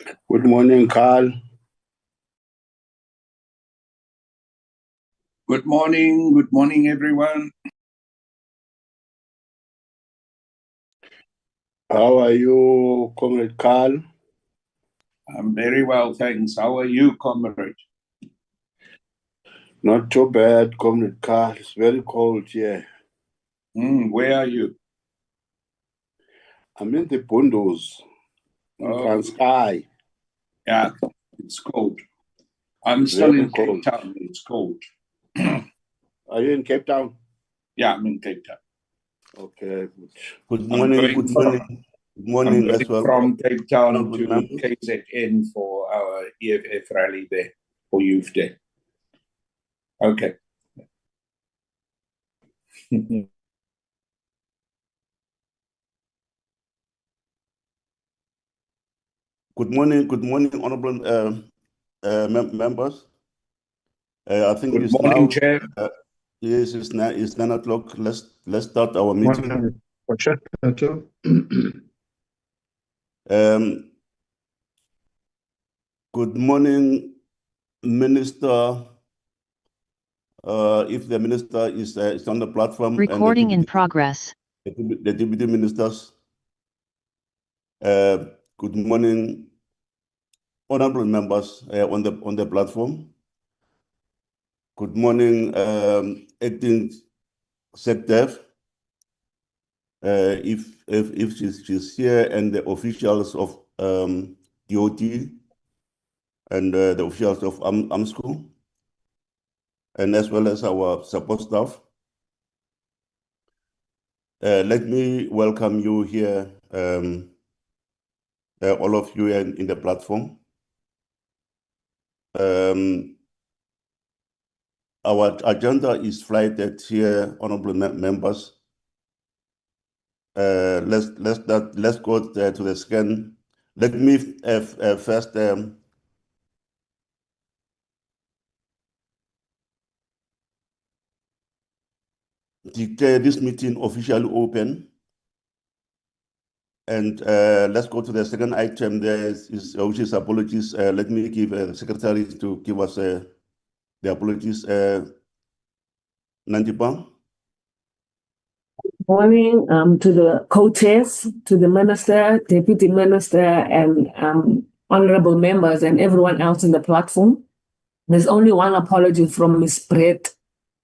Good morning, Carl. Good morning, everyone. How are you, Comrade Carl? I'm very well, thanks. How are you, comrade? Not too bad, Comrade Carl. It's very cold here. Where are you? I'm in the Bundos, in Transkei. Yeah, it's cold. I'm still in Cape Town. It's cold. Are you in Cape Town? Yeah, I'm in Cape Town. Okay. Good morning. Good morning as well. From Cape Town to KZN for our EFF rally there, for Youth Day. Okay. Good morning, honorable members. I think good morning, Chair. Yes, it's 9 o'clock. Let's start our meeting. Thank you. Good morning, Minister. If the minister is on the platform. Recording in progress. The deputy ministers. Good morning, honorable members on the platform. Good morning, acting SecDef. If she's here, and the officials of DOT and the officials of Armscor, and as well as our support staff. Let me welcome you here, all of you in the platform. Our agenda is flighted here, honorable members. Let's go to the scan. Let me first declare this meeting officially open. And let's go to the second item there, which is apologies. Let me give the secretary to give us the apologies. Nandipa. Morning to the co-chairs, to the minister, deputy minister, and honorable members and everyone else in the platform. There's only one apology from Ms. Brett.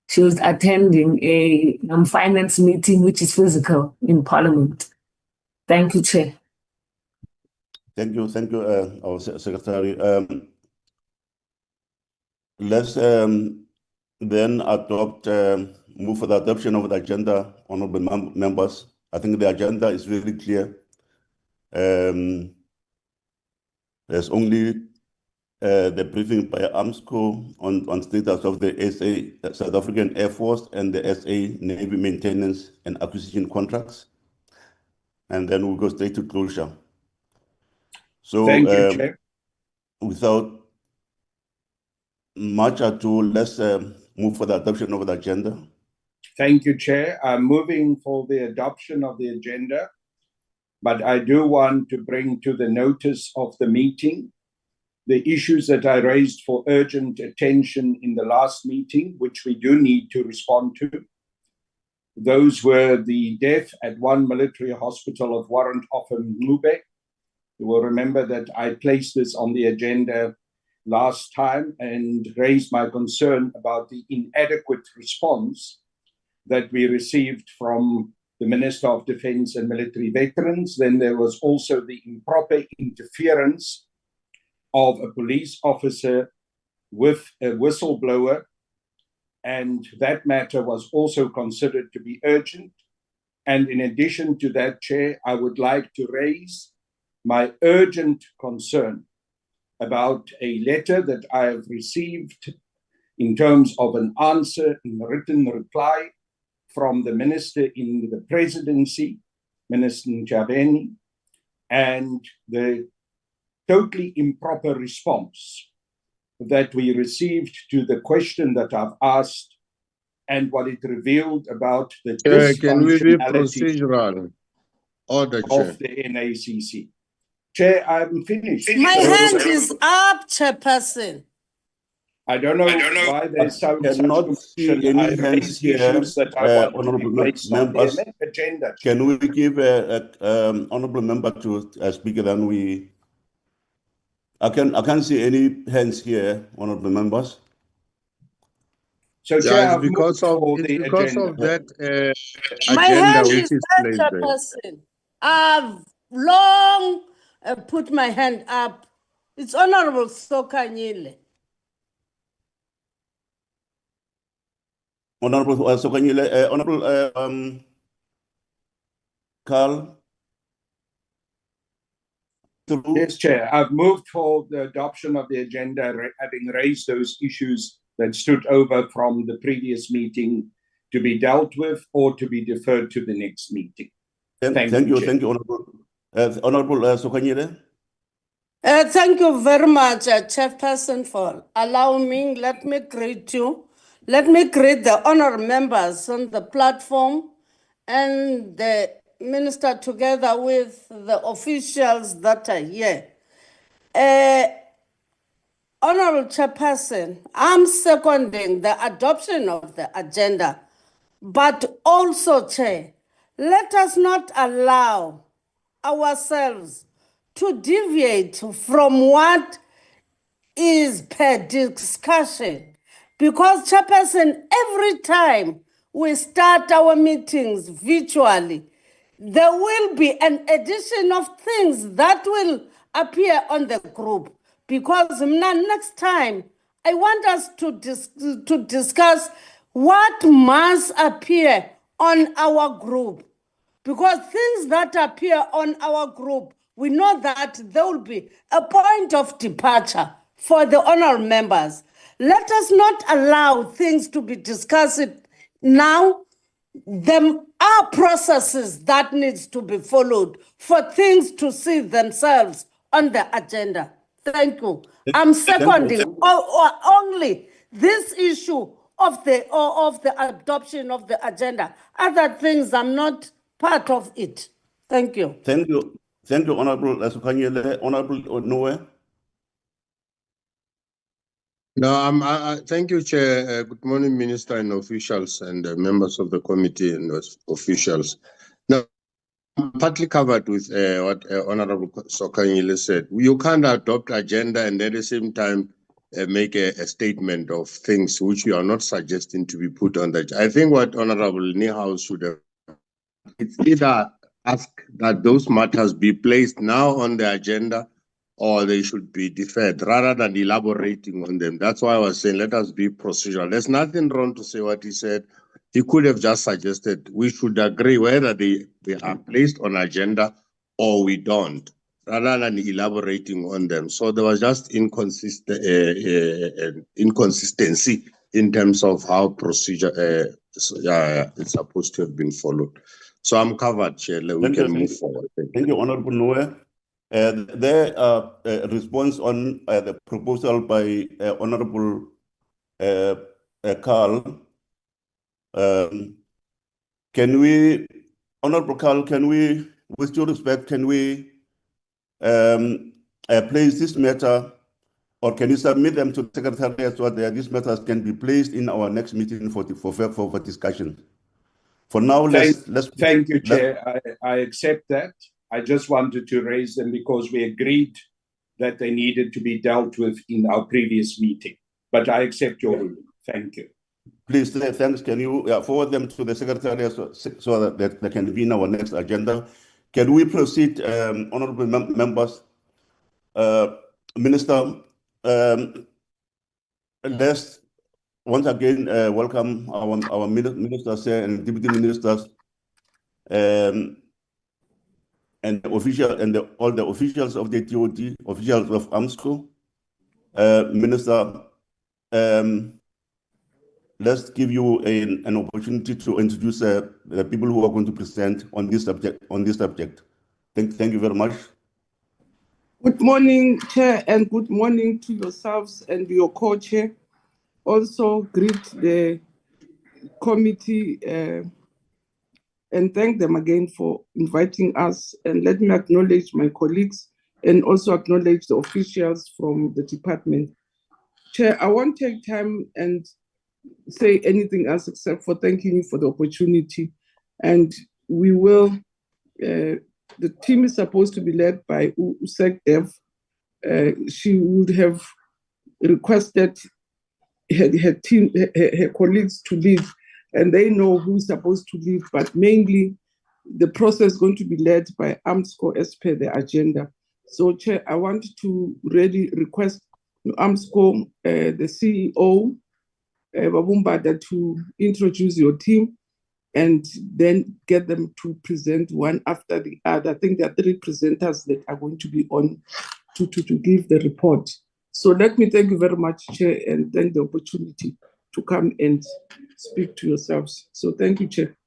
She was attending a finance meeting, which is physical in Parliament. Thank you, Chair. Thank you, our secretary. Let's then adopt, move for the adoption of the agenda, honorable members. I think the agenda is really clear. There's only the briefing by Armscor on status of the SA, South African Air Force, and the SA Navy maintenance and acquisition contracts. And then we'll go straight to closure. So, thank you, Chair. Without much ado, let's move for the adoption of the agenda. Thank you, Chair. I'm moving for the adoption of the agenda, but I do want to bring to the notice of the meeting the issues that I raised for urgent attention in the last meeting, which we do need to respond to. Those were the death at one military hospital of Warrant Officer Mncube. You will remember that I placed this on the agenda last time and raised my concern about the inadequate response that we received from the Minister of Defense and Military Veterans. Then there was also the improper interference of a police officer with a whistleblower, and that matter was also considered to be urgent. And in addition to that, Chair, I would like to raise my urgent concern about a letter that I have received in terms of an answer in written reply from the minister in the presidency, Minister Ntshavheni, and the totally improper response that we received to the question that I've asked and what it revealed about the Can we be procedural? Order, Chair. of the NACC. Chair, I'm finished. My hand is up, Chairperson. I don't know why there's so much Cannot see confusion. I any hands raised here, issues that I want to honourable be placed on members. the agenda. Can we give honourable member to speak? Then we. I can't see any hands here, honourable members. So, Chair, I've because moved of for the because agenda. of that My agenda hand which is is up, placed there. Chairperson. I've long put my hand up. It's Honorable Sokanyile. Honourable Sokanyile, Honourable Carl. Yes, Chair. I've moved for the adoption of the agenda, having raised those issues that stood over from the previous meeting to be dealt with or to be deferred to the next meeting. Thank you, Honourable. Honourable Sokanyile. Thank you very much, Chairperson, for allowing me. Let me greet you. Let me greet the honourable members on the platform and the Minister together with the officials that are here. Honourable Chairperson, I'm seconding the adoption of the agenda, but also, Chair, let us not allow ourselves to deviate from what is per discussion. Because, Chairperson, every time we start our meetings virtually, there will be an addition of things that will appear on the group. Because next time, I want us to discuss what must appear on our group. Because things that appear on our group, we know that there will be a point of departure for the honourable members. Let us not allow things to be discussed now. There are processes that needs to be followed for things to see themselves on the agenda. Thank you. I'm seconding only this issue of the adoption of the agenda. Other things, I'm not part of it. Thank you. Thank you, Honourable Sokanyile. Honourable Noe. No, thank you, Chair. Good morning, Minister and officials and members of the committee and officials. Now, I'm partly covered with what Honourable Sokanyile said. You can't adopt agenda and at the same time make a statement of things which you are not suggesting to be put on the. I think what Honourable Niehaus should have, it's either ask that those matters be placed now on the agenda or they should be deferred rather than elaborating on them. That's why I was saying let us be procedural. There's nothing wrong to say what he said. He could have just suggested we should agree whether they are placed on agenda or we don't, rather than elaborating on them. So there was just inconsistency in terms of how procedure it's supposed to have been followed. So I'm covered, Chair. We can move forward. Thank you, Honourable Noe. There a response on the proposal by Honourable Carl. Can we, Honourable Carl, can we, with due respect, can we place this matter, or can you submit them to the Secretariat so that these matters can be placed in our next meeting for discussion? For now, Thank you, Chair. I accept that. I just wanted to raise them because we agreed that they needed to be dealt with in our previous meeting. But I accept your ruling. Thank you. Please, thanks. Can you forward them to the Secretariat so that they can be in our next agenda? Can we proceed, honourable members? Minister, let's once again welcome our ministers and deputy ministers and the all the officials of the TOT, officials of Armscor. Minister, let's give you an opportunity to introduce the people who are going to present on this subject. Thank you very much. Good morning, Chair, and good morning to yourselves and your co-chair. Also greet the committee and thank them again for inviting us. And let me acknowledge my colleagues and also acknowledge the officials from the department. Chair, I won't take time and say anything else except for thanking you for the opportunity. And we will, the team is supposed to be led by Usek Dev. She would have requested her team, her colleagues to leave, and they know who's supposed to leave, but mainly the process is going to be led by Armscor as per the agenda. So, Chair, I want to really request Armscor, the CEO, Babumbada, to introduce your team and then get them to present one after the other. I think there are 3 presenters that are going to be on to give the report. So let me thank you very much, Chair, and thank the opportunity to come and speak to yourselves. So thank you, Chair.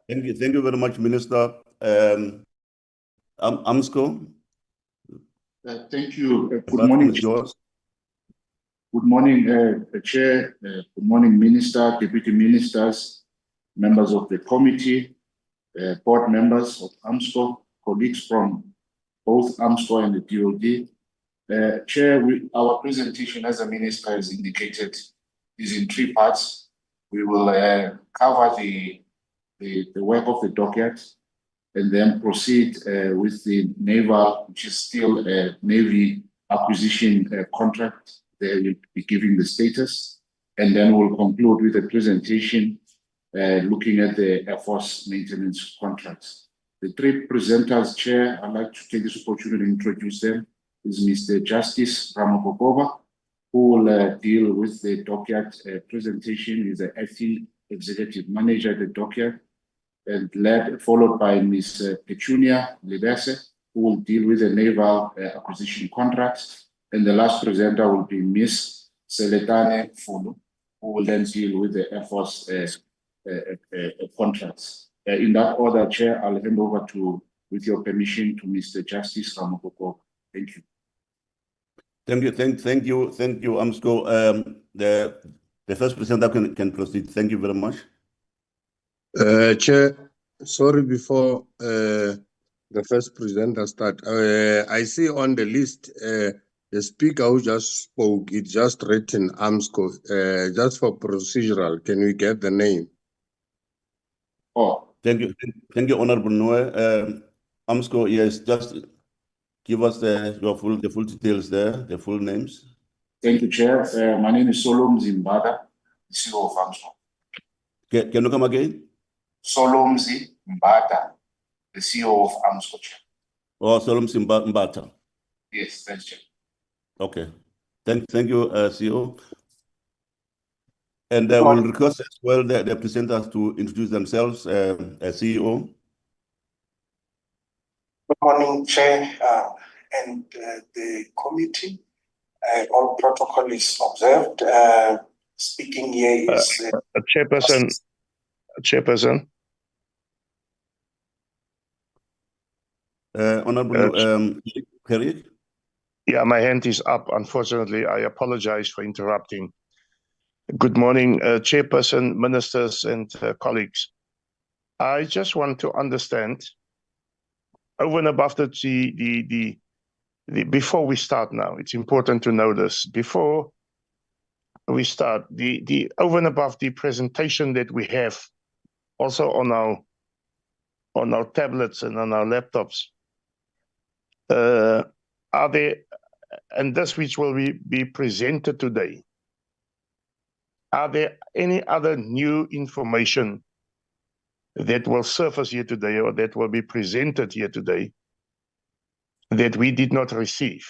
Thank you very much, Minister. Armscor. Thank you. Good morning. Good morning, Chair. Good morning, Minister, Deputy Ministers, members of the committee, board members of Armscor, colleagues from both Armscor and the DoD. Chair, our presentation, as the Minister has indicated, is in 3 parts. We will cover the work of the Dockyard and then proceed with the Naval, which is still a Navy acquisition contract. They will be giving the status. And then we'll conclude with a presentation looking at the Air Force maintenance contracts. The 3 presenters, Chair, I'd like to take this opportunity to introduce them. Is Mr. Justice Ramapopova, who will deal with the Dockyard presentation. He's the acting executive manager at the Dockyard, and followed by Ms. Petunia Libese, who will deal with the Naval acquisition contracts. And the last presenter will be Ms. Seletane Fulu, who will then deal with the Air Force contracts. In that order, Chair, I'll hand over to, with your permission, to Mr. Justice Ramapopova. Thank you. Thank you, Armscor. The first presenter can proceed. Thank you very much. Chair, sorry, before the first presenter start, I see on the list the speaker who just spoke, it just written Armscor, just for procedural. Can we get the name? Oh, thank you, Honorable Noe. Armscor, yes, just give us the full details there, the full names. Thank you, Chair. My name is Solom Zimbada, CEO of Armscor. Can you come again? Solomzi Mbata, the CEO of Armscor, Chair. Oh, Solomzi Mbata. Yes, thanks, Chair. Okay. Thank you, CEO. And we'll request as well the presenters to introduce themselves as CEO. Good morning, Chair, and the committee. All protocol is observed. Speaking here is Chairperson. Honorable Hercules. Yeah, my hand is up. Unfortunately, I apologize for interrupting. Good morning, Chairperson, ministers, and colleagues. I just want to understand, over and above the before we start now, it's important to know this. Before we start, the over and above the presentation that we have also on our tablets and on our laptops, are there, and this which will be presented today, are there any other new information that will surface here today or that will be presented here today that we did not receive?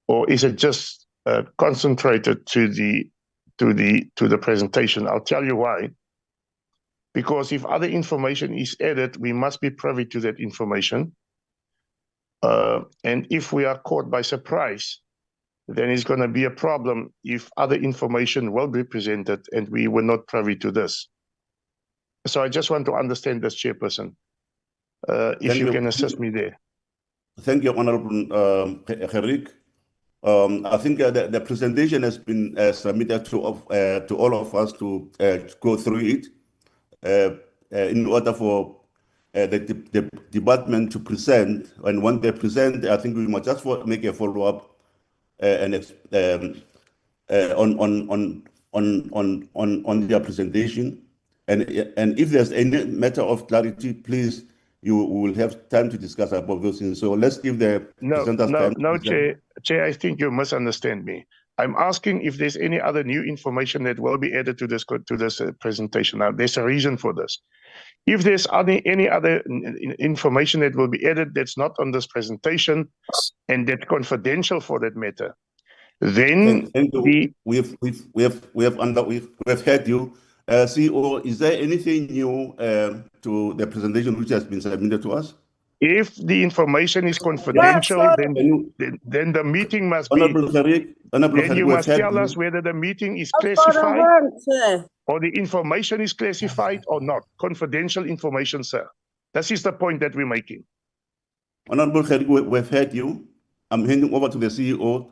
Or is it just concentrated to the presentation? I'll tell you why. Because if other information is added, we must be privy to that information. And if we are caught by surprise, then it's going to be a problem if other information will be presented and we were not privy to this. So I just want to understand this, Chairperson, if you can assist me there. Thank you, Honorable Herrick. I think the presentation has been submitted to all of us to go through it in order for the department to present, and when they present, I think we must just make a follow-up on their presentation. And if there's any matter of clarity, please, you will have time to discuss about those things. So let's give the presenters time. No, Chair, I think you misunderstand me. I'm asking if there's any other new information that will be added to this presentation. Now, there's a reason for this. If there's any other information that will be added that's not on this presentation and that's confidential for that matter, then we have heard you. CEO, is there anything new to the presentation which has been submitted to us? If the information is confidential, then the meeting must be. Then you must tell us whether the meeting is classified or the information is classified or not. Confidential information, sir. This is the point that we're making. Honorable Kharik, we've heard you. I'm handing over to the CEO,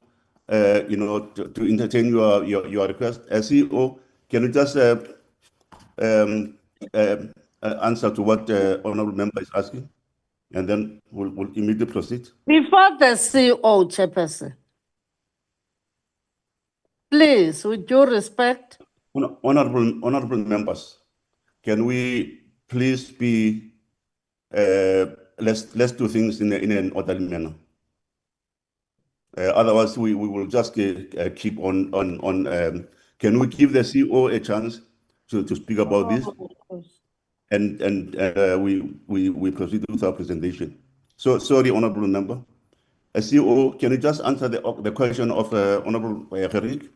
to entertain your request. CEO, can you just answer to what honorable member is asking? And then we'll immediately proceed. Before the CEO, Chairperson, please, with due respect. Honorable members, can we please be, let's do things in an orderly manner. Otherwise, we will just keep on. Can we give the CEO a chance to speak about this? And we proceed with our presentation. So sorry, honorable member. CEO, can you just answer the question of honorable Kharik?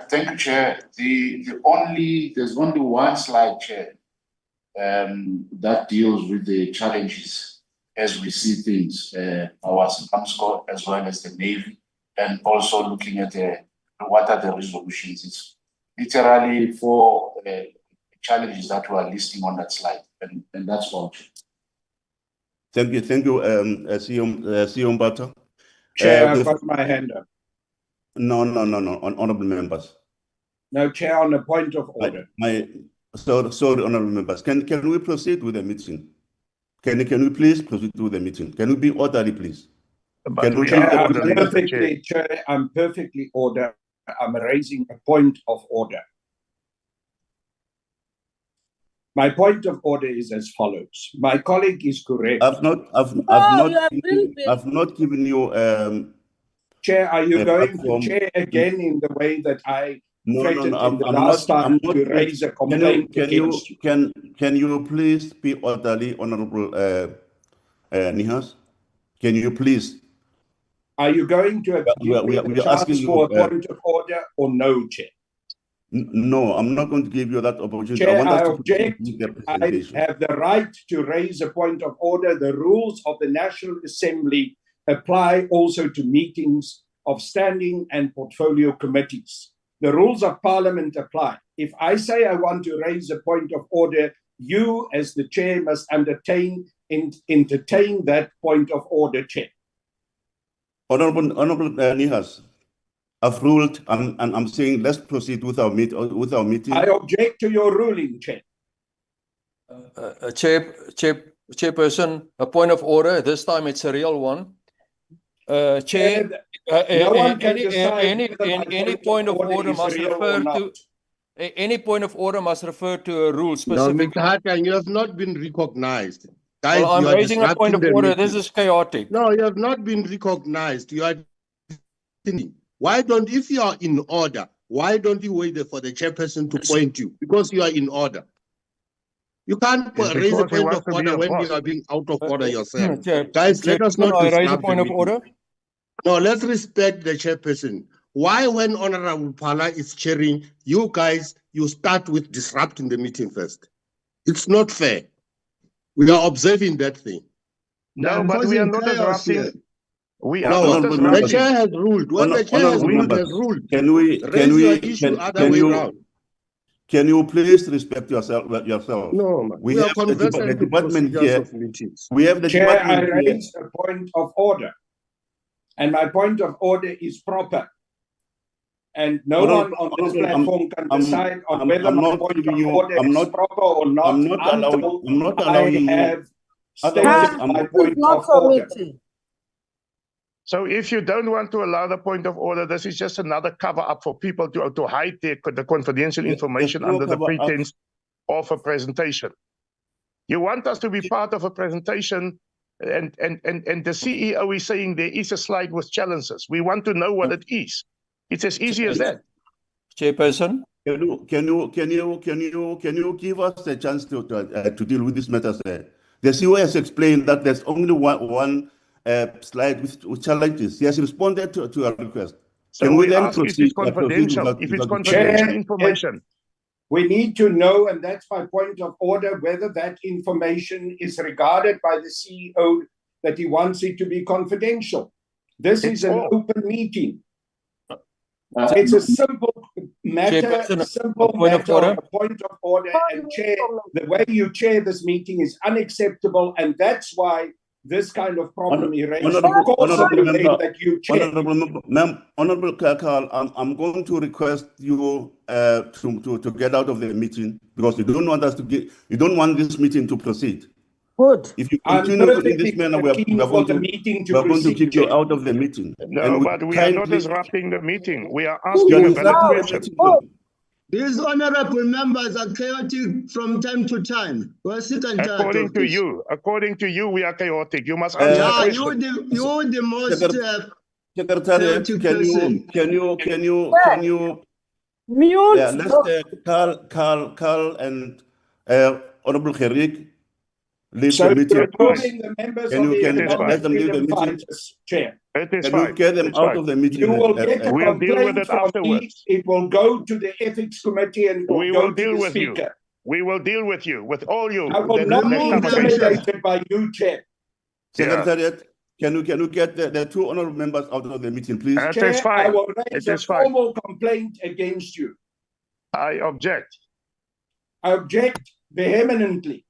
Thank you, Chair. There's only one slide, Chair, that deals with the challenges as we see things, our Armscor as well as the Navy, and also looking at what are the resolutions. It's literally for challenges that we are listing on that slide, and that's all. Thank you, CEO Mbata. Chair, I've got my hand up. No, honorable members. No, Chair, on a point of order. Sorry, honorable members. Can we proceed with the meeting? Can we please proceed with the meeting? Can we be orderly, please? Chair, I'm perfectly ordered. I'm raising a point of order. My point of order is as follows. My colleague is correct. I've not given you. Chair, are you going to chair again in the way that I treated last time to raise a complaint against you? Can you please be orderly, honorable Nihas? Can you please? Are you going to give me a chance for a point of order or no, Chair? No, I'm not going to give you that opportunity. Chair, I object. I have the right to raise a point of order. The rules of the National Assembly apply also to meetings of standing and portfolio committees. The rules of Parliament apply. If I say I want to raise a point of order, you as the Chair must entertain that point of order, Chair. Honorable Nihas, I've ruled, and I'm saying let's proceed with our meeting. I object to your ruling, Chair. Chairperson, a point of order. This time it's a real one. Chair, any point of order must refer to any point of order must refer to a rule specific. No, Mr. Hatang, you have not been recognized. Guys, well, I'm raising a point of order. This is chaotic. No, you have not been recognized. You are. Why don't, if you are in order, why don't you wait for the chairperson to point you? Because you are in order. You can't raise a point of order when you are being out of order yourself. Guys, let us not raise a point of order. No, let's respect the chairperson. Why, when Honorable Phala is chairing, you guys, you start with disrupting the meeting first? It's not fair. We are observing that thing. No, but we are not disrupting. The chair has ruled. When the chair has ruled, has ruled. Can you please respect yourself? No, we have the department here. We have the Chair, I raised a point of order, and my point of order is proper. and no one on this platform can decide on whether I'm my not point giving of you- order I'm is not- proper or not I'm not allowing you. I have Otherwise, stated I'm- my This is point not of order. committee. So if you don't want to allow the point of order, this is just another cover up for people to hide the confidential information There's no under the cover up. pretense of a presentation. You want us to be part of a presentation, and the CEO is saying there is a slide with challenges. We want to know what it is. It's as easy as that. Chairperson, Can you give us a chance to deal with this matter, sir? The CEO has explained that there's only one slide with challenges. He has responded to a request. So Can we we then ask if proceed? it's confidential. If it's confidential information. We need to know, and that's my point of order, whether that information is regarded by the CEO that he wants it to be confidential. This is an open meeting. It's a simple matter, Chairperson, simple a point of matter, order. a point of order. And chair, the way you chair this meeting is unacceptable, and that's why this kind of problem erased because of the way that you chair. Honorable Carl, I'm going to request you to get out of the meeting because you don't want us to get. You don't want this meeting to proceed. Good. If you I'm continue in perfectly this manner, we are keen for the meeting to going to proceed, kick you Chair. out of the meeting. No, but we are not kindly- disrupting the meeting. We are You asking are a valid disrupting the question. meeting now. These honorable members are chaotic from time to time. We're sick and tired According of to this. you, we are chaotic. You must answer the Yeah, question. you the most Secretariat, chaotic can you Mute. yeah, let's Carl and Honorable Kherik leave So the meeting. you're fine. moving the members Can of you the let them leave the freedom meeting? fighters, Chair. It is Can you fine. get them It's out fine. of the meeting? You will get a We'll deal with complaint it from me. afterwards. It will go to the ethics committee and it will We go will to deal the with you. speaker. We will deal with you, with all you. I will that not be remove come them, against us. intimidated by you, Chair. Secretariat, can you get the two honorable members out of the meeting, please? It is Chair, I fine. will raise It a is fine. formal complaint against you. I object. I object vehemently.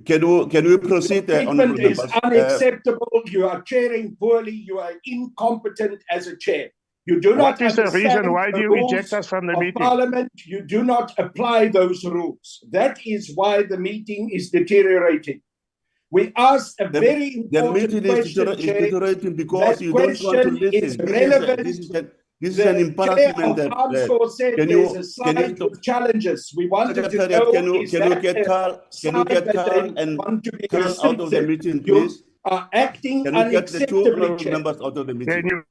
Can we proceed, The honorable treatment is members? unacceptable. You are chairing poorly. You are incompetent as a chair. You do not What is the understand reason why do you rules eject us from the of meeting? Parliament. You do not apply those rules. That is why the meeting is deteriorating. We asked a very The important meeting is question, Chair. deteriorating because That you don't want to question is listen. relevant. This is an The embarrassment. chair of Armscor said Can there's you- a can you slide stop- with challenges. We wanted to Secretariat, know, can you is get that Carl? Can you slide get that Carl they and want to be Carl out of the restricted? meeting, You please? are acting Can you get the two unacceptably, honorable Chair. members out of the meeting? Can you?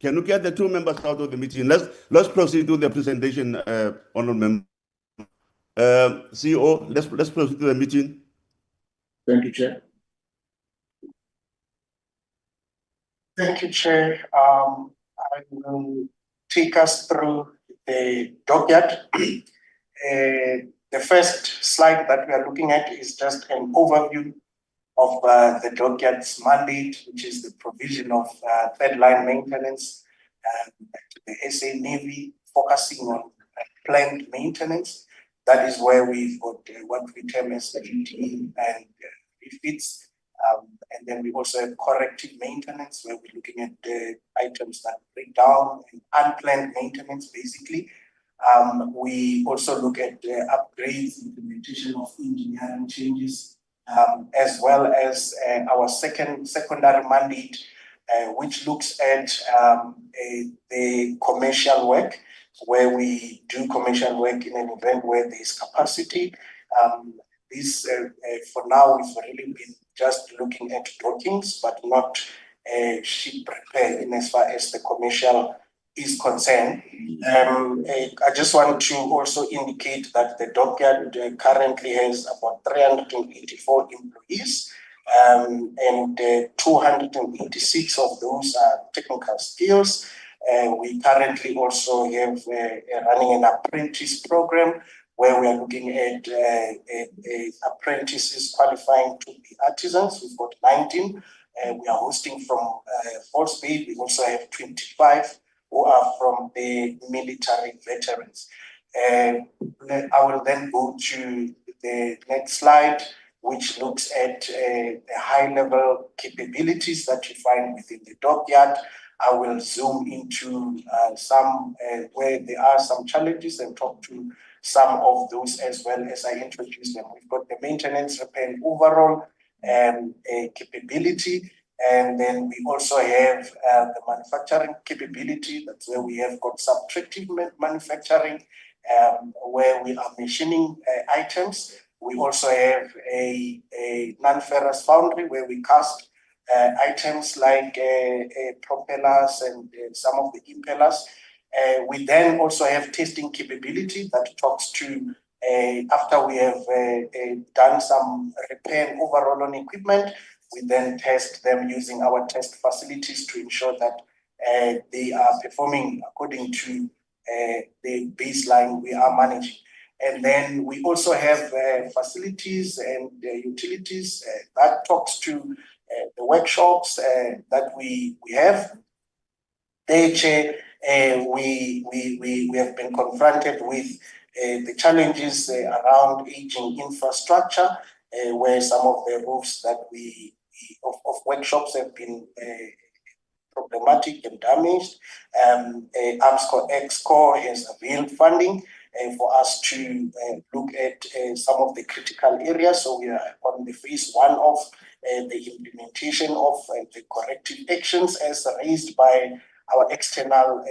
Can you get the two members out of the meeting? Let's proceed to the presentation, honorable member. CEO, let's proceed to the meeting. Thank you, Chair. Thank you, Chair. I will take us through the dockyard. The first slide that we are looking at is just an overview of the dockyard's mandate, which is the provision of third line maintenance to the SA Navy, focusing on planned maintenance. That is where we've got what we term as duty and refits. And then we also have corrective maintenance, where we're looking at the items that break down and unplanned maintenance, basically. We also look at upgrades, implementation of engineering changes, as well as our secondary mandate, which looks at the commercial work, where we do commercial work in an event where there is capacity. This, for now, we've really been just looking at dockings, but not ship repair in as far as the commercial is concerned. I just want to also indicate that the dockyard currently has about 384 employees, and 286 of those are technical skills. We currently also have running an apprentice program, where we are looking at apprentices qualifying to be artisans. We've got 19. We are hosting from False Bay. We also have 25 who are from the military veterans. I will then go to the next slide, which looks at the high-level capabilities that you find within the dockyard. I will zoom into some where there are some challenges and talk to some of those as well as I introduce them. We've got the maintenance, repair, and overall capability. And then we also have the manufacturing capability. That's where we have got subtractive manufacturing, where we are machining items. We also have a non-ferrous foundry where we cast items like propellers and some of the impellers. We then also have testing capability that talks to after we have done some repair and overhaul on equipment, we then test them using our test facilities to ensure that they are performing according to the baseline we are managing. And then we also have facilities and utilities that talks to the workshops that we have. They, Chair, we have been confronted with the challenges around aging infrastructure, where some of the roofs that of workshops have been problematic and damaged. Armscor Exco has availed funding for us to look at some of the critical areas. So we are on the phase 1 of the implementation of the corrective actions as raised by our external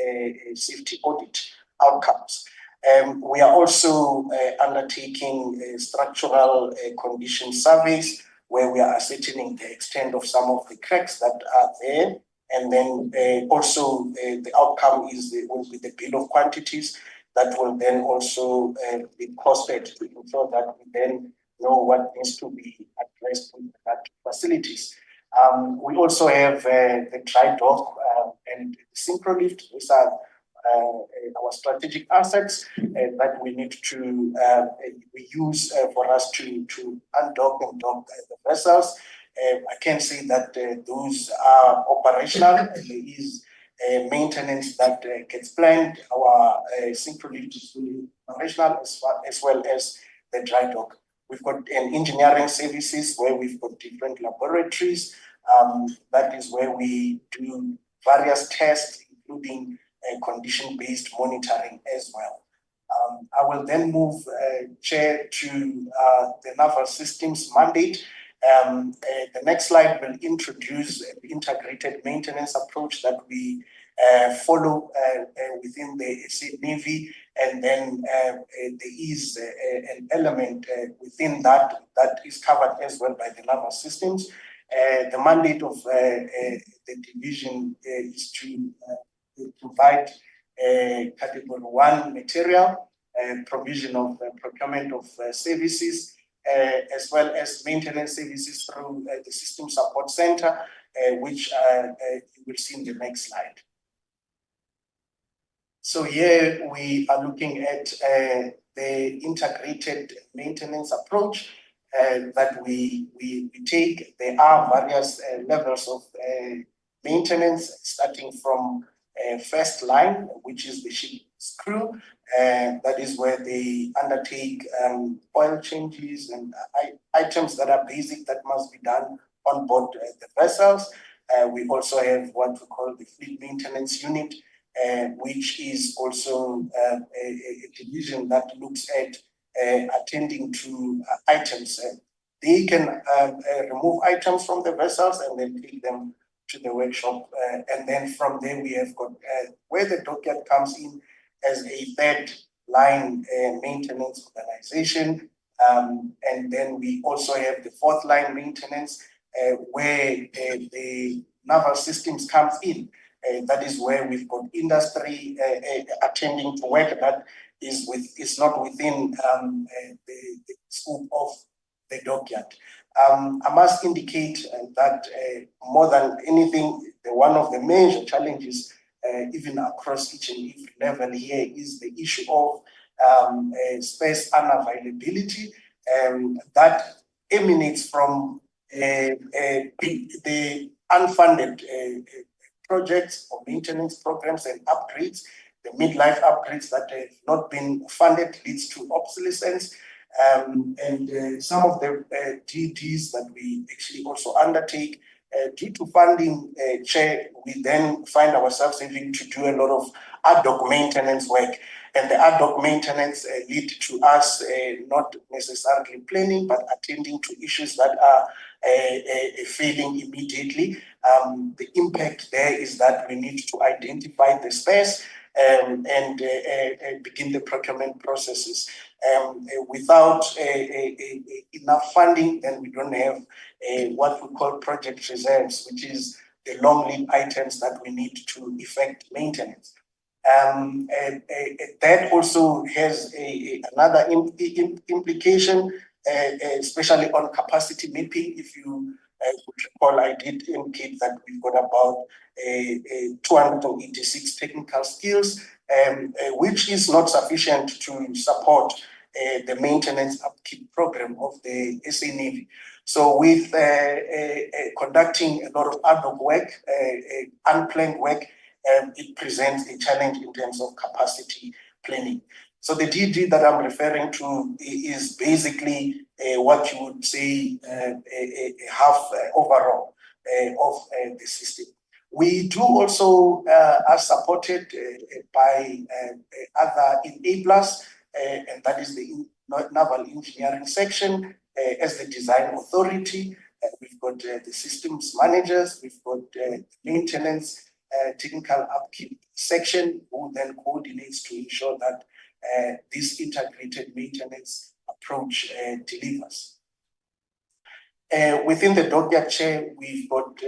safety audit outcomes. We are also undertaking structural condition surveys where we are ascertaining the extent of some of the cracks that are there. And then also the outcome will be the bill of quantities that will then also be costed to ensure that we then know what needs to be addressed with that facilities. We also have the dry dock and the synchro lift. These are our strategic assets that we need to we use for us to undock and dock the vessels. I can say that those are operational. There is maintenance that gets planned. Our synchro lift is fully operational as well as the dry dock. We've got an engineering services where we've got different laboratories. That is where we do various tests, including condition-based monitoring as well. I will then move, Chair, to the Naval Systems mandate. The next slide will introduce the integrated maintenance approach that we follow within the SA Navy, and then there is an element within that is covered as well by the Naval Systems. The mandate of the division is to provide Category 1 material, provision of procurement of services, as well as maintenance services through the System Support Center, which you will see in the next slide. So here we are looking at the integrated maintenance approach that we take. There are various levels of maintenance, starting from first line, which is the ship's crew. That is where they undertake oil changes and items that are basic that must be done on board the vessels. We also have what we call the fleet maintenance unit, which is also a division that looks at attending to items. They can remove items from the vessels and then take them to the workshop. And then from there, we have got where the dockyard comes in as a third line maintenance organization. And then we also have the fourth line maintenance where the Naval Systems comes in. That is where we've got industry attending to work that is not within the scope of the dockyard. I must indicate that more than anything, one of the major challenges, even across each and every level here, is the issue of space unavailability that emanates from the unfunded projects or maintenance programs and upgrades. The midlife upgrades that have not been funded leads to obsolescence. Some of the DDs that we actually also undertake, due to funding, Chair, we then find ourselves having to do a lot of ad hoc maintenance work. And the ad hoc maintenance lead to us not necessarily planning, but attending to issues that are failing immediately. The impact there is that we need to identify the spares and begin the procurement processes. Without enough funding, then we don't have what we call project reserves, which is the long lead items that we need to effect maintenance. That also has another implication, especially on capacity mapping. If you would recall, I did indicate that we've got about 286 technical skills, which is not sufficient to support the maintenance upkeep program of the SA Navy. So with conducting a lot of ad hoc work, unplanned work, it presents a challenge in terms of capacity planning. So the DD that I'm referring to is basically what you would say a half overall of the system. We do also are supported by other enablers, and that is the Naval Engineering section as the design authority. We've got the systems managers, we've got maintenance technical upkeep section, who then coordinates to ensure that this integrated maintenance approach delivers. Within the Dockyard, Chair, we've got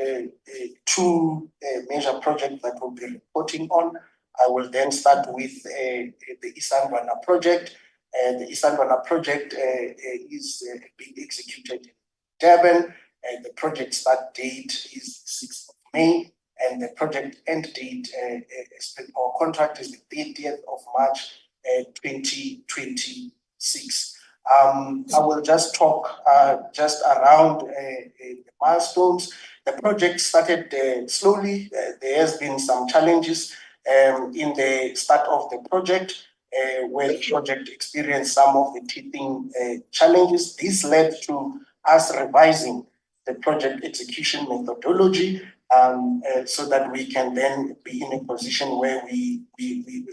two major projects that we'll be reporting on. I will then start with the Isandlwana project. The Isandlwana project is being executed in Durban. The project start date is 6th of May. And the project end date or contract is the 30th of March 2026. I will just talk just around the milestones. The project started slowly. There has been some challenges in the start of the project, where the project experienced some of the teething challenges. This led to us revising the project execution methodology, so that we can then be in a position where we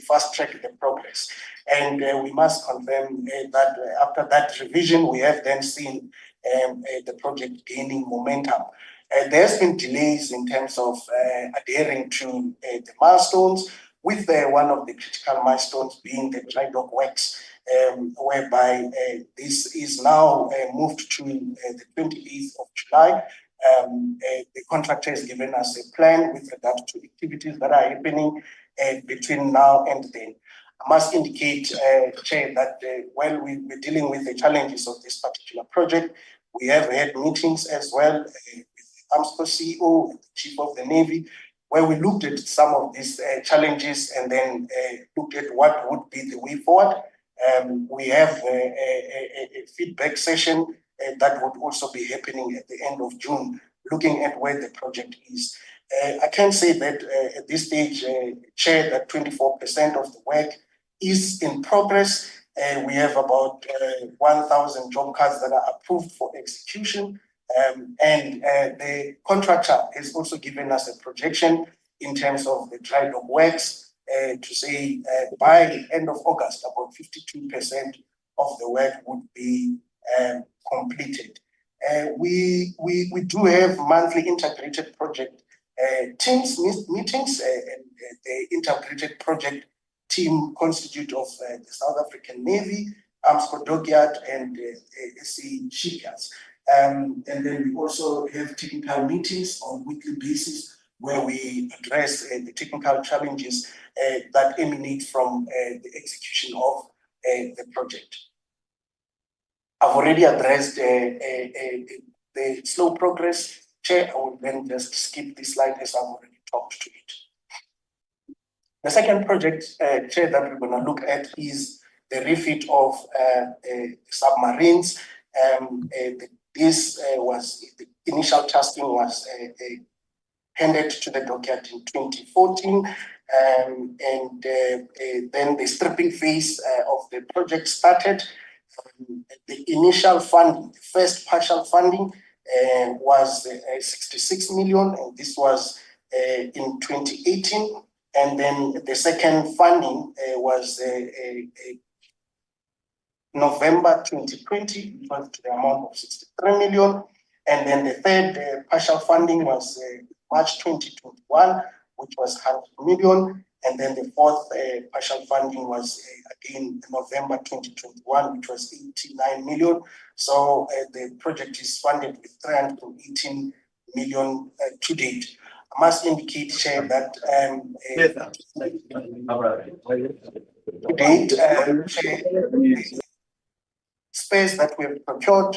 fast track the progress. And we must confirm that after that revision, we have then seen the project gaining momentum. There's been delays in terms of adhering to the milestones, with one of the critical milestones being the dry dock works, whereby this is now moved to the 28th of July. The contractor has given us a plan with regard to activities that are happening between now and then. I must indicate, Chair, that while we're dealing with the challenges of this particular project, we have had meetings as well with the Armscor CEO, and the Chief of the Navy, where we looked at some of these challenges and then looked at what would be the way forward. We have a feedback session that would also be happening at the end of June, looking at where the project is. I can say that at this stage, Chair, that 24% of the work is in progress. We have about 1,000 job cards that are approved for execution. And the contractor has also given us a projection in terms of the dry dock works to say by end of August, about 52% of the work would be completed. We do have monthly integrated project teams meetings, and the integrated project team constitute of the South African Navy, Armscor Dockyard, and SA Shipyards. And then we also have technical meetings on a weekly basis where we address the technical challenges that emanate from the execution of the project. I've already addressed the slow progress. Chair, I will then just skip this slide as I've already talked to it. The second project, Chair, that we're going to look at is the refit of submarines. This was the initial tasking was handed to the Dockyard in 2014, and then the stripping phase of the project started. the initial funding, the first partial funding was 66 million, and this was in 2018. And then the second funding was November 2020, it was to the amount of 63 million. And then the third partial funding was March 2021, which was 100 million. And then the fourth partial funding was again November 2021, which was 89 million. So the project is funded with 318 million to date. I must indicate, Chair, that to date, space that we have procured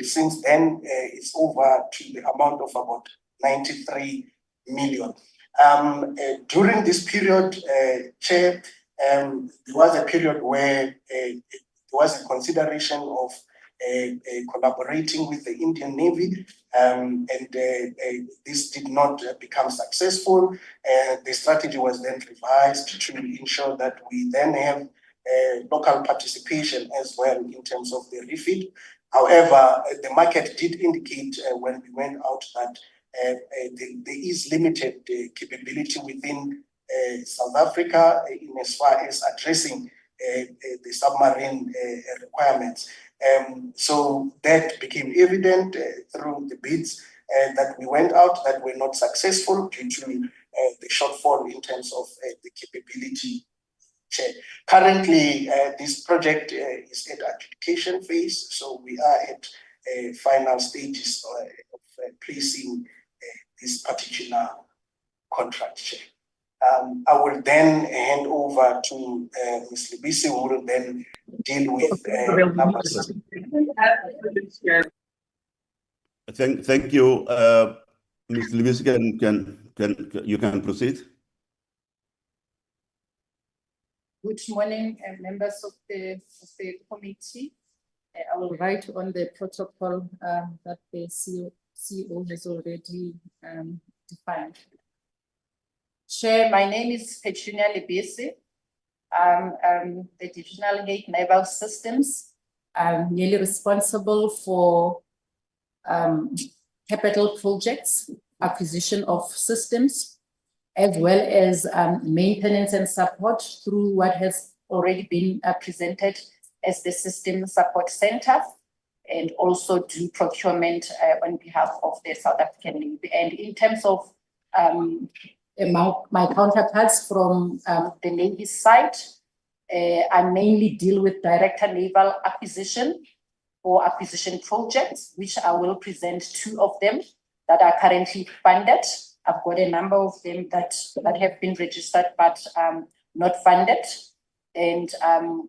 since then is over to the amount of about 93 million. During this period, Chair, there was a period where there was a consideration of collaborating with the Indian Navy, and this did not become successful. The strategy was then revised to ensure that we then have local participation as well in terms of the refit. However, the market did indicate when we went out that there is limited capability within South Africa in as far as addressing the submarine requirements. So that became evident through the bids that we went out that were not successful due to the shortfall in terms of the capability. Currently, this project is at adjudication phase, so we are at final stages of placing this particular contract. I will then hand over to Ms. Libisi, who will then deal with numbers. Thank you, Ms. Libisi. You can proceed. Good morning, members of the committee. I will write on the protocol that the CEO has already defined. Chair, my name is Petunia Libisi. I'm the Divisional Head Naval Systems. I'm merely responsible for capital projects, acquisition of systems, as well as maintenance and support through what has already been presented as the System Support Center, and also do procurement on behalf of the South African Navy. And in terms of my counterparts from the Navy side, I mainly deal with Director Naval Acquisition or acquisition projects, which I will present 2 of them that are currently funded. I've got a number of them that have been registered but not funded. And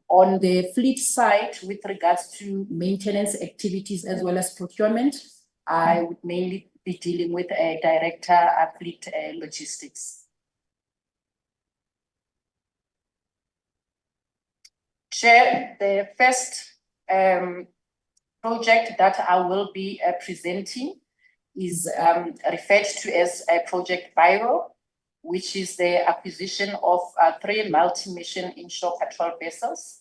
on the fleet side, with regards to maintenance activities as well as procurement, I would mainly be dealing with a Director of Fleet Logistics. Chair, the first project that I will be presenting is referred to as a Project Biro, which is the acquisition of 3 multi-mission inshore patrol vessels.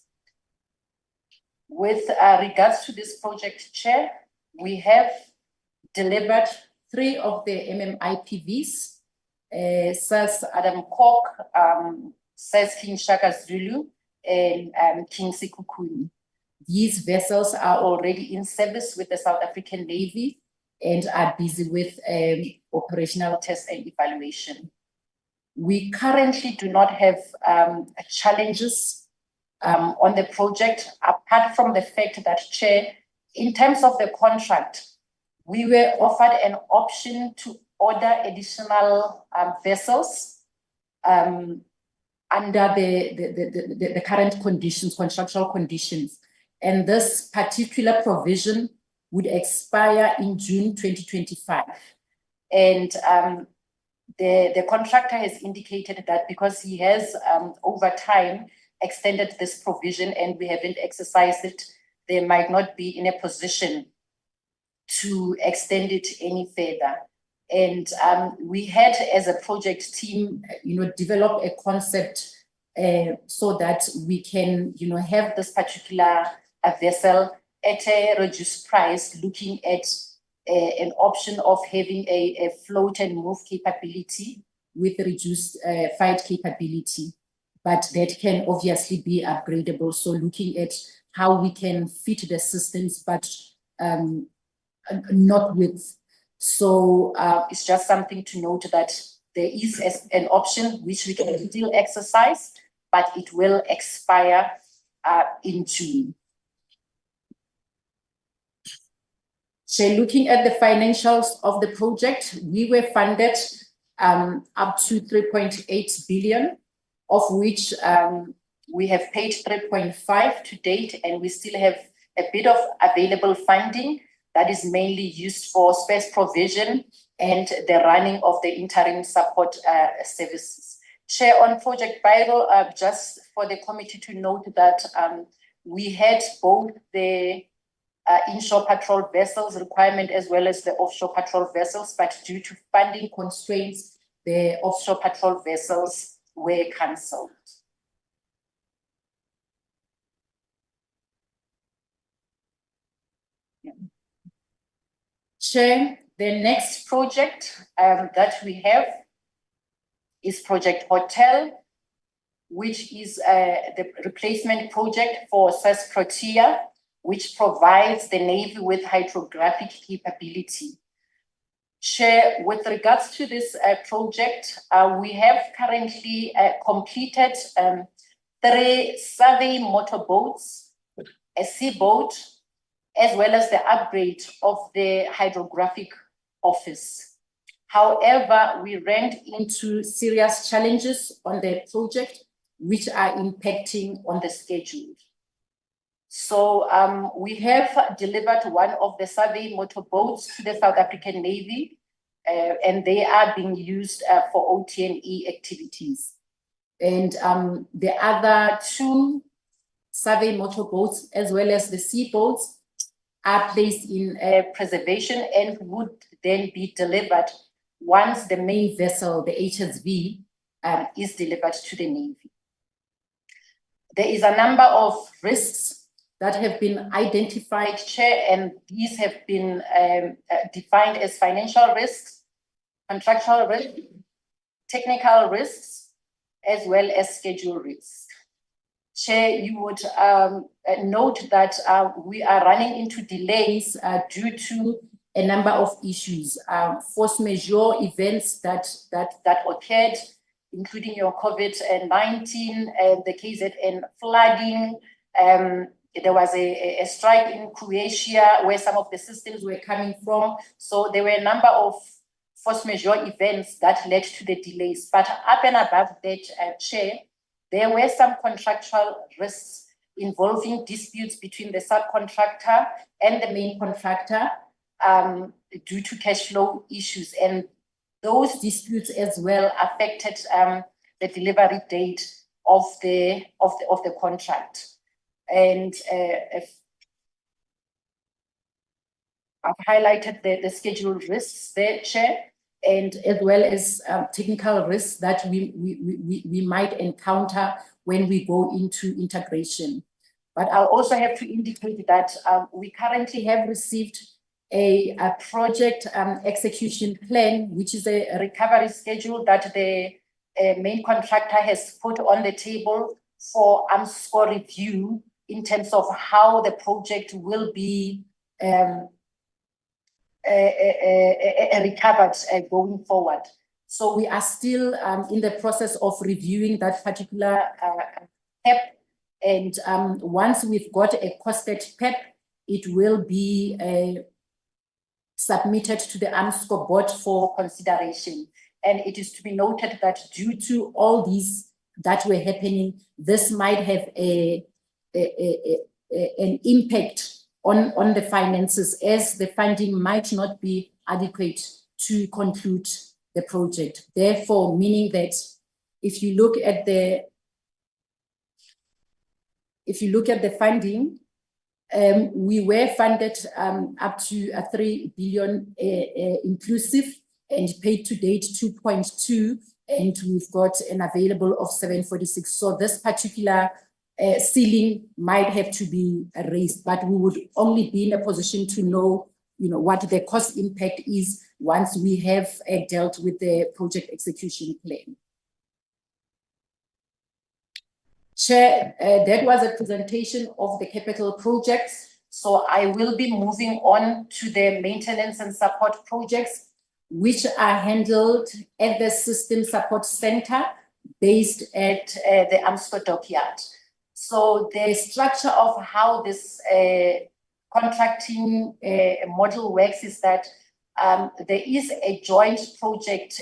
With regards to this project, Chair, we have delivered 3 of the MMIPVs, SAS Adam Kok, SAS King Shaka Zulu, and King Sekhukhune. These vessels are already in service with the South African Navy and are busy with operational test and evaluation. We currently do not have challenges on the project, apart from the fact that, Chair, in terms of the contract, we were offered an option to order additional vessels under the current conditions, contractual conditions. And this particular provision would expire in June 2025. And the contractor has indicated that because he has over time extended this provision and we haven't exercised it, they might not be in a position to extend it any further. And we had, as a project team, develop a concept so that we can, have this particular a vessel at a reduced price, looking at an option of having a float and move capability with reduced fight capability. But that can obviously be upgradable. So looking at how we can fit the systems, but not with. So it's just something to note that there is an option which we can still exercise, but it will expire in June. So looking at the financials of the project, we were funded up to 3.8 billion, of which we have paid 3.5 to date, and we still have a bit of available funding that is mainly used for space provision and the running of the interim support services. Chair, on Project Biro, just for the committee to note that we had both the inshore patrol vessels requirement as well as the offshore patrol vessels, but due to funding constraints, the offshore patrol vessels were cancelled. Yeah. Chair, the next project that we have is Project Hotel, which is the replacement project for SAS Protea, which provides the Navy with hydrographic capability. Chair, with regards to this project, we have currently completed 3 survey motorboats, a seaboat, as well as the upgrade of the hydrographic office. However, we ran into serious challenges on the project, which are impacting on the schedule. So we have delivered one of the survey motorboats to the South African Navy, and they are being used for OT&E activities. And the other 2 survey motorboats, as well as the seaboats, are placed in preservation and would then be delivered once the main vessel, the HSV, is delivered to the Navy. There is a number of risks that have been identified, Chair, and these have been defined as financial risks, contractual risks, technical risks, as well as schedule risks. Chair, you would note that we are running into delays due to a number of issues, force majeure events that occurred, including your COVID-19, the KZN flooding. There was a strike in Croatia where some of the systems were coming from. So there were a number of force majeure events that led to the delays. But up and above that, Chair, there were some contractual risks involving disputes between the subcontractor and the main contractor due to cash flow issues. And those disputes as well affected the delivery date of the contract. And I've highlighted the schedule risks there, Chair, and as well as technical risks that we might encounter when we go into integration. But I'll also have to indicate that we currently have received a project execution plan, which is a recovery schedule that the main contractor has put on the table for Armscor review in terms of how the project will be recovered going forward. So we are still in the process of reviewing that particular PEP. And once we've got a costed PEP, it will be submitted to the Armscor board for consideration. And it is to be noted that due to all these that were happening, this might have an impact on the finances, as the funding might not be adequate to conclude the project. Therefore, meaning that if you look at the funding, we were funded up to 3 billion inclusive and paid to date 2.2, and we've got an available of 746. So this particular ceiling might have to be raised, but we would only be in a position to know, what the cost impact is once we have dealt with the project execution plan. Chair, that was a presentation of the capital projects. So I will be moving on to the maintenance and support projects, which are handled at the System Support Center based at the Armscor Dockyard. So the structure of how this contracting model works is that there is a joint project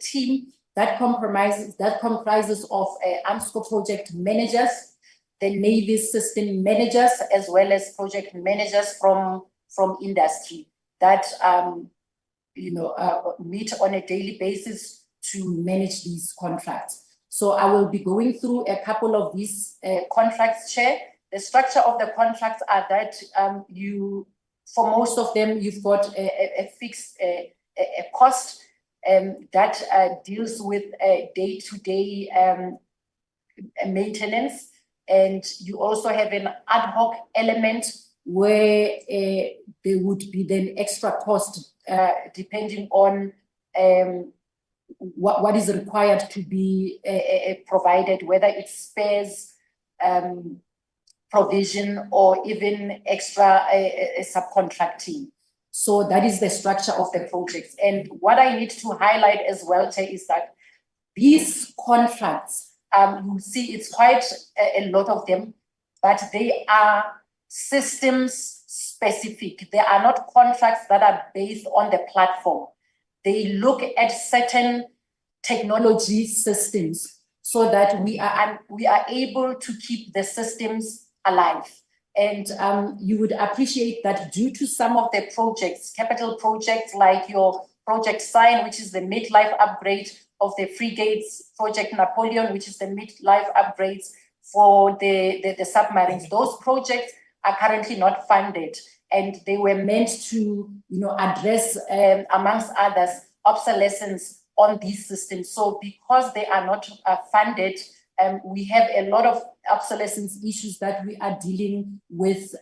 team that comprises of Armscor project managers, the Navy system managers, as well as project managers from industry that meet on a daily basis to manage these contracts. So I will be going through a couple of these contracts, Chair. The structure of the contracts are that for most of them, you've got a fixed cost that deals with day-to-day maintenance. And you also have an ad hoc element where there would be then extra cost depending on what is required to be provided, whether it's spares, provision, or even extra subcontracting. So that is the structure of the projects. And what I need to highlight as well, Chair, is that these contracts, you see it's quite a lot of them, but they are systems specific. They are not contracts that are based on the platform. They look at certain technology systems so that we are able to keep the systems alive. And you would appreciate that due to some of the projects, capital projects like your Project Sign, which is the mid-life upgrade of the frigates, Project Napoleon, which is the mid-life upgrades for the submarines, those projects are currently not funded. And they were meant to address, amongst others, obsolescence on these systems. So because they are not funded, we have a lot of obsolescence issues that we are dealing with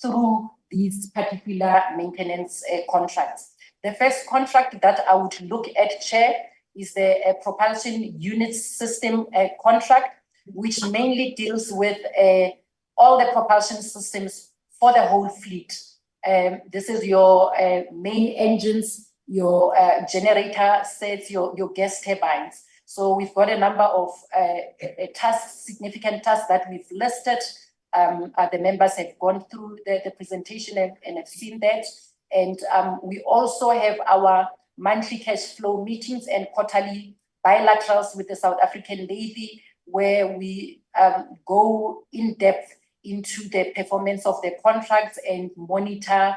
through these particular maintenance contracts. The first contract that I would look at, Chair, is the propulsion unit system contract, which mainly deals with all the propulsion systems for the whole fleet. This is your main engines, your generator sets, your gas turbines. So we've got a number of tasks, significant tasks that we've listed. The members have gone through the presentation and have seen that. And we also have our monthly cash flow meetings and quarterly bilaterals with the South African Navy, where we go in depth into the performance of the contracts and monitor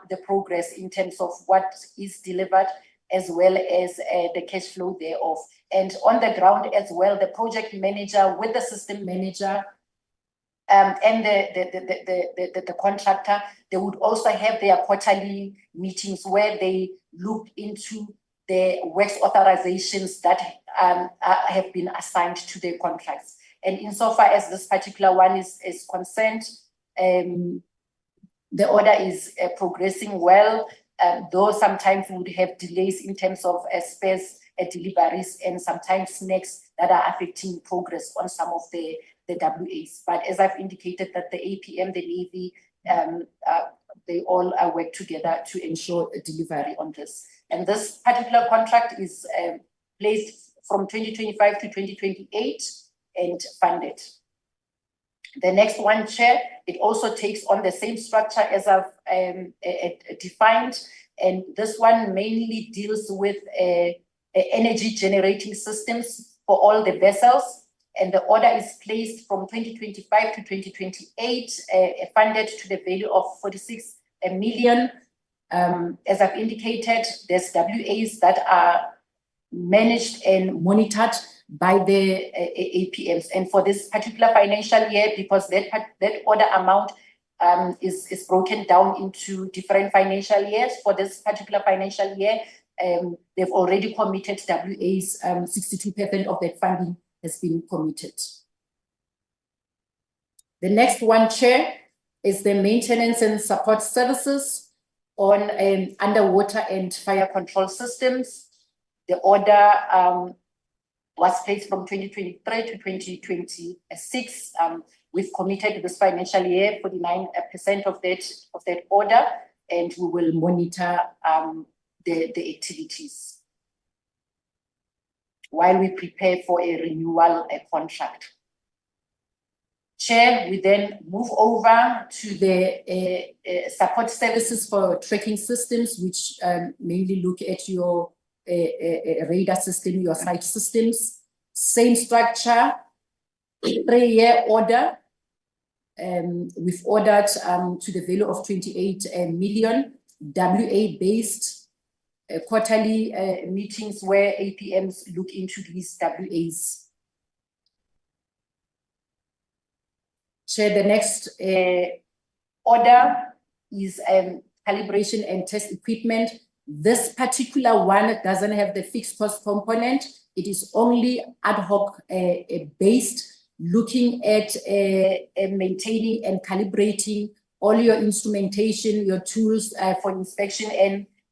the progress in terms of what is delivered, as well as the cash flow thereof. And on the ground as well, the project manager with the system manager and the contractor, they would also have their quarterly meetings where they look into the works authorizations that have been assigned to the contracts. And insofar as this particular one is concerned, the order is progressing well, though sometimes we would have delays in terms of spares deliveries and sometimes snacks that are affecting progress on some of the WAs. But as I've indicated, that the APM, the Navy, they all work together to ensure a delivery on this. And this particular contract is placed from 2025 to 2028 and funded. The next one, Chair, it also takes on the same structure as I've defined. And this one mainly deals with energy generating systems for all the vessels. And the order is placed from 2025 to 2028, funded to the value of 46 million. As I've indicated, there's WAs that are managed and monitored by the APMs. And for this particular financial year, because that order amount is broken down into different financial years, for this particular financial year, they've already committed WAs, 62% of that funding has been committed. The next one, Chair, is the maintenance and support services on underwater and fire control systems. The order was placed from 2023 to 2026. We've committed this financial year 49% of that order, and we will monitor the activities while we prepare for a renewal contract. Chair, we then move over to the support services for tracking systems, which mainly look at your radar system, your site systems. Same structure, 3-year order. We've ordered to the value of 28 million, WA-based quarterly meetings where APMs look into these WAs. Chair, the next order is calibration and test equipment. This particular one doesn't have the fixed cost component. It is only ad hoc based, looking at maintaining and calibrating all your instrumentation, your tools for inspection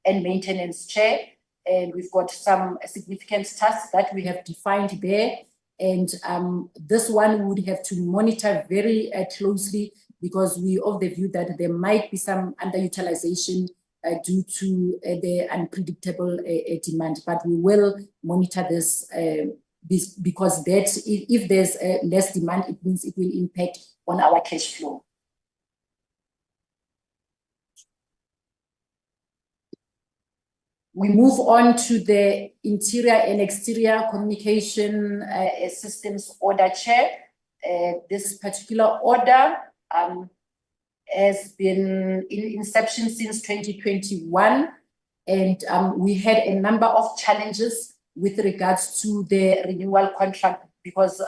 and maintenance, Chair. And we've got some significant tasks that we have defined there. And this one would have to monitor very closely, because we of the view that there might be some underutilization due to the unpredictable demand. But we will monitor this because that if there's less demand, it means it will impact on our cash flow. We move on to the interior and exterior communication systems order, Chair. This particular order has been in inception since 2021, and we had a number of challenges with regards to the renewal contract, because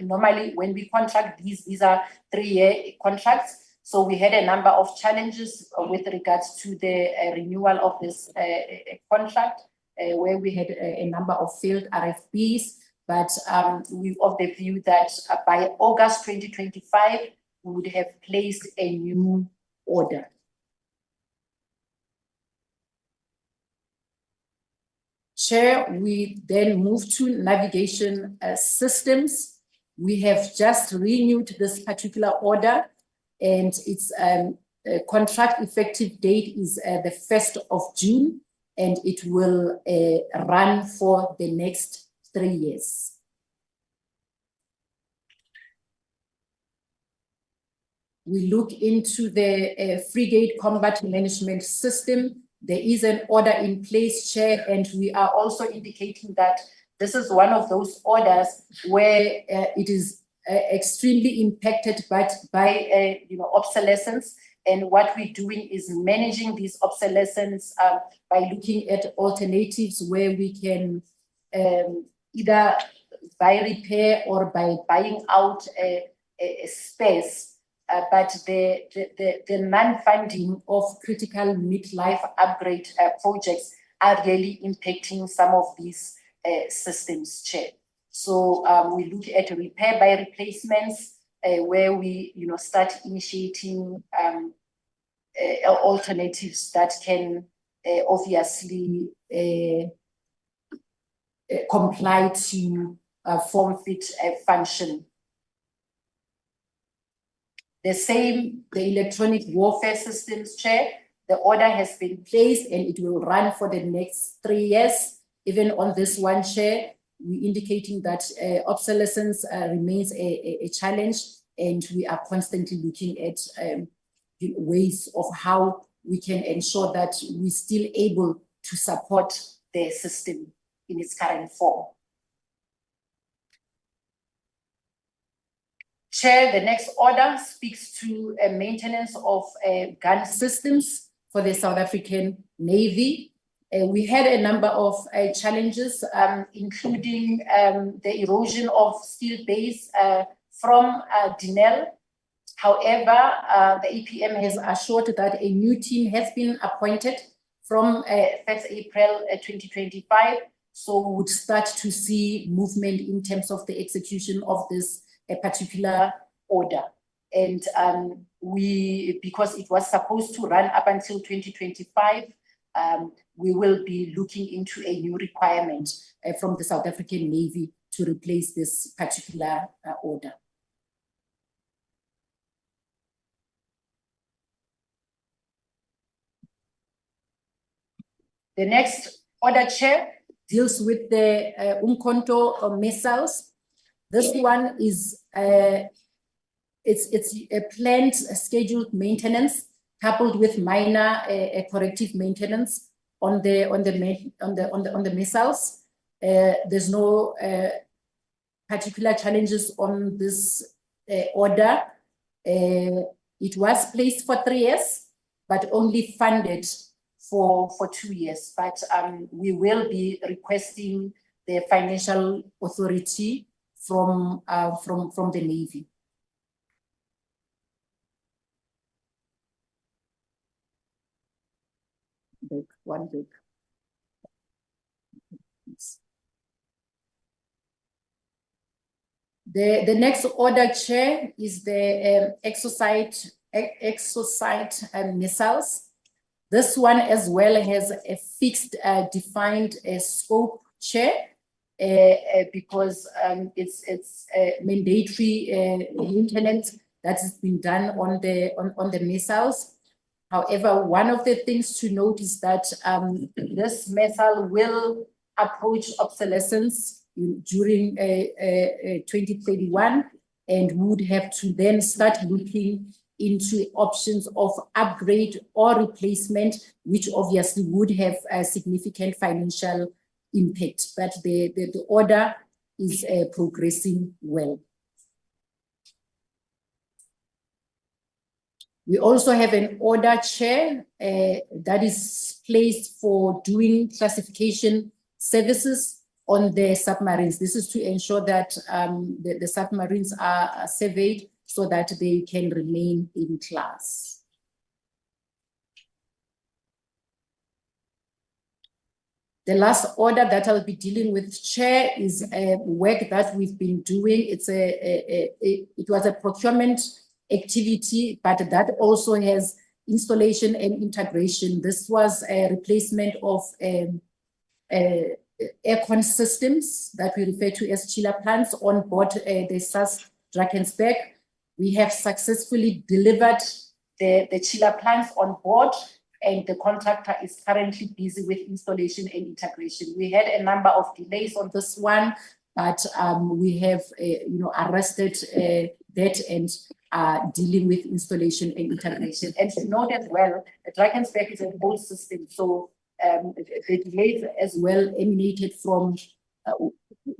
normally when we contract these are 3-year contracts. So we had a number of challenges with regards to the renewal of this contract, where we had a number of failed RFPs, but we of the view that by August 2025, we would have placed a new order. Chair, we then move to navigation systems. We have just renewed this particular order, and its contract effective date is the 1st of June, and it will run for the next 3 years. We look into the frigate combat management system. There is an order in place, Chair, and we are also indicating that this is one of those orders where it is extremely impacted by obsolescence, and what we're doing is managing this obsolescence by looking at alternatives where we can either by repair or by buying out a space. But the non-funding of critical midlife upgrade projects are really impacting some of these systems, Chair. So we look at repair by replacements, where we start initiating alternatives that can obviously comply to form-fit function. The electronic warfare systems, Chair, the order has been placed and it will run for the next 3 years. Even on this one, Chair, we're indicating that obsolescence remains a challenge, and we are constantly looking at ways of how we can ensure that we're still able to support the system in its current form. Chair, the next order speaks to maintenance of gun systems for the South African Navy. We had a number of challenges, including the erosion of steel base from Naval. However, the APM has assured that a new team has been appointed from 1st April 2025. So we would start to see movement in terms of the execution of this particular order. And because it was supposed to run up until 2025, we will be looking into a new requirement from the South African Navy to replace this particular order. The next order, Chair, deals with the Umkhonto missiles. This one is it's a planned scheduled maintenance coupled with minor corrective maintenance on the missiles. There's no particular challenges on this order. It was placed for 3 years, but only funded for 2 years. But we will be requesting the financial authority from the Navy. One big. The next order, Chair, is the exocyte missiles. This one as well has a fixed defined scope, Chair, because it's mandatory maintenance that has been done on the missiles. However, one of the things to note is that this missile will approach obsolescence during 2031, and would have to then start looking into options of upgrade or replacement, which obviously would have a significant financial impact. But the order is progressing well. We also have an order, Chair, that is placed for doing classification services on the submarines. This is to ensure that the submarines are surveyed so that they can remain in class. The last order that I'll be dealing with, Chair, is work that we've been doing. It was a procurement activity, but that also has installation and integration. This was a replacement of aircon systems that we refer to as chiller plants on board the SAS Drakensberg. We have successfully delivered the chiller plants on board, and the contractor is currently busy with installation and integration. We had a number of delays on this one, but we have arrested that and dealing with installation and integration. And to note as well, the Drakensberg is an old system, so the delays as well emanated from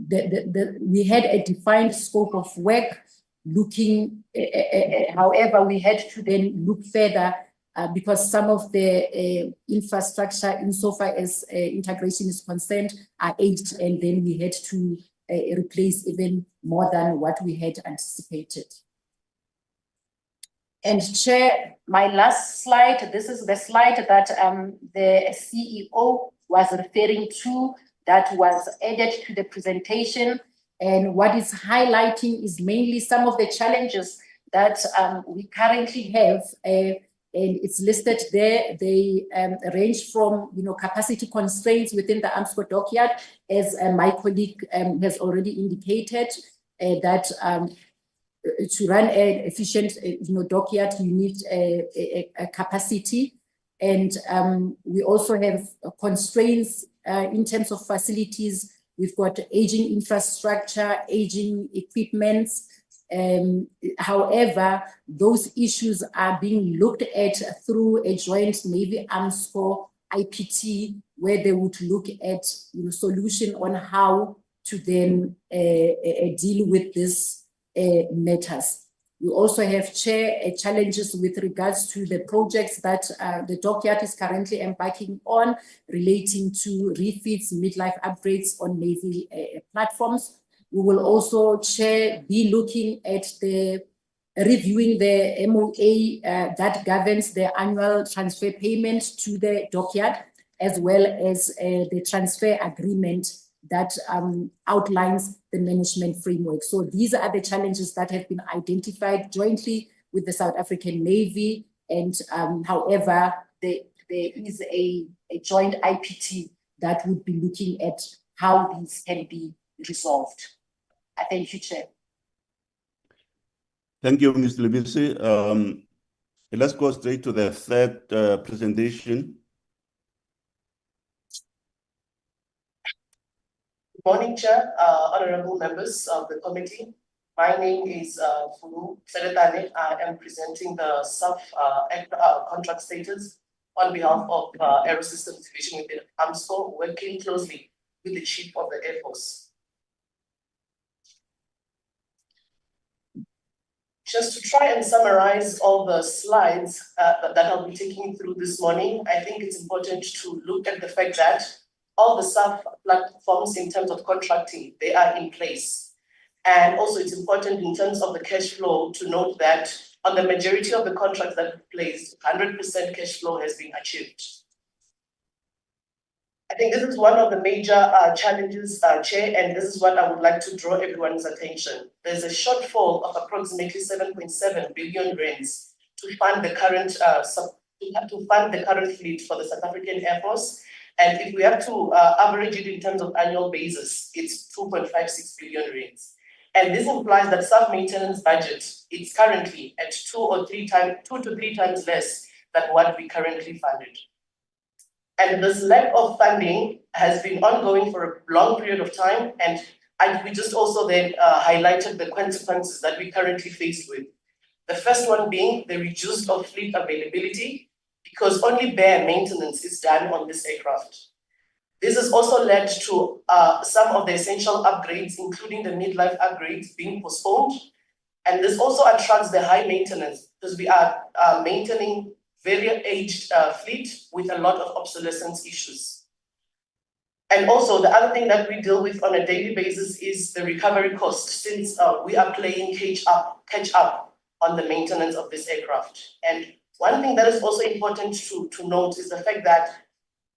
we had a defined scope of work looking, however, we had to then look further because some of the infrastructure insofar as integration is concerned are aged, and then we had to replace even more than what we had anticipated. And Chair, my last slide, this is the slide that the CEO was referring to that was added to the presentation. And what is highlighting is mainly some of the challenges that we currently have, and it's listed there. They range from capacity constraints within the Armscor Dockyard, as my colleague has already indicated, that to run an efficient dockyard, you need a capacity. And we also have constraints in terms of facilities. We've got aging infrastructure, aging equipment. However, those issues are being looked at through a joint Navy Armscor IPT, where they would look at solution on how to then deal with this matters. We also have, Chair, challenges with regards to the projects that the Dockyard is currently embarking on relating to refits, midlife upgrades on Navy platforms. We will also, Chair, be looking at reviewing the MOA that governs the annual transfer payment to the Dockyard, as well as the transfer agreement that outlines the management framework. So these are the challenges that have been identified jointly with the South African Navy. And however, there is a joint IPT that would be looking at how these can be resolved. I thank you, Chair. Thank you, Ms. Lebisi. Let's go straight to the third presentation. Good morning, Chair, honorable members of the committee. My name is Fulu Seletane. I am presenting the contract status on behalf of Aerosystems Division within Armscor, working closely with the Chief of the Air Force. Just to try and summarize all the slides that I'll be taking through this morning, I think it's important to look at the fact that all the sub-platforms in terms of contracting, they are in place. And also it's important in terms of the cash flow to note that on the majority of the contracts that we placed, 100% cash flow has been achieved. I think this is one of the major challenges, Chair, and this is what I would like to draw everyone's attention. There's a shortfall of approximately 7.7 billion rands to fund the current fleet for the South African Air Force. And if we have to average it in terms of annual basis, it's 2.56 billion rands. And this implies that sub-maintenance budget is currently at 2 to 3 times less than what we currently funded. And this lack of funding has been ongoing for a long period of time. And we just also then highlighted the consequences that we currently face with. The first one being the reduced of fleet availability, because only bare maintenance is done on this aircraft. This has also led to some of the essential upgrades, including the midlife upgrades, being postponed. And this also attracts the high maintenance because we are maintaining very aged fleet with a lot of obsolescence issues. And also the other thing that we deal with on a daily basis is the recovery cost, since we are playing catch up on the maintenance of this aircraft. And one thing that is also important to note is the fact that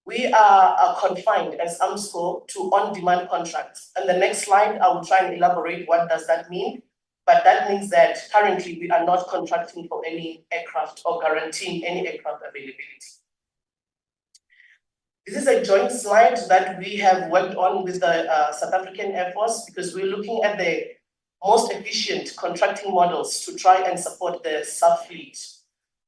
we are confined as Armscor to on-demand contracts. And the next slide, I will try and elaborate what does that mean. But that means that currently we are not contracting for any aircraft or guaranteeing any aircraft availability. This is a joint slide that we have worked on with the South African Air Force, because we're looking at the most efficient contracting models to try and support the sub-fleet.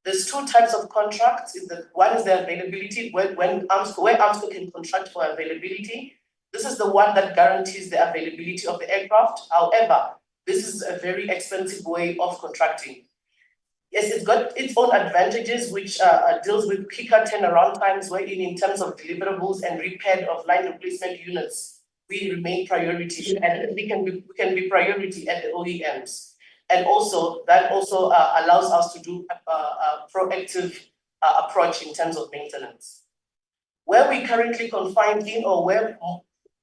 There's two types of contracts. One is the availability, where Armscor can contract for availability. This is the one that guarantees the availability of the aircraft. However, this is a very expensive way of contracting. Yes, it's got its own advantages, which deals with quicker turnaround times, where in terms of deliverables and repair of line replacement units, we remain priority, and we can be priority at the OEMs. And also, that also allows us to do a proactive approach in terms of maintenance. Where we currently confined in, or where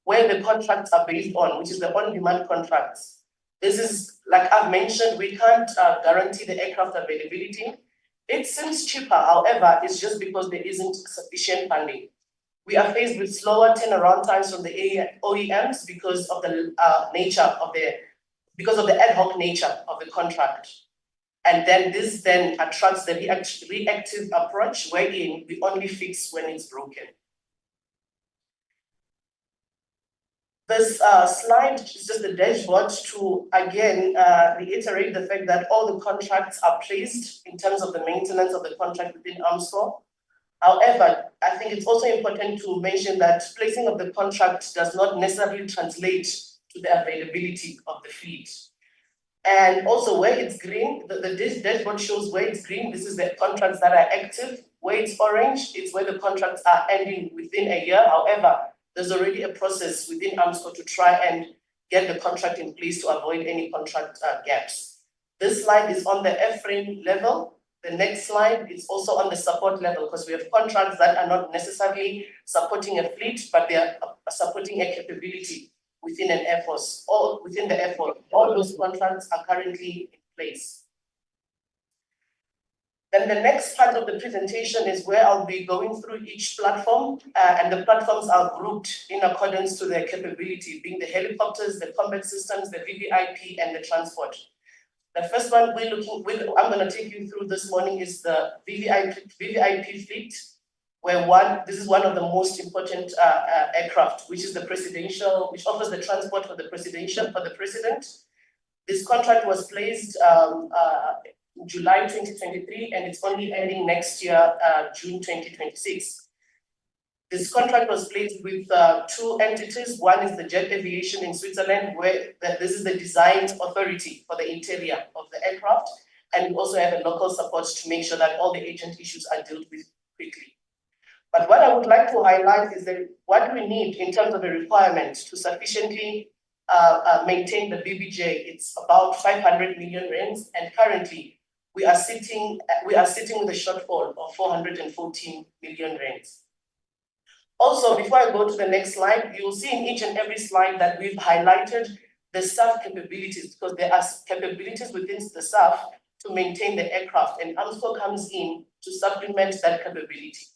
the contracts are based on, which is the on-demand contracts. This is, like I've mentioned, we can't guarantee the aircraft availability. It seems cheaper, however, it's just because there isn't sufficient funding. We are faced with slower turnaround times from the OEMs because of the ad hoc nature of the contract. And then this then attracts the reactive approach, wherein we only fix when it's broken. This slide is just a dashboard to, again, reiterate the fact that all the contracts are placed in terms of the maintenance of the contract within Armscor. However, I think it's also important to mention that placing of the contract does not necessarily translate to the availability of the fleet. And also where it's green, this dashboard shows where it's green, this is the contracts that are active. Where it's orange, it's where the contracts are ending within a year. However, there's already a process within Armscor to try and get the contract in place to avoid any contract gaps. This slide is on the airframe level. The next slide is also on the support level, because we have contracts that are not necessarily supporting a fleet, but they are supporting a capability within an Air Force, or within the Air Force. All those contracts are currently in place. Then the next part of the presentation is where I'll be going through each platform, and the platforms are grouped in accordance to their capability, being the helicopters, the combat systems, the VVIP, and the transport. The first one I'm going to take you through this morning is the VVIP fleet, where this is one of the most important aircraft, which is the presidential, which offers the transport for the president. This contract was placed in July 2023, and it's only ending next year, June 2026. This contract was placed with two entities. One is the Jet Aviation in Switzerland, where this is the design authority for the interior of the aircraft. And we also have a local support to make sure that all the agent issues are dealt with quickly. But what I would like to highlight is that what we need in terms of the requirement to sufficiently maintain the BBJ, it's about 500 million rands, and currently we are sitting with a shortfall of 414 million rands. Also, before I go to the next slide, you will see in each and every slide that we've highlighted the SAF capabilities, because there are capabilities within the SAF to maintain the aircraft, and Armscor comes in to supplement that capability.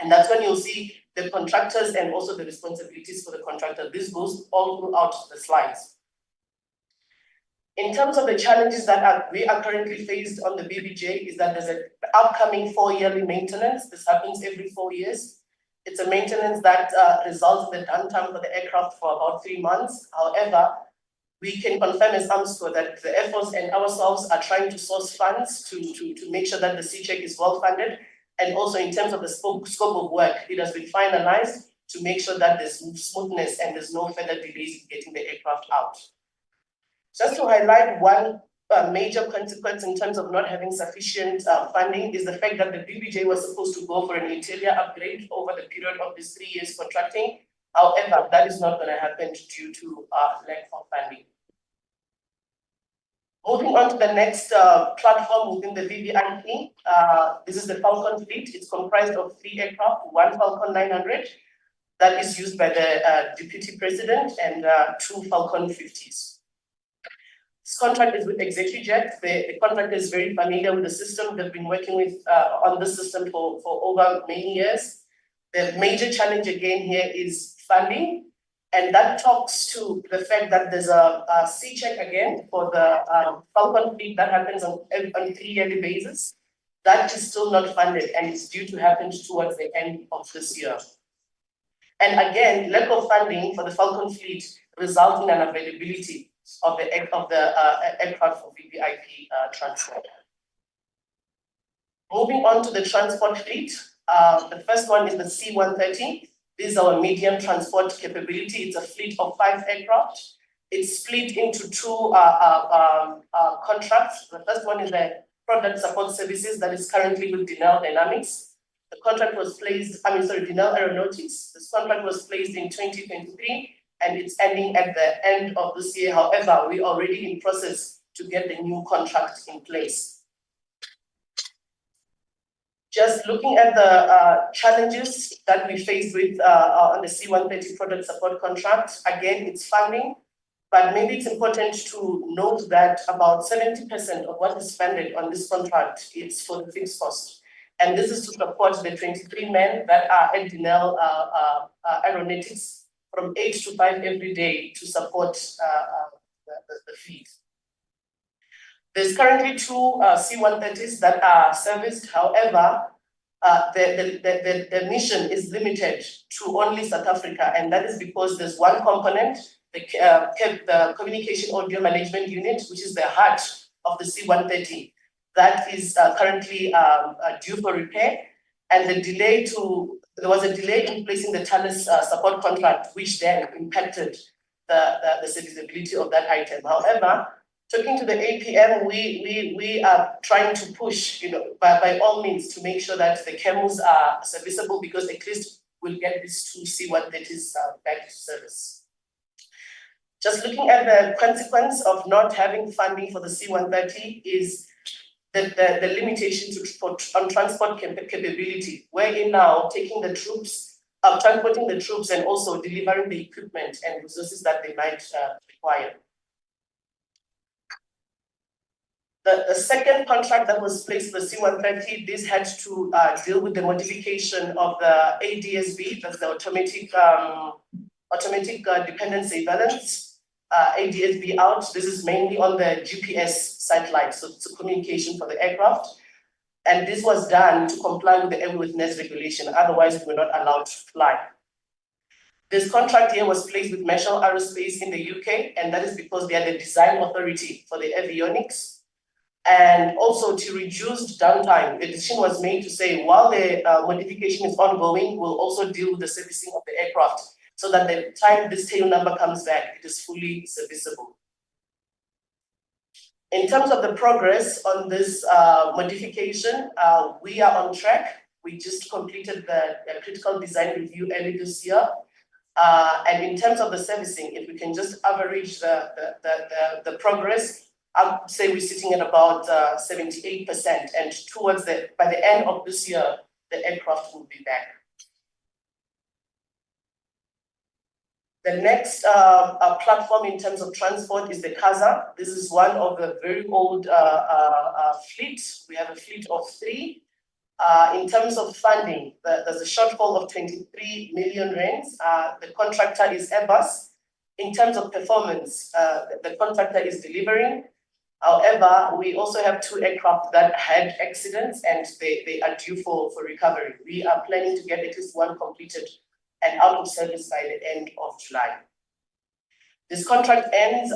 And that's when you'll see the contractors and also the responsibilities for the contractor. This goes all throughout the slides. In terms of the challenges that we are currently faced on the BBJ is that there's an upcoming 4-yearly maintenance. This happens every 4 years. It's a maintenance that results in the downtime for the aircraft for about 3 months. However, we can confirm as Armscor that the Air Force and ourselves are trying to source funds to make sure that the C-check is well funded. And also in terms of the scope of work, it has been finalized to make sure that there's smoothness and there's no further delays in getting the aircraft out. Just to highlight one major consequence in terms of not having sufficient funding is the fact that the BBJ was supposed to go for an interior upgrade over the period of this 3 years contracting. However, that is not going to happen due to lack of funding. Moving on to the next platform within the VVIP, this is the Falcon fleet. It's comprised of 3 aircraft, 1 Falcon 900 that is used by the Deputy President and 2 Falcon 50s. This contract is with ExecuJet. The contractor is very familiar with the system. They've been working with on this system for over many years. The major challenge again here is funding. And that talks to the fact that there's a C-check again for the Falcon fleet that happens on a 3-yearly basis. That is still not funded and it's due to happen towards the end of this year. And again, lack of funding for the Falcon fleet results in an availability of the aircraft for VVIP transport. Moving on to the transport fleet, the first one is the C-130. This is our medium transport capability. It's a fleet of 5 aircraft. It's split into 2 contracts. The first one is the product support services that is currently with Denel Dynamics. The contract was placed, Denel Aeronautics. This contract was placed in 2023 and it's ending at the end of this year. However, we're already in process to get the new contract in place. Just looking at the challenges that we face with on the C-130 product support contract, again, it's funding, but maybe it's important to note that about 70% of what is funded on this contract is for the fixed cost. And this is to support the 23 men that are at Denel Aeronautics from 8 to 5 every day to support the fleet. There's currently 2 C-130s that are serviced. However, the mission is limited to only South Africa, and that is because there's one component, the communication audio management unit, which is the heart of the C-130, that is currently due for repair. And there was a delay in placing the Thales support contract, which then impacted the serviceability of that item. However, talking to the APM, we are trying to push, by all means to make sure that the CAMUs are serviceable, because at least we'll get these 2 C-130s back to service. Just looking at the consequence of not having funding for the C-130 is the limitation on transport capability. We're in now taking the troops, transporting the troops and also delivering the equipment and resources that they might require. The second contract that was placed with the C-130, this had to deal with the modification of the ADSB, that's the automatic dependent surveillance. ADS-B out. This is mainly on the GPS satellite, so it's a communication for the aircraft. And this was done to comply with the airworthiness regulation. Otherwise, we were not allowed to fly. This contract here was placed with National Aerospace in the UK, and that is because they are the design authority for the avionics. And also to reduce downtime, the decision was made to say, while the modification is ongoing, we'll also deal with the servicing of the aircraft so that the time this tail number comes back, it is fully serviceable. In terms of the progress on this modification, we are on track. We just completed the critical design review early this year. And in terms of the servicing, if we can just average the progress, I would say we're sitting at about 78%. And towards by the end of this year, the aircraft will be back. The next platform in terms of transport is the CASA. This is one of the very old fleet. We have a fleet of 3. In terms of funding, there's a shortfall of 23 million rands. The contractor is Airbus. In terms of performance, the contractor is delivering. However, we also have 2 aircraft that had accidents and they are due for recovery. We are planning to get at least 1 completed and out of service by the end of July. This contract ends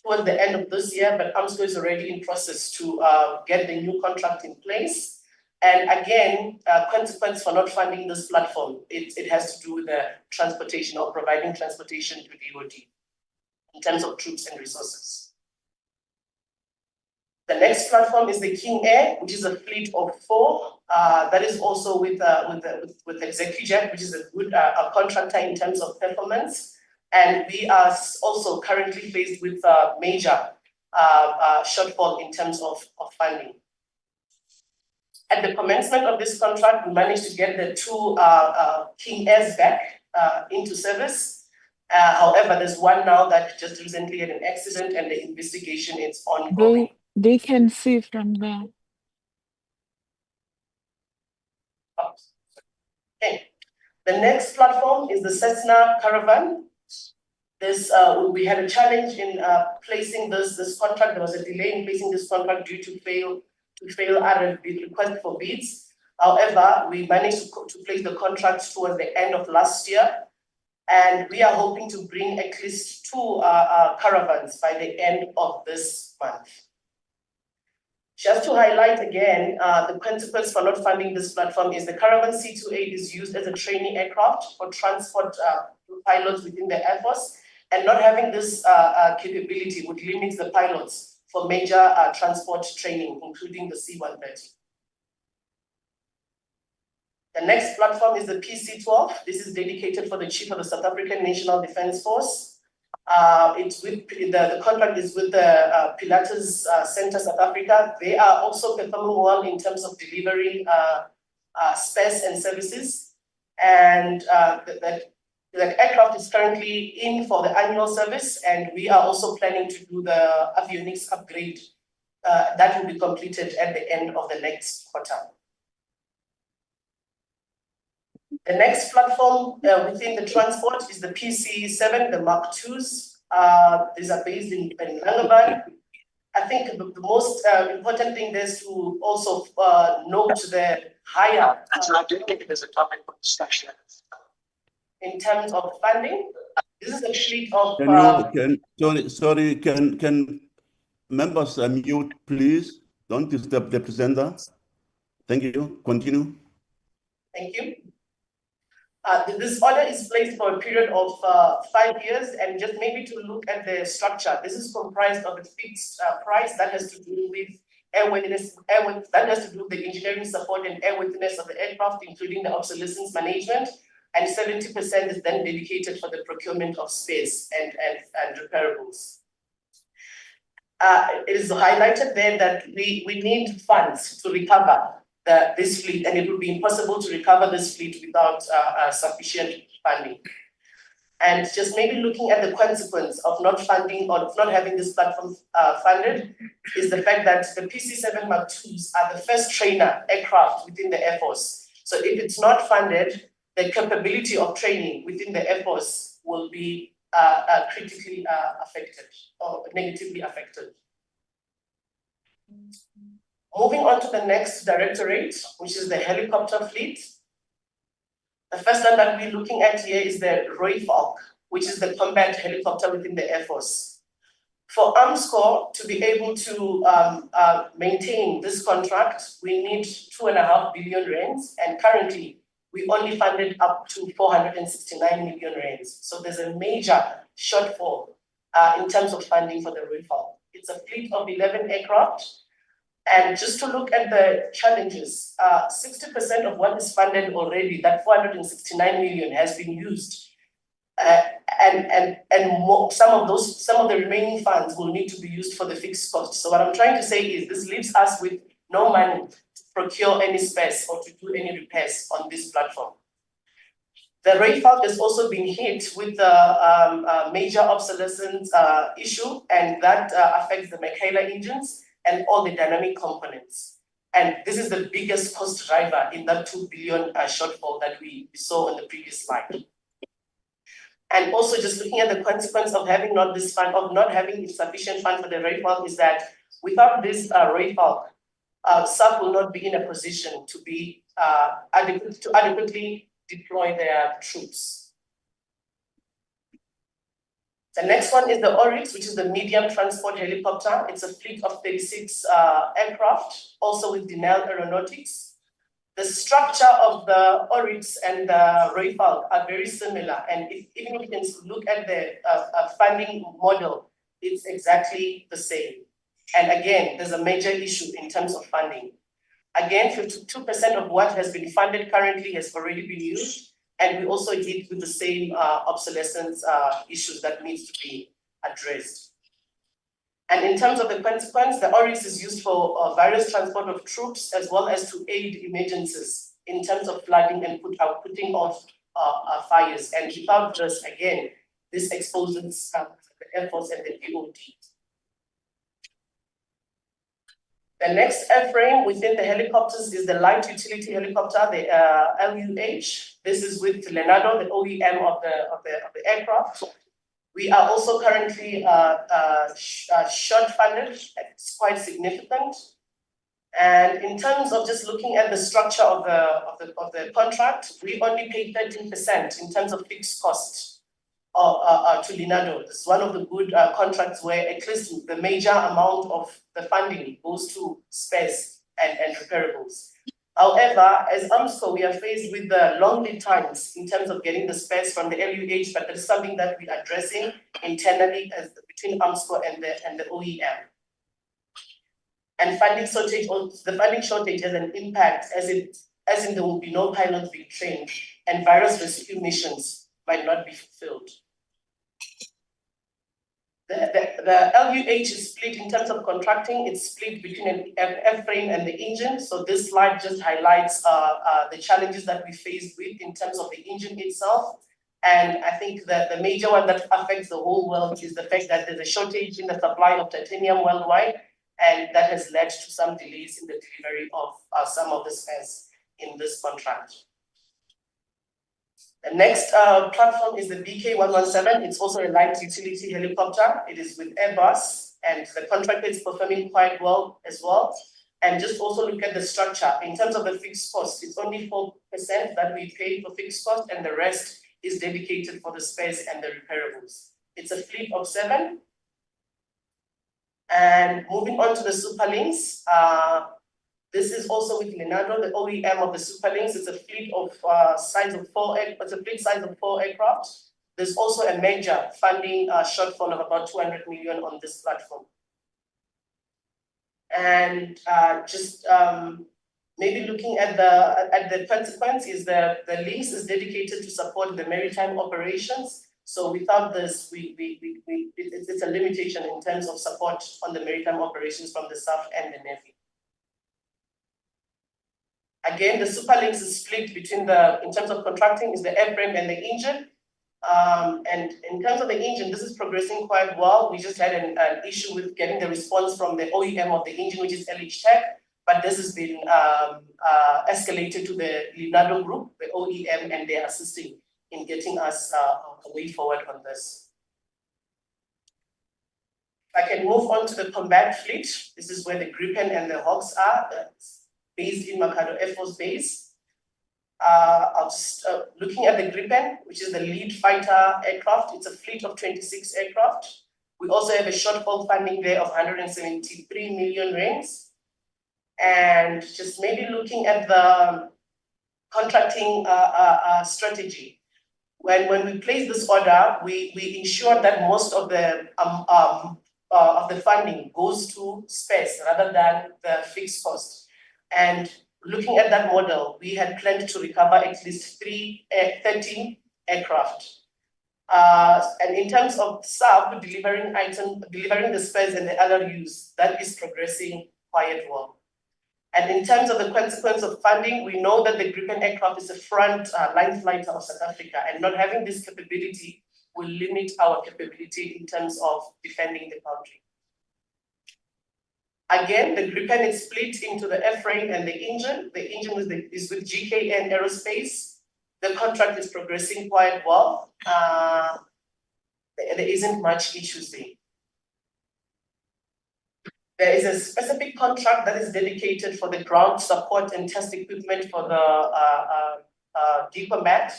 towards the end of this year, but Armscor is already in process to get the new contract in place. And again, consequence for not funding this platform, it has to do with the transportation or providing transportation to DoD in terms of troops and resources. The next platform is the King Air, which is a fleet of 4. That is also with Execujet, which is a good contractor in terms of performance. And we are also currently faced with a major shortfall in terms of funding. At the commencement of this contract, we managed to get the 2 King Airs back into service. However, there's one now that just recently had an accident and the investigation is ongoing. They can see from there. Okay. The next platform is the Cessna Caravan. This we had a challenge in placing this contract. There was a delay in placing this contract due to fail RFB request for bids. However, we managed to place the contract towards the end of last year, and we are hoping to bring at least 2 caravans by the end of this month. Just to highlight again, the consequence for not funding this platform is the Caravan C28 is used as a training aircraft for transport pilots within the Air Force, and not having this capability would limit the pilots for major transport training, including the C-130. The next platform is the PC-12. This is dedicated for the Chief of the South African National Defence Force. It's with the contract is with the Pilates Center South Africa. They are also performing well in terms of delivering spares and services. And the aircraft is currently in for the annual service, and we are also planning to do the avionics upgrade that will be completed at the end of the next quarter. The next platform within the transport is the PC-7, the Mark IIs. These are based in Langeban. I think the most important thing is to also note the higher in terms of funding. This is a fleet of. Can members mute, please? Don't disturb the presenter. Thank you. Continue. Thank you. This order is placed for a period of 5 years, and just maybe to look at the structure. This is comprised of a fixed price that has to do with airworthiness, that has to do with the engineering support and airworthiness of the aircraft, including the obsolescence management, and 70% is then dedicated for the procurement of spares and reparables. It is highlighted there that we need funds to recover this fleet, and it would be impossible to recover this fleet without sufficient funding. And just maybe looking at the consequence of not funding or not having this platform funded is the fact that the PC-7 Mark IIs are the first trainer aircraft within the Air Force. So if it's not funded, the capability of training within the Air Force will be critically affected or negatively affected. Moving on to the next directorate, which is the helicopter fleet. The first one that we're looking at here is the Falcon, which is the combat helicopter within the Air Force. For Armscor to be able to maintain this contract, we need 2.5 billion rands, and currently we only funded up to 469 million rands. So there's a major shortfall in terms of funding for the Falcon. It's a fleet of 11 aircraft. And just to look at the challenges, 60% of what is funded already, that 469 million, has been used. Some of the remaining funds will need to be used for the fixed cost. So what I'm trying to say is this leaves us with no money to procure any space or to do any repairs on this platform. The Falcon has also been hit with the major obsolescence issue, and that affects the MKII engines and all the dynamic components. And this is the biggest cost driver in that 2 billion shortfall that we saw on the previous slide. And also just looking at the consequence of having not having sufficient fund for the Falcon is that without this Falcon, SAF will not be in a position to be adequately deploy their troops. The next one is the Oryx, which is the medium transport helicopter. It's a fleet of 36 aircraft, also with Naval Aeronautics. The structure of the Oryx and the Falcon are very similar, and even if you can look at the funding model, it's exactly the same. And again, there's a major issue in terms of funding. Again, 52% of what has been funded currently has already been used. And we also deal with the same obsolescence issues that needs to be addressed. And in terms of the consequence, the Oryx is used for various transport of troops as well as to aid emergencies in terms of flooding and putting off fires. And without this, again, this exposes the Air Force and the DOD. The next airframe within the helicopters is the light utility helicopter, the LUH. This is with Leonardo, the OEM of the aircraft. We are also currently short funded. It's quite significant. And in terms of just looking at the structure of the contract, we only paid 13% in terms of fixed cost to Leonardo. It's one of the good contracts where at least the major amount of the funding goes to spares and reparables. However, as Armscor, we are faced with the long lead times in terms of getting the spares from the LUH, but that's something that we are addressing internally between Armscor and the OEM. And funding shortage, the funding shortage has an impact as in there will be no pilots being trained and virus rescue missions might not be fulfilled. The LUH is split in terms of contracting. It's split between an airframe and the engine. So this slide just highlights the challenges that we faced with in terms of the engine itself. And I think that the major one that affects the whole world is the fact that there's a shortage in the supply of titanium worldwide, and that has led to some delays in the delivery of some of the spares in this contract. The next platform is the BK117. It's also a light utility helicopter. It is with Airbus, and the contractor is performing quite well as well. And just also look at the structure. In terms of the fixed cost, it's only 4% that we pay for fixed cost, and the rest is dedicated for the spares and the reparables. It's a fleet of 7. And moving on to the Super Lynx, this is also with Leonardo, the OEM of the Super Lynx. It's a fleet of size of 4. It's a fleet size of 4 aircraft. There's also a major funding shortfall of about 200 million on this platform. And just maybe looking at the consequence is the Lynx is dedicated to support the maritime operations. So without this, it's a limitation in terms of support on the maritime operations from the SAF and the Navy. Again, the Super Lynx is split between in terms of contracting, is the airframe and the engine. And in terms of the engine, this is progressing quite well. We just had an issue with getting the response from the OEM of the engine, which is LH Tech, but this has been escalated to the Leonardo group, the OEM, and they are assisting in getting us a way forward on this. I can move on to the combat fleet. This is where the Gripen and the Hawks are, based in Makado Air Force Base. Looking at the Gripen, which is the lead fighter aircraft, it's a fleet of 26 aircraft. We also have a shortfall funding there of 173 million rands. And just maybe looking at the contracting strategy. When we place this order, we ensure that most of the funding goes to space rather than the fixed cost. And looking at that model, we had planned to recover at least 13 aircraft. And in terms of sub delivering the spares and the LRUs, that is progressing quite well. And in terms of the consequence of funding, we know that the Gripen aircraft is a front line fighter of South Africa, and not having this capability will limit our capability in terms of defending the country. Again, the Gripen is split into the airframe and the engine. The engine is with GKN Aerospace. The contract is progressing quite well. There isn't much issues there. There is a specific contract that is dedicated for the ground support and test equipment for the DPOMAT.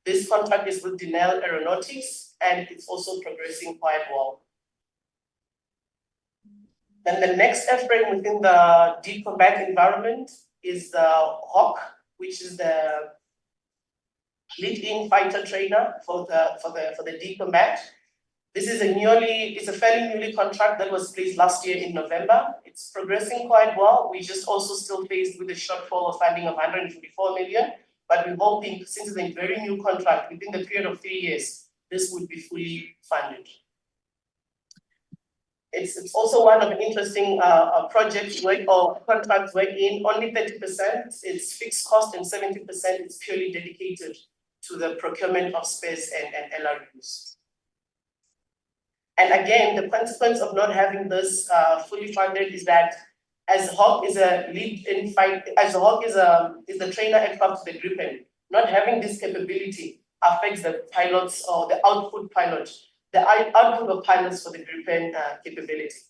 This contract is with Naval Aeronautics, and it's also progressing quite well. Then the next airframe within the DPOMAT environment is the Hawk, which is the lead-in fighter trainer for the DPOMAT. This is it's a fairly newly contract that was placed last year in November. It's progressing quite well. We just also still faced with a shortfall of funding of 154 million, but we're hoping, since it's a very new contract, within the period of 3 years, this would be fully funded. It's also one of an interesting projects or contracts wherein only 30% is fixed cost and 70% is purely dedicated to the procurement of spares and LRUs. And again, the consequence of not having this fully funded is that as Hawk is a lead in fight, as Hawk is the trainer aircraft to the Gripen, not having this capability affects the pilots or the output pilot, the output of pilots for the Gripen capability.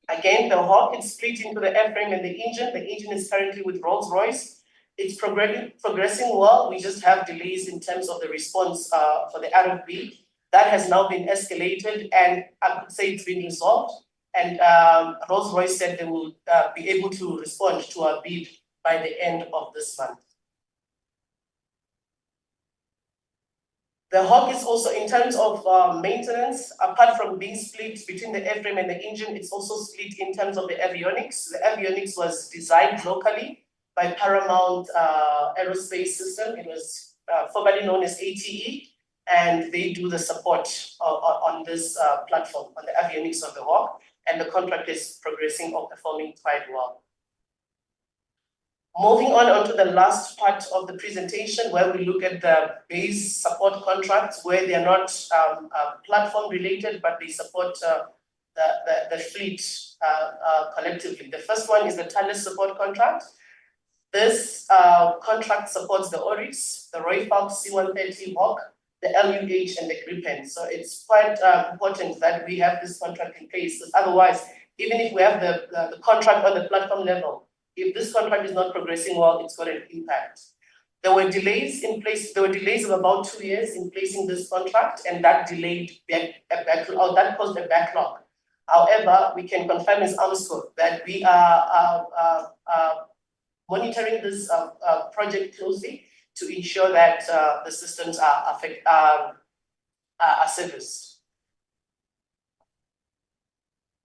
Again, the Hawk is split into the airframe and the engine. The engine is currently with Rolls-Royce. It's progressing well. We just have delays in terms of the response for the RFB. That has now been escalated, and I could say it's been resolved. And Rolls-Royce said they will be able to respond to our bid by the end of this month. The Hawk is also, in terms of maintenance, apart from being split between the airframe and the engine, it's also split in terms of the avionics. The avionics was designed locally by Paramount Aerospace System. It was formerly known as ATE. And they do the support on this platform, on the avionics of the Hawk, and the contract is progressing or performing quite well. Moving onto the last part of the presentation, where we look at the base support contracts, where they are not platform related, but they support the fleet collectively. The first one is the Thales support contract. This contract supports the Oryx, the Royal C-130 Hawk, the LUH and the Gripen. So it's quite important that we have this contract in place. Because otherwise, even if we have the contract on the platform level, if this contract is not progressing well, it's got an impact. There were delays in place. There were delays of about 2 years in placing this contract, and that delayed that caused a backlog. However, we can confirm as Armscor that we are monitoring this project closely to ensure that the systems are serviced.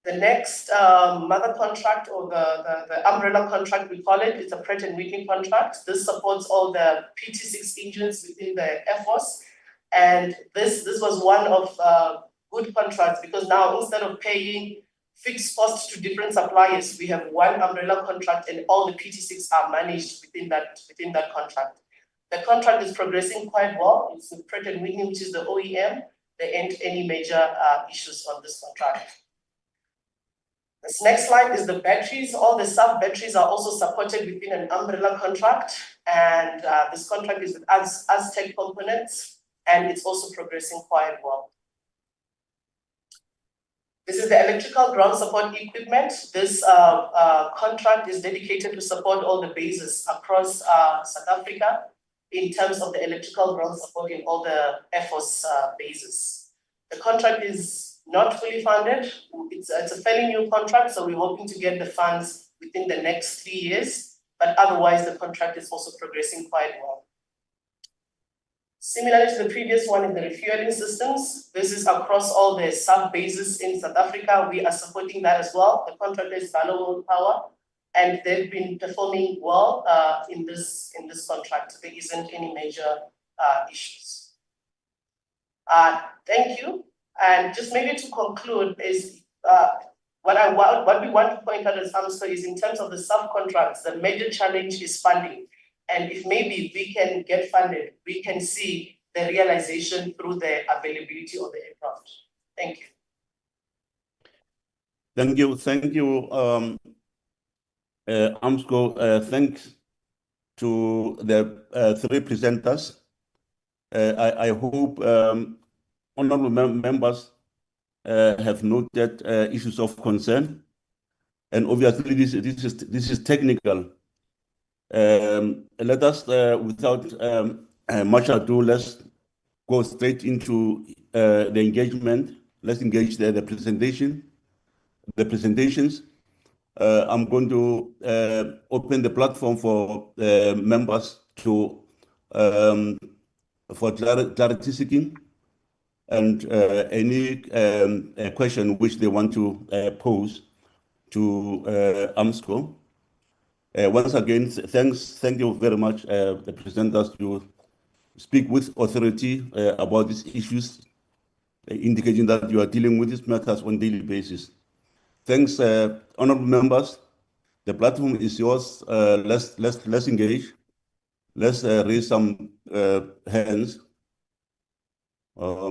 The next mother contract, or the umbrella contract we call it, is a Pratt & Whitney contract. This supports all the PT6 engines within the Air Force. And this was one of good contracts, because now instead of paying fixed costs to different suppliers, we have one umbrella contract and all the PT6 are managed within that contract. The contract is progressing quite well. It's with Pratt & Whitney, which is the OEM. There ain't any major issues on this contract. This next slide is the batteries. All the sub-batteries are also supported within an umbrella contract. And this contract is with Aztec Components, and it's also progressing quite well. This is the electrical ground support equipment. This contract is dedicated to support all the bases across South Africa in terms of the electrical ground support in all the Air Force bases. The contract is not fully funded. It's a fairly new contract, so we're hoping to get the funds within the next 3 years, but otherwise the contract is also progressing quite well. Similarly to the previous one in the refueling systems, this is across all the sub-bases in South Africa. We are supporting that as well. The contractor is Naval Power, and they've been performing well in this contract. There isn't any major issues. Thank you. And just maybe to conclude is what we want to point out as Armscor is in terms of the subcontracts, the major challenge is funding. And if maybe we can get funded, we can see the realization through the availability of the aircraft. Thank you. Thank you. Thank you, Armscor. Thanks to the three presenters. I hope honorable members have noted issues of concern, and obviously this is technical. Let us, without much ado, let's go straight into the engagement. Let's engage the presentations. I'm going to open the platform for members to for clarity seeking and any question which they want to pose to Armscor. Once again, thank you very much, the presenters, to speak with authority about these issues, indicating that you are dealing with these matters on a daily basis. Thanks, honorable members. The platform is yours. Let's engage. Let's raise some hands. I'll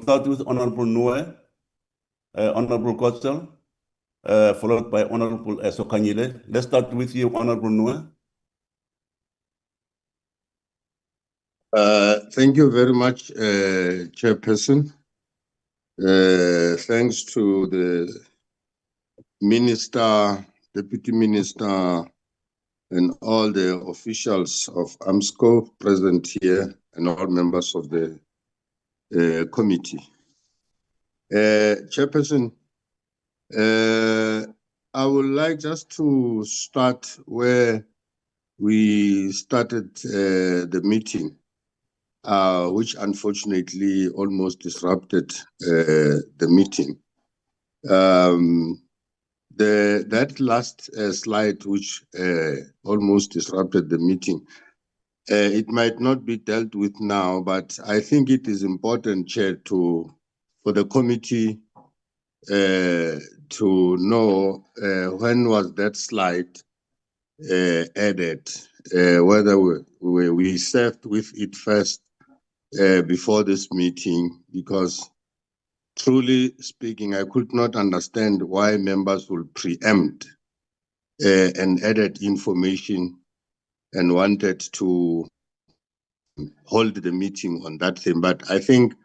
start with Honorable Noe, Honorable Kotzel, followed by Honorable Sokanyile. Let's start with you, Honorable Noe. Thank you very much, Chairperson. Thanks to the Minister, Deputy Minister, and all the officials of Armscor present here, and all members of the committee. Chairperson, I would like just to start where we started the meeting, which unfortunately almost disrupted the meeting. That last slide, which almost disrupted the meeting, it might not be dealt with now, but I think it is important, Chair, for the committee to know when was that slide added, whether we served with it first before this meeting, because truly speaking, I could not understand why members would preempt and added information and wanted to hold the meeting on that thing. But I think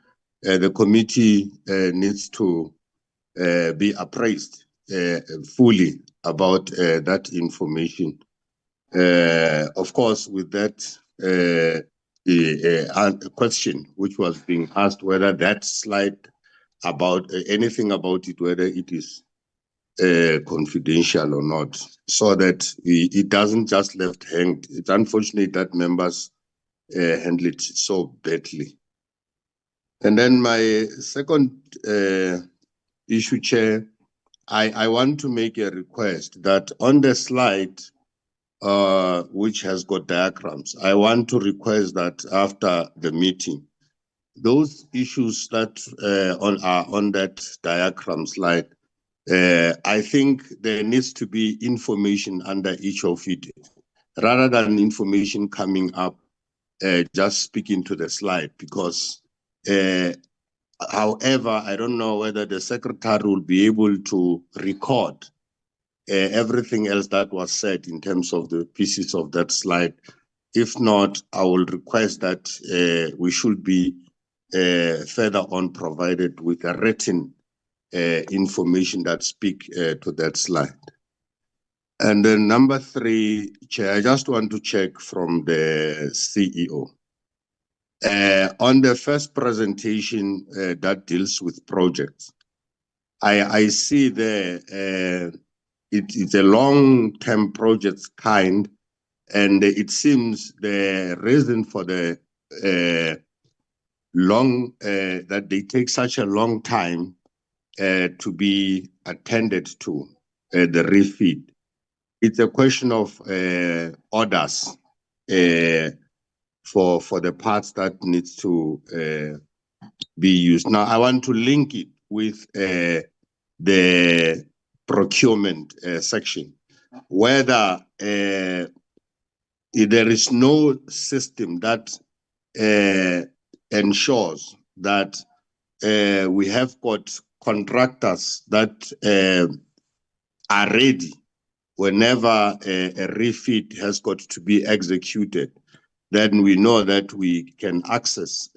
the committee needs to be appraised fully about that information. Of course, with that question which was being asked, whether that slide about anything about it, whether it is confidential or not, so that it doesn't just left hanged. It's unfortunate that members handle it so badly. And then my second issue, Chair, I want to make a request that on the slide which has got diagrams, I want to request that after the meeting, those issues that are on that diagram slide, I think there needs to be information under each of it, rather than information coming up just speaking to the slide, because however, I don't know whether the secretary will be able to record everything else that was said in terms of the pieces of that slide. If not, I will request that we should be further on provided with a written information that speak to that slide. And then number 3, Chair, I just want to check from the CEO. On the first presentation that deals with projects, I see there it's a long-term project kind, and it seems the reason for the that they take such a long time to be attended to, the refit. It's a question of orders for the parts that needs to be used. Now, I want to link it with the procurement section, whether there is no system that ensures that we have got contractors that are ready whenever a refit has got to be executed, then we know that we can access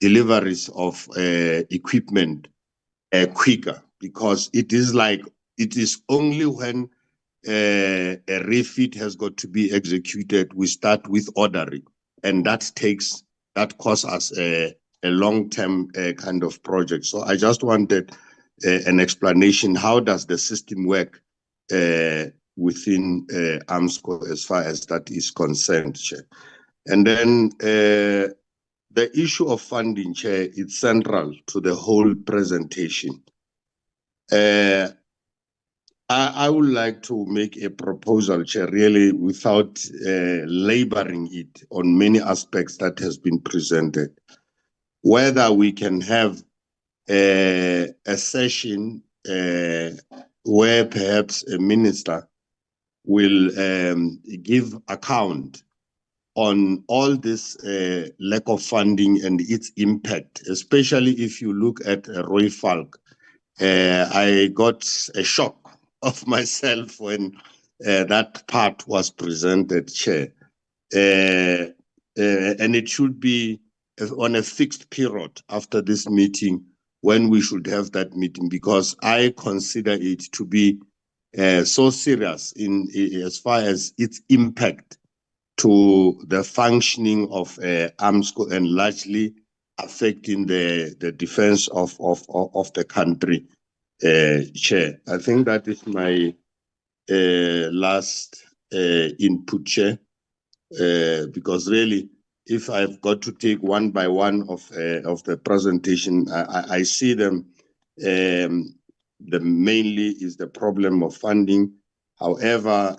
deliveries of equipment quicker, because it is only when a refit has got to be executed, we start with ordering, and that costs us a long-term kind of project. So I just wanted an explanation. How does the system work within Armscor as far as that is concerned, Chair? And then the issue of funding, Chair, is central to the whole presentation. I would like to make a proposal, Chair, really without laboring it on many aspects that has been presented, whether we can have a session where perhaps a minister will give account on all this lack of funding and its impact, especially if you look at Roy Falk. I got a shock of myself when that part was presented, Chair. And it should be on a fixed period after this meeting when we should have that meeting, because I consider it to be so serious as far as its impact to the functioning of Armscor and largely affecting the defense of the country, Chair. I think that is my last input, Chair, because really, if I've got to take one by one of the presentation, I see them. The mainly is the problem of funding. However,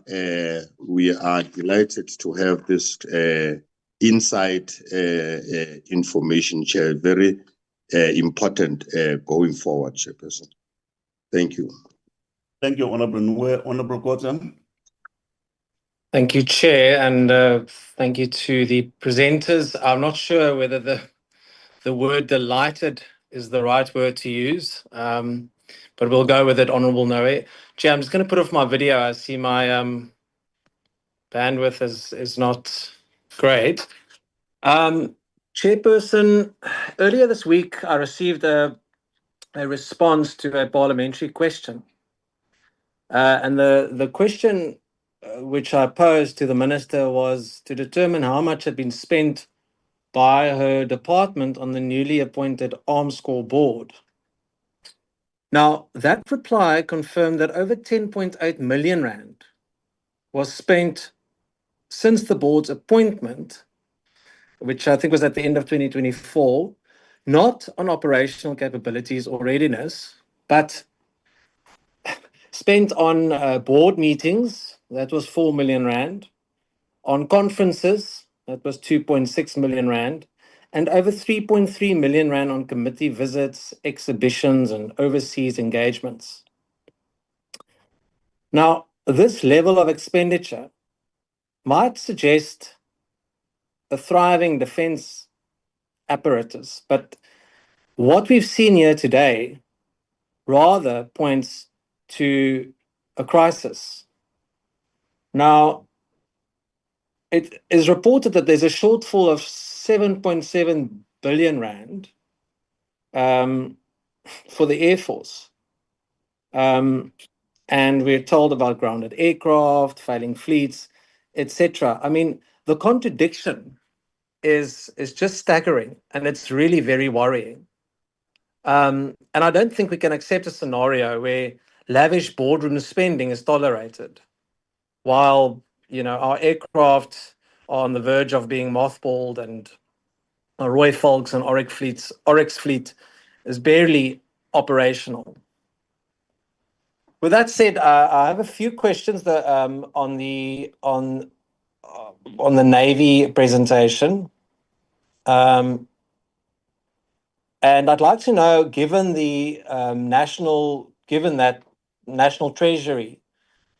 we are delighted to have this inside information, Chair. Very important going forward, Chairperson. Thank you. Thank you, Honorable Nwe. Honorable Gordon. Thank you, Chair, and thank you to the presenters. I'm not sure whether the word delighted is the right word to use, but we'll go with it, Honorable Nwe. Chair, I'm just going to put off my video. I see my bandwidth is not great. Chairperson, earlier this week, I received a response to a parliamentary question. And the question which I posed to the Minister was to determine how much had been spent by her department on the newly appointed Armscor board. Now, that reply confirmed that over 10.8 million rand was spent since the board's appointment, which I think was at the end of 2024, not on operational capabilities or readiness, but spent on board meetings, that was 4 million rand, on conferences, that was 2.6 million rand, and over 3.3 million rand on committee visits, exhibitions, and overseas engagements. Now, this level of expenditure might suggest a thriving defense apparatus, but what we've seen here today rather points to a crisis. Now, it is reported that there's a shortfall of 7.7 billion rand for the Air Force. And we're told about grounded aircraft, failing fleets, etc. I mean, the contradiction is just staggering, and it's really very worrying. And I don't think we can accept a scenario where lavish boardroom spending is tolerated, while our aircraft are on the verge of being mothballed, and our Roy Falks and Oryx fleet is barely operational. With that said, I have a few questions that, on the Navy presentation, and I'd like to know, given that National Treasury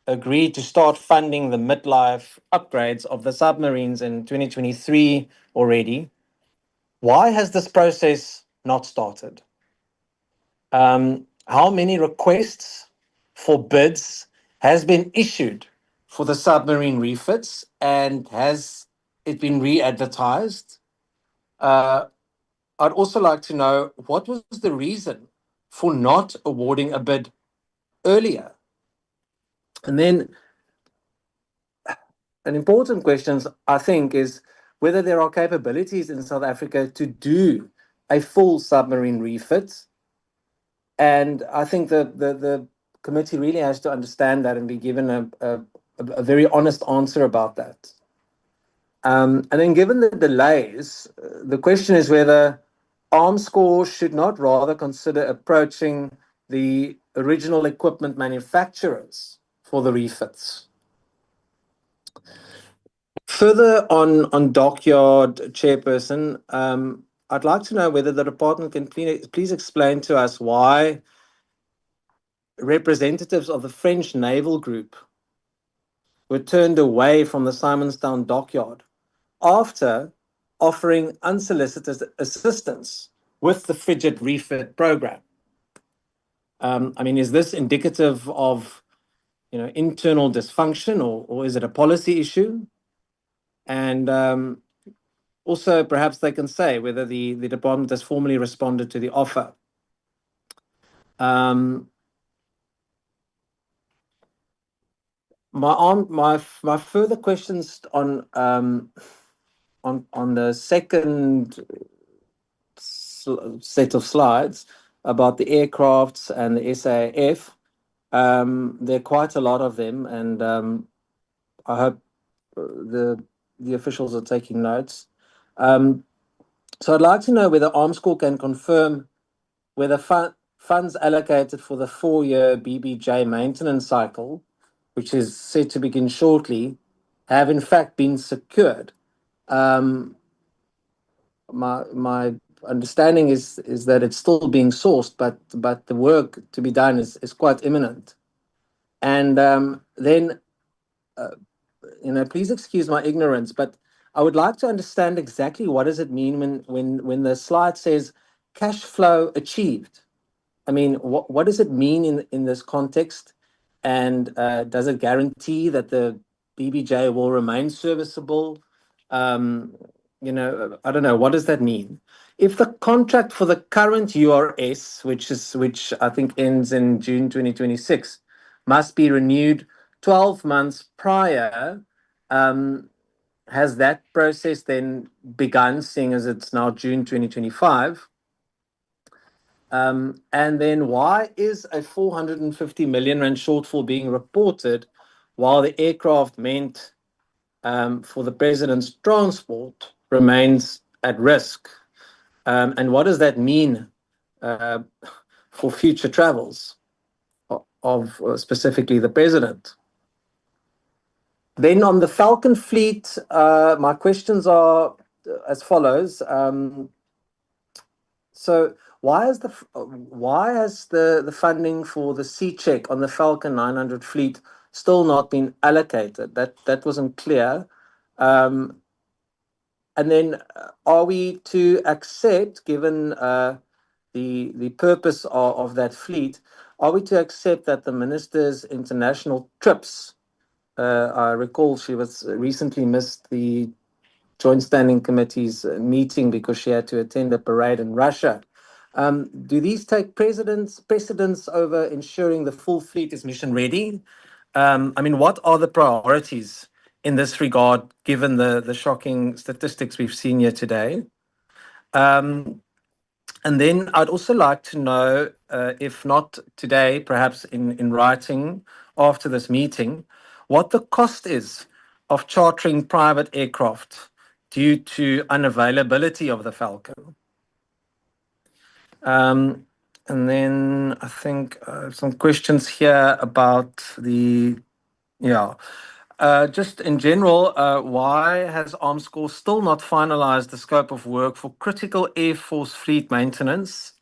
agreed to start funding the midlife upgrades of the submarines in 2023 already, why has this process not started? How many requests for bids has been issued for the submarine refits, and has it been re-advertised? I'd also like to know, what was the reason for not awarding a bid earlier? And then an important question, I think, is whether there are capabilities in South Africa to do a full submarine refit. And I think that the committee really has to understand that and be given a very honest answer about that. And then, given the delays, the question is whether Armscor should not rather consider approaching the original equipment manufacturers for the refits. Further on Dockyard, Chairperson, I'd like to know whether the department can please explain to us why representatives of the French Naval Group were turned away from the Simonstown Dockyard after offering unsolicited assistance with the frigate refit program. I mean, is this indicative of internal dysfunction, or is it a policy issue? And also, perhaps they can say whether the department has formally responded to the offer. My further questions on the second set of slides about the aircrafts and the SAF. There are quite a lot of them, and I hope the officials are taking notes. So I'd like to know whether Armscor can confirm whether funds allocated for the 4-year BBJ maintenance cycle, which is set to begin shortly, have in fact been secured. My understanding is that it's still being sourced, but the work to be done is quite imminent. And then, please excuse my ignorance, but I would like to understand exactly what does it mean when the slide says cash flow achieved. I mean, what does it mean in this context? And does it guarantee that the BBJ will remain serviceable? I don't know. What does that mean? If the contract for the current URS, which I think ends in June 2026, must be renewed 12 months prior, has that process then begun, seeing as it's now June 2025? And then, why is a 450 million rand shortfall being reported while the aircraft meant for the president's transport remains at risk? And what does that mean for future travels of specifically the president? Then on the Falcon fleet, my questions are as follows. So why has the funding for the C-check on the Falcon 900 fleet still not been allocated? That wasn't clear. And then, are we to accept, given the purpose of that fleet, are we to accept that the minister's international trips? I recall she was recently missed the Joint Standing Committee's meeting because she had to attend a parade in Russia. Do these take precedence over ensuring the full fleet is mission ready? I mean, what are the priorities in this regard, given the shocking statistics we've seen here today? And then I'd also like to know, if not today, perhaps in writing after this meeting, what the cost is of chartering private aircraft due to unavailability of the Falcon. And then I think some questions here about the, just in general, why has Armscor still not finalized the scope of work for critical Air Force fleet maintenance,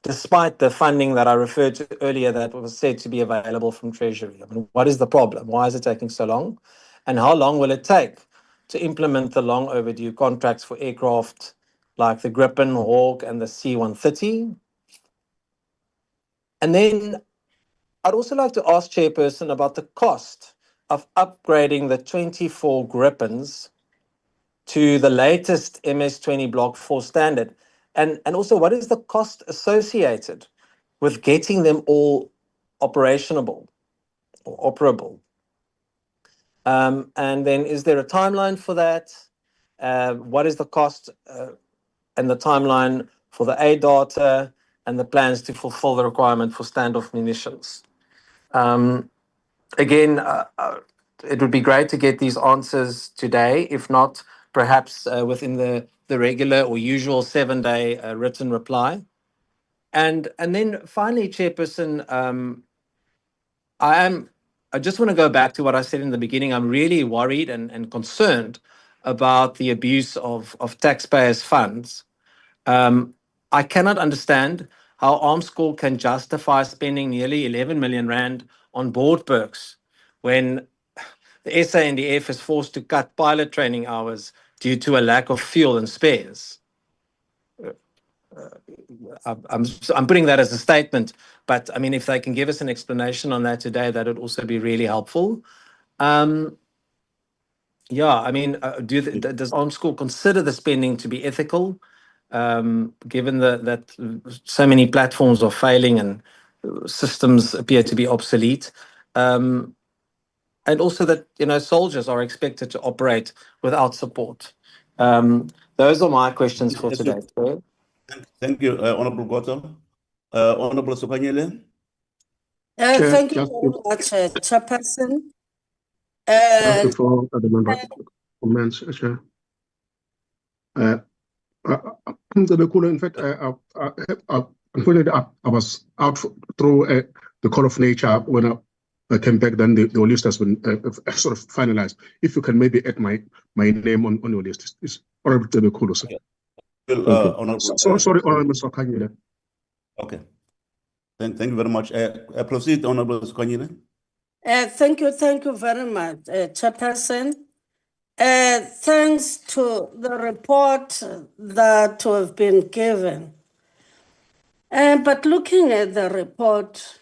despite the funding that I referred to earlier that was said to be available from Treasury? I mean, what is the problem? Why is it taking so long? And how long will it take to implement the long overdue contracts for aircraft like the Gripen, Hawk, and the C-130? And then I'd also like to ask Chairperson about the cost of upgrading the 24 Gripens to the latest MS-20 Block 4 standard. And also, what is the cost associated with getting them all operationable or operable? And then is there a timeline for that? What is the cost and the timeline for the A data and the plans to fulfill the requirement for standoff munitions? Again, it would be great to get these answers today. If not, perhaps within the regular or usual 7-day written reply. And then finally, Chairperson, I just want to go back to what I said in the beginning. I'm really worried and concerned about the abuse of taxpayers' funds. I cannot understand how Armscor can justify spending nearly 11 million rand on board perks when the SANDF is forced to cut pilot training hours due to a lack of fuel and spares. I'm putting that as a statement, but I mean, if they can give us an explanation on that today, that would also be really helpful. Yeah, I mean, does Armscor consider the spending to be ethical, given that so many platforms are failing and systems appear to be obsolete? And also that, soldiers are expected to operate without support. Those are my questions for today. Thank you, Honorable Gotto. Honorable Sokanyele. Thank you very much, Chairperson. Thank you for the member comments, Chair. In fact, unfortunately, I was out through the call of nature when I came back. Then the list has been sort of finalized. If you can maybe add my name on your list, it's Honorable Tebekulu, sir. Sorry, Honorable Sokanyele. Okay. Thank you very much. Proceed, Honorable Sokanyele. Thank you very much, Chairperson. Thanks to the report that have been given. But looking at the report,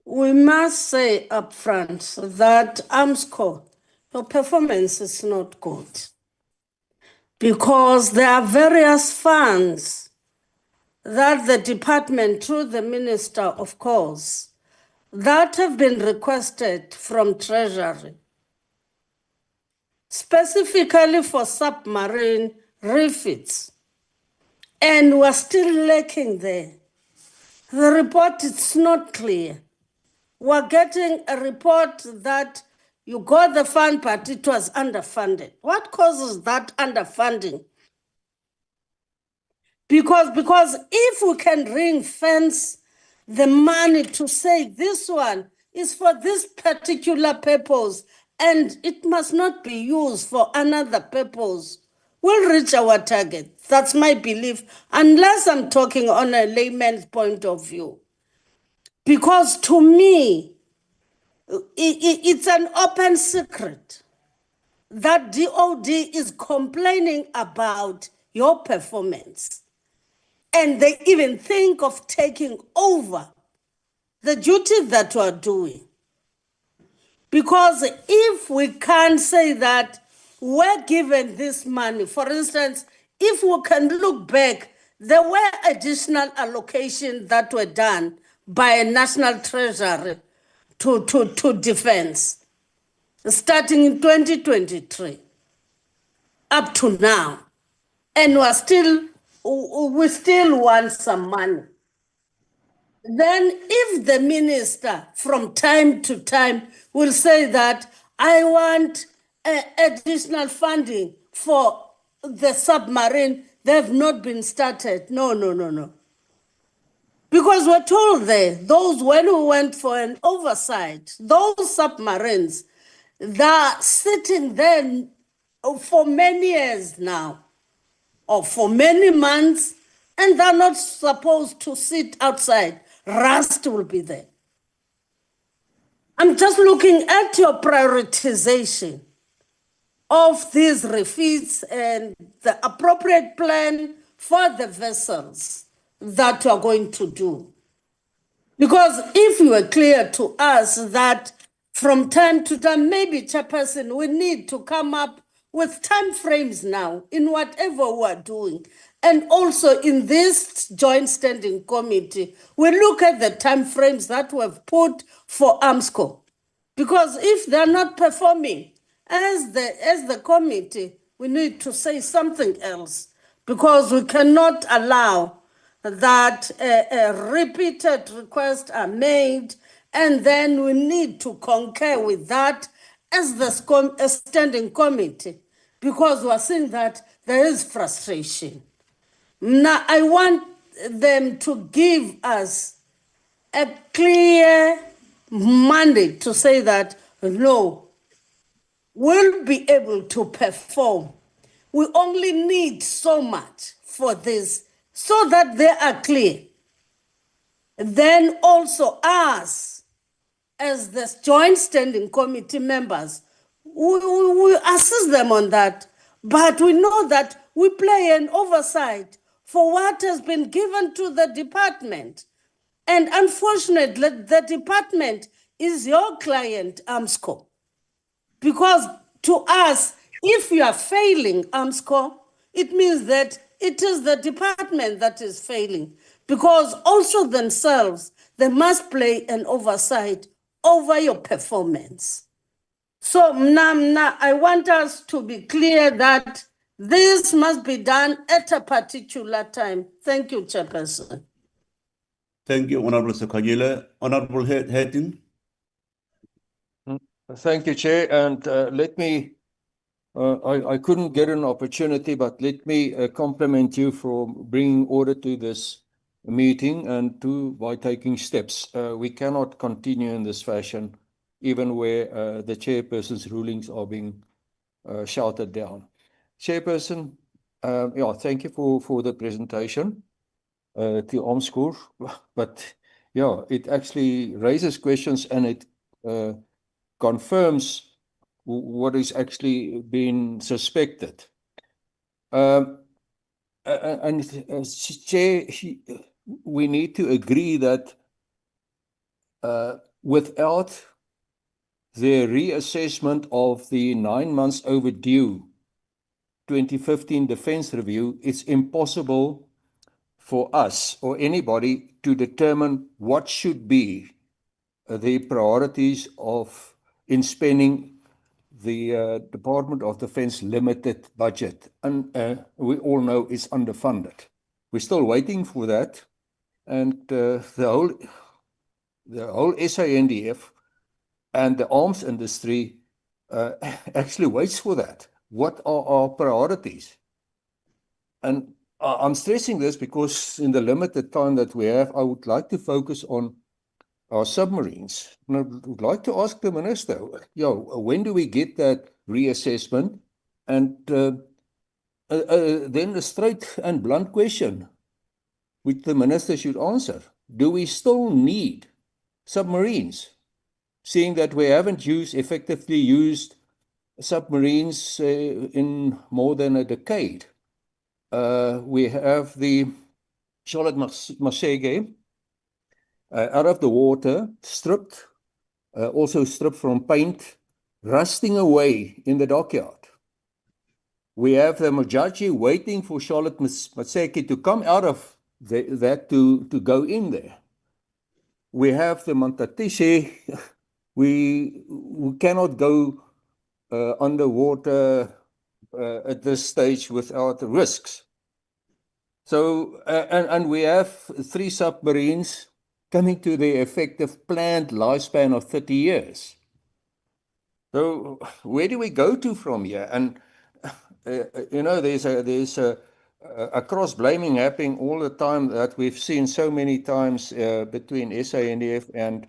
we must say upfront that Armscor, your performance is not good, because there are various funds that the department, through the Minister, of course, that have been requested from Treasury, specifically for submarine refits, and we're still lacking there. The report is not clear. We're getting a report that you got the fund, but it was underfunded. What causes that underfunding? Because if we can ring fence the money to say this one is for this particular purpose and it must not be used for another purpose, we'll reach our target. That's my belief, unless I'm talking on a layman's point of view. Because to me, it's an open secret that DOD is complaining about your performance. And they even think of taking over the duty that we're doing. Because if we can't say that were given this money. For instance, if we can look back, there were additional allocations that were done by a national treasury to defense, starting in 2023 up to now. And we still want some money. Then if the minister from time to time will say that I want additional funding for the submarine, they have not been started. No. Because we're told when we went for an oversight, those submarines, they're sitting there for many years now, or for many months, and they're not supposed to sit outside. Rust will be there. I'm just looking at your prioritization of these refits and the appropriate plan for the vessels that you are going to do. Because if you are clear to us that from time to time, maybe, Chairperson, we need to come up with time frames now in whatever we are doing. And also in this joint standing committee, we look at the time frames that we have put for Armscor. Because if they're not performing as the committee, we need to say something else, because we cannot allow that repeated requests are made, and then we need to concur with that as the standing committee, because we're seeing that there is frustration. Now, I want them to give us a clear mandate to say that, no, we'll be able to perform. We only need so much for this, so that they are clear. Then also us, as the joint standing committee members, we assist them on that. But we know that we play an oversight for what has been given to the department. And unfortunately, the department is your client, Armscor. Because to us, if you are failing Armscor, it means that it is the department that is failing. Because also themselves, they must play an oversight over your performance. So now I want us to be clear that this must be done at a particular time. Thank you, Chairperson. Thank you, Honorable Sekanyile. Honorable Heading. Thank you, Chair. And let me, I couldn't get an opportunity, but let me compliment you for bringing order to this meeting and by taking steps. We cannot continue in this fashion, even where the chairperson's rulings are being shouted down. Chairperson, thank you for the presentation to Armscor, but it actually raises questions, and it confirms what is actually being suspected. And Chair, we need to agree that without the reassessment of the 9 months overdue 2015 Defence Review, it's impossible for us or anybody to determine what should be the priorities in spending the Department of Defence limited budget. And we all know it's underfunded. We're still waiting for that. And the whole SANDF and the arms industry actually waits for that. What are our priorities? And I'm stressing this because in the limited time that we have, I would like to focus on our submarines. And I would like to ask the Minister, when do we get that reassessment? And then a straight and blunt question, which the Minister should answer. Do we still need submarines? Seeing that we haven't effectively used submarines in more than a decade. We have the Charlotte Masege out of the water, stripped, also stripped from paint, rusting away in the dockyard. We have the Mojaji waiting for Charlotte Maseki to come out of that to go in there. We have the Mantatishe. We cannot go underwater at this stage without risks. So, and we have 3 submarines coming to the effective planned lifespan of 30 years. So where do we go to from here? And, you know, there's a cross-blaming happening all the time that we've seen so many times between SANDF and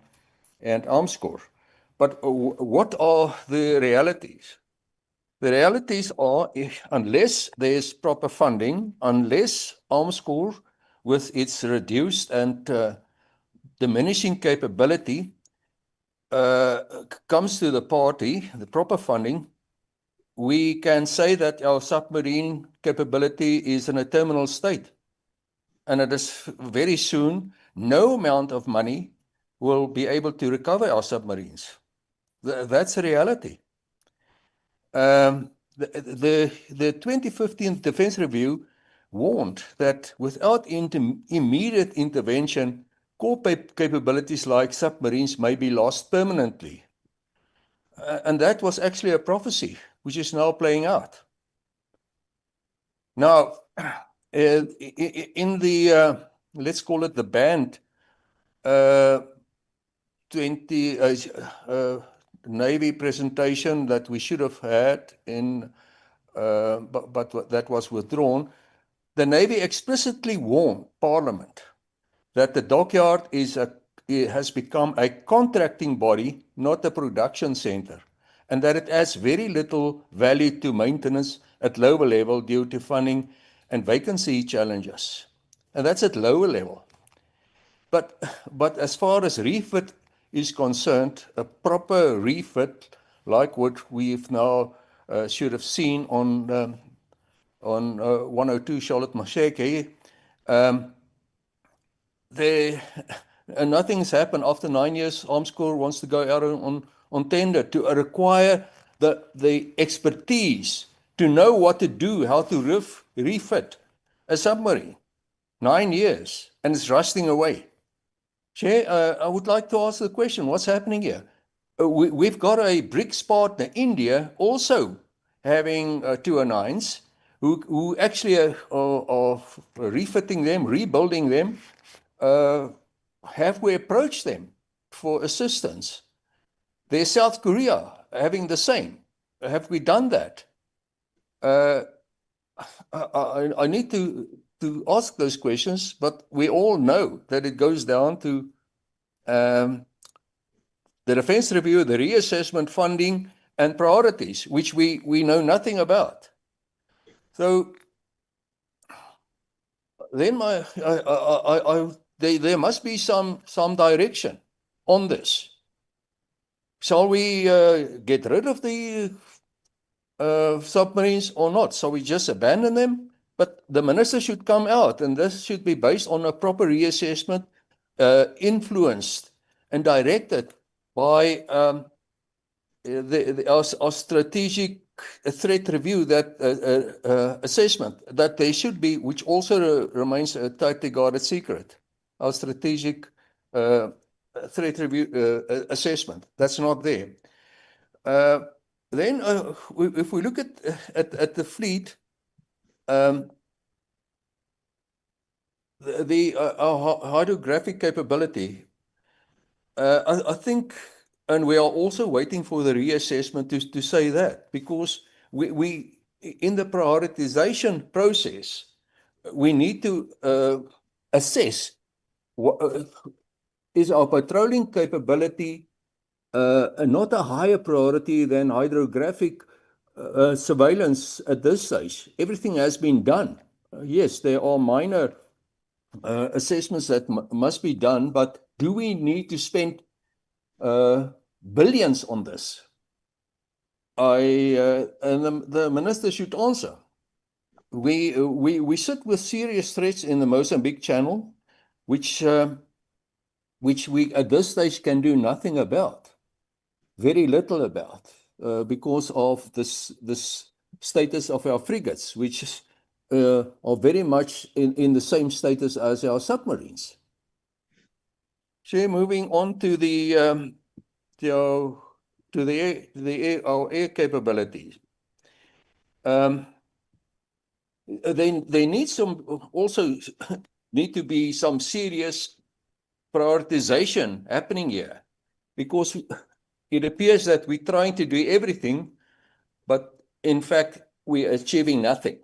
Armscor. But what are the realities? The realities are, unless there's proper funding, unless Armscor, with its reduced and diminishing capability, comes to the party, the proper funding, we can say that our submarine capability is in a terminal state. And it is very soon, no amount of money will be able to recover our submarines. That's a reality. The 2015 Defense Review warned that without immediate intervention, core capabilities like submarines may be lost permanently. And that was actually a prophecy, which is now playing out. Now, in the, let's call it the band 20 Navy presentation that we should have had in, but that was withdrawn, the Navy explicitly warned Parliament that the Dockyard has become a contracting body, not a production center, and that it adds very little value to maintenance at lower level due to funding and vacancy challenges. And that's at lower level. But as far as refit is concerned, a proper refit, like what we've now should have seen on 102 Charlotte Masheke, nothing's happened. After 9 years, Armscor wants to go out on tender to require the expertise to know what to do, how to refit a submarine. 9 years, and it's rusting away. Chair, I would like to ask the question, what's happening here? We've got a BRICS partner, India, also having 209s, who actually are refitting them, rebuilding them. Have we approached them for assistance? There's South Korea having the same. Have we done that? I need to ask those questions, but we all know that it goes down to the Defense Review, the reassessment, funding, and priorities, which we know nothing about. So then there must be some direction on this. Shall we get rid of the submarines or not? Shall we just abandon them? But the minister should come out, and this should be based on a proper reassessment, influenced and directed by our strategic threat review, that assessment that they should be, which also remains a tightly guarded secret. Our strategic threat review assessment, that's not there. Then, if we look at the fleet, the hydrographic capability, I think, and we are also waiting for the reassessment to say that, because we in the prioritization process, we need to assess is our patrolling capability not a higher priority than hydrographic surveillance at this stage. Everything has been done. Yes, there are minor assessments that must be done, but do we need to spend billions on this? And the minister should answer. We sit with serious threats in the Mozambique Channel, which we at this stage can do nothing about, very little about, because of this status of our frigates, which are very much in the same status as our submarines. So moving on to our air capabilities. They need to be some serious prioritization happening here, because it appears that we're trying to do everything, but in fact we're achieving nothing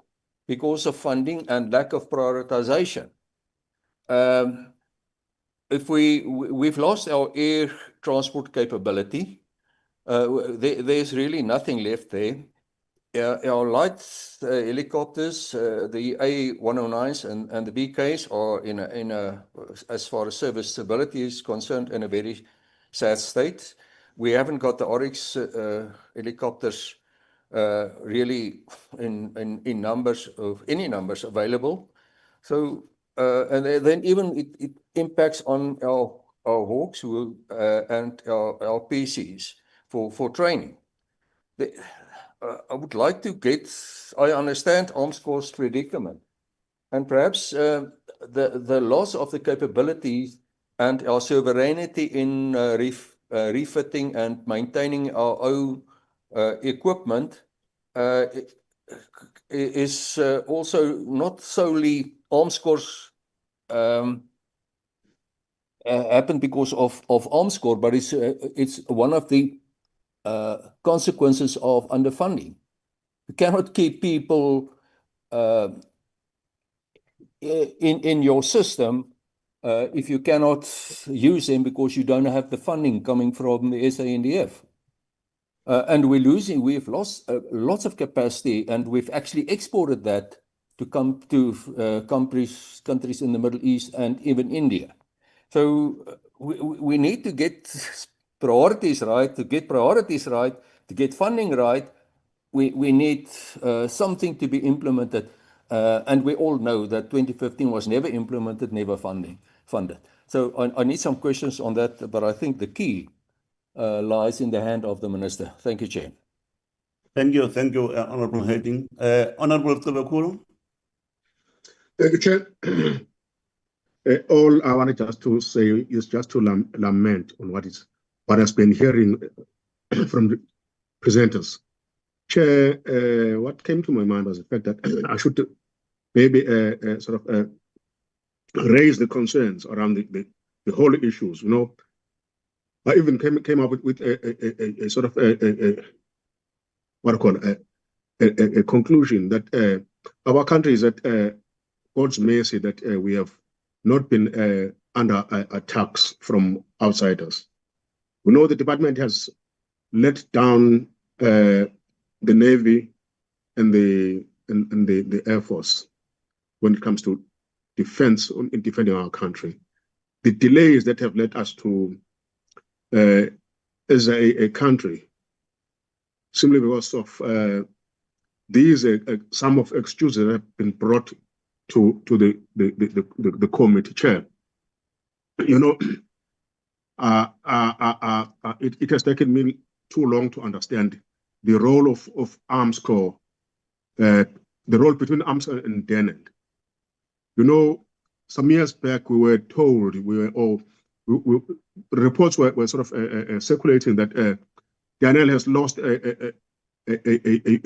because of funding and lack of prioritization. If we've lost our air transport capability, there's really nothing left there. Our light helicopters, the A109s and the BKs are in a, as far as serviceability is concerned, in a very sad state. We haven't got the Oryx helicopters really in numbers of any numbers available. So and then even it impacts on our Hawks and our PCs for training. I would like to get, I understand Armscor's predicament, and perhaps the loss of the capabilities and our sovereignty in refitting and maintaining our own equipment is also not solely Armscor's happened because of Armscor, but it's one of the consequences of underfunding. You cannot keep people in your system if you cannot use them because you don't have the funding coming from the SANDF. And we've lost lots of capacity, and we've actually exported that to come to countries in the Middle East and even India. So we need to get priorities right. To get priorities right, to get funding right, we need something to be implemented. And we all know that 2015 was never implemented, never funded. So I need some questions on that, but I think the key lies in the hand of the Minister. Thank you, Chair. Thank you, Honourable Harding. Honourable Tebakuro. Thank you, Chair. All I wanted just to say is just to lament on what has been hearing from the presenters. Chair, what came to my mind was the fact that I should maybe raise the concerns around the whole issues. You know, I even came up with a sort of what I call a conclusion that our country is at God's mercy that we have not been under attacks from outsiders. We know the department has let down the Navy and the Air Force when it comes to defense in defending our country. The delays that have led us to, as a country, simply because of these some of excuses that have been brought to the committee, Chair. You know, it has taken me too long to understand the role of Armscor, the role between Armscor and Daniel. You know, some years back we were told, reports were sort of circulating that Daniel has lost a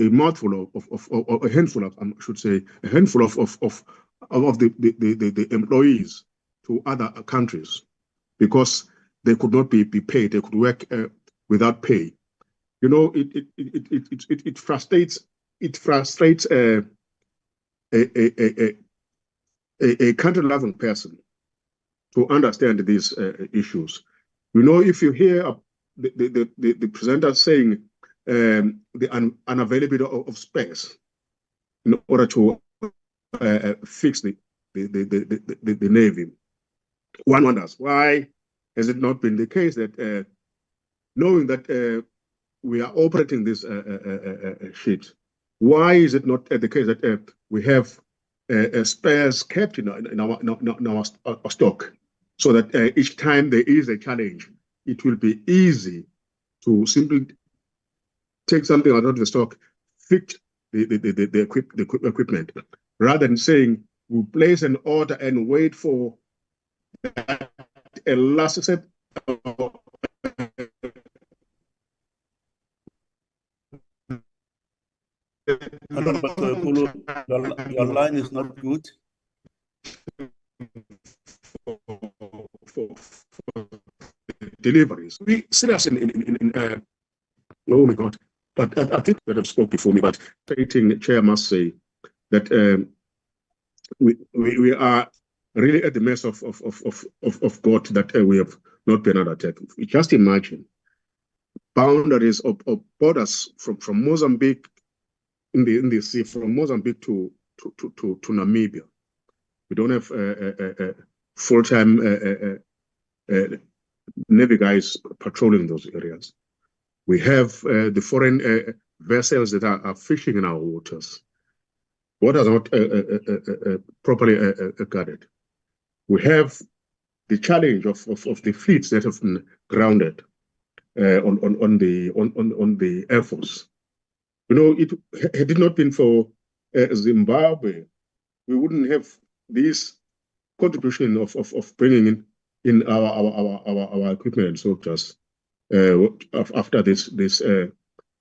mouthful of a handful of, I should say, a handful of the employees to other countries because they could not be paid. They could work without pay. You know, it frustrates a country-loving person to understand these issues. You know, if you hear the presenter saying the unavailability of space in order to fix the Navy, one wonders why has it not been the case that knowing that we are operating this ship, why is it not the case that we have spares kept in our stock, so that each time there is a challenge, it will be easy to simply take something out of the stock, the equipment, rather than saying we place an order and wait for a last step. Your line is not good. For deliveries. We serious oh my God. But I think that I've spoken before me, but the chair must say that we are really at the mess of God, that we have not been under attack. Just imagine boundaries of borders from Mozambique in the sea, from Mozambique to Namibia. We don't have full-time Navy guys patrolling those areas. We have the foreign vessels that are fishing in our waters. Waters are not properly guarded. We have the challenge of the fleets that have been grounded on the Air Force. You know, had it not been for Zimbabwe, we wouldn't have this contribution of bringing in our equipment and soldiers after this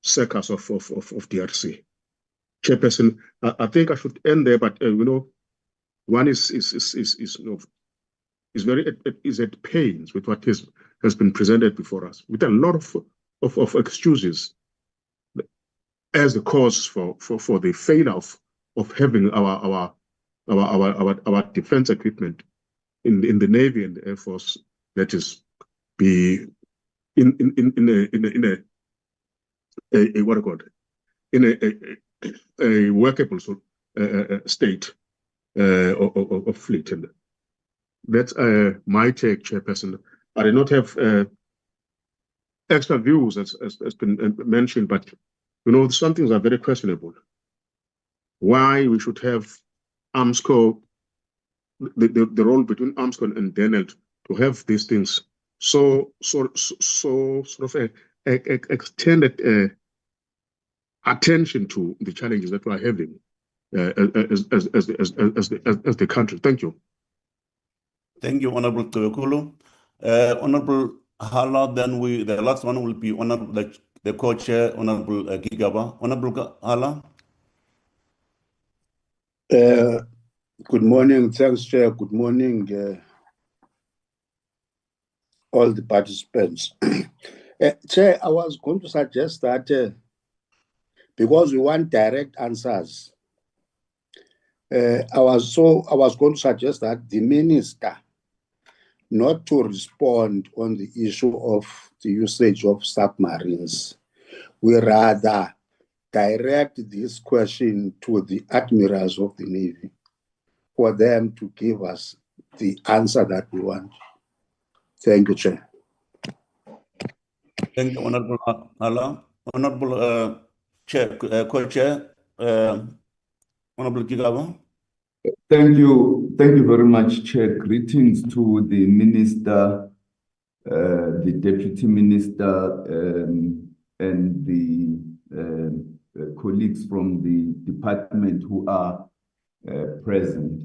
circus of DRC. Chairperson, I think I should end there, but you know, one is at pains with what has been presented before us, with a lot of excuses as the cause for the failure of having our defense equipment in the Navy and the Air Force, that is be in a what I call it, in a workable state of fleet. And that's my take, Chairperson. I did not have extra views as been mentioned, but you know, some things are very questionable. Why we should have Armscor, the role between Armscor and Daniel to have these things so sort of extended attention to the challenges that we are having as the country. Thank you. Thank you, Honorable Tobekulu. Honorable Hala, then the last one will be Honorable the co-chair, Honorable Gigaba. Honorable Hala. Good morning. Thanks, Chair. Good morning, all the participants. Chair, I was going to suggest that because we want direct answers, I was going to suggest that the minister not to respond on the issue of the usage of submarines. We rather direct this question to the admirals of the Navy for them to give us the answer that we want. Thank you, Chair. Thank you, Honorable Hala. Honorable Chair, Co-Chair, Honorable Gigaba. Thank you very much, Chair. Greetings to the Minister, the Deputy Minister, and the colleagues from the department who are present.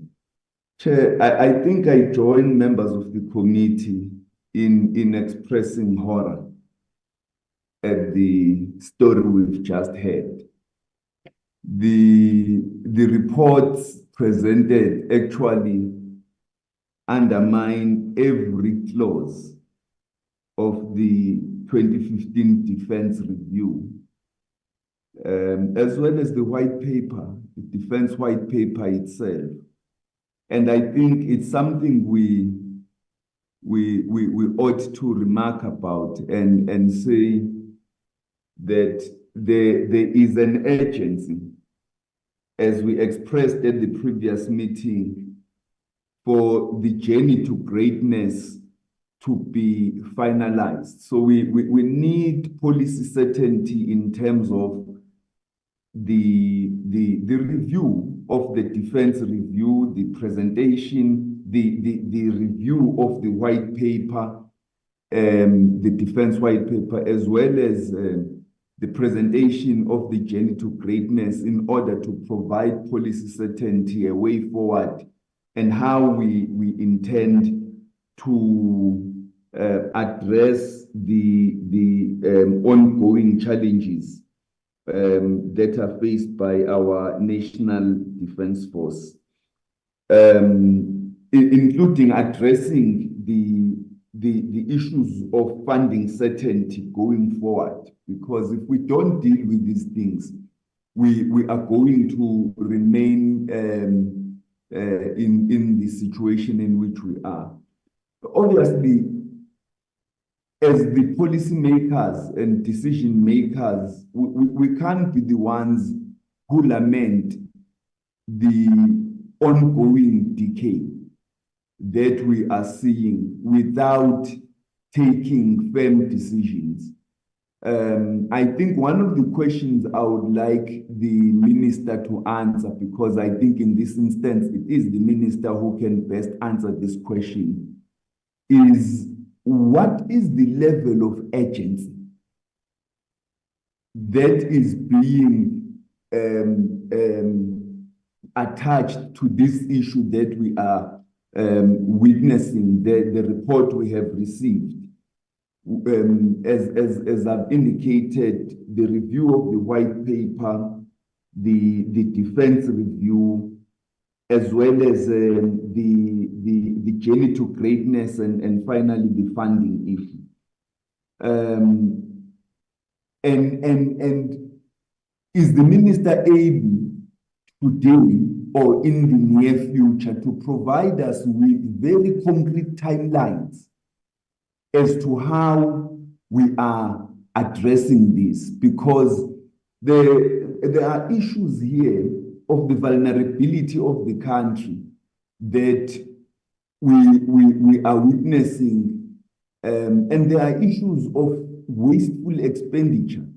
Chair, I think I join members of the committee in expressing horror at the story we've just heard. The reports presented actually undermine every clause of the 2015 Defense Review, as well as the white paper, the Defense White Paper itself. And I think it's something we ought to remark about and say that there is an urgency, as we expressed at the previous meeting, for the journey to greatness to be finalized. So we need policy certainty in terms of the review of the defense review, the presentation, the review of the white paper, the defense white paper, as well as the the presentation of the journey to greatness in order to provide policy certainty, a way forward, and how we intend to address the ongoing challenges that are faced by our National Defence Force, including addressing the issues of funding certainty going forward. Because if we don't deal with these things, we are going to remain in the situation in which we are. Obviously, as the policymakers and decision makers, we can't be the ones who lament the ongoing decay that we are seeing without taking firm decisions. I think one of the questions I would like the minister to answer, because I think in this instance it is the minister who can best answer this question, is what is the level of urgency that is being attached to this issue that we are witnessing, the report we have received? As I've indicated, the review of the white paper, the defense review, as well as the journey to greatness, and finally the funding issue. And is the minister able today or in the near future to provide us with very concrete timelines as to how we are addressing this? Because there are issues here of the vulnerability of the country that we are witnessing, and there are issues of wasteful expenditure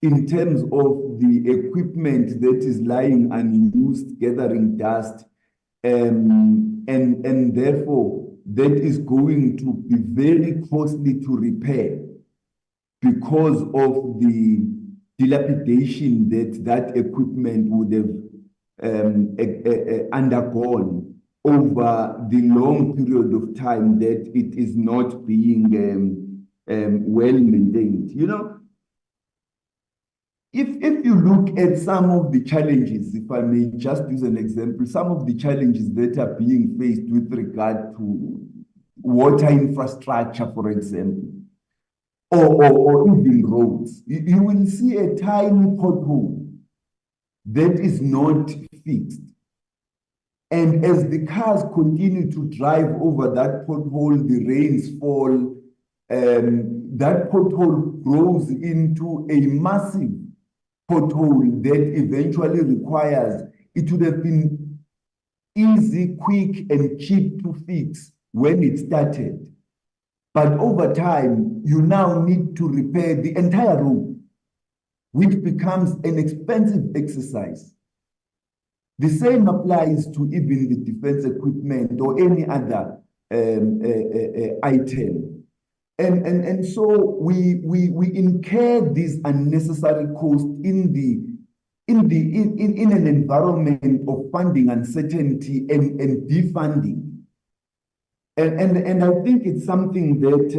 in terms of the equipment that is lying unused, gathering dust, and therefore that is going to be very costly to repair because of the dilapidation that equipment would have undergone over the long period of time that it is not being well maintained. You know, if you look at some of the challenges, if I may just use an example, some of the challenges that are being faced with regard to water infrastructure, for example, or even roads, you will see a tiny pothole that is not fixed. And as the cars continue to drive over that pothole, the rains fall, that pothole grows into a massive pothole that eventually requires, it would have been easy, quick, and cheap to fix when it started. But over time, you now need to repair the entire road, which becomes an expensive exercise. The same applies to even the defense equipment or any other item. And so we incur this unnecessary cost in an environment of funding uncertainty and defunding. And I think it's something that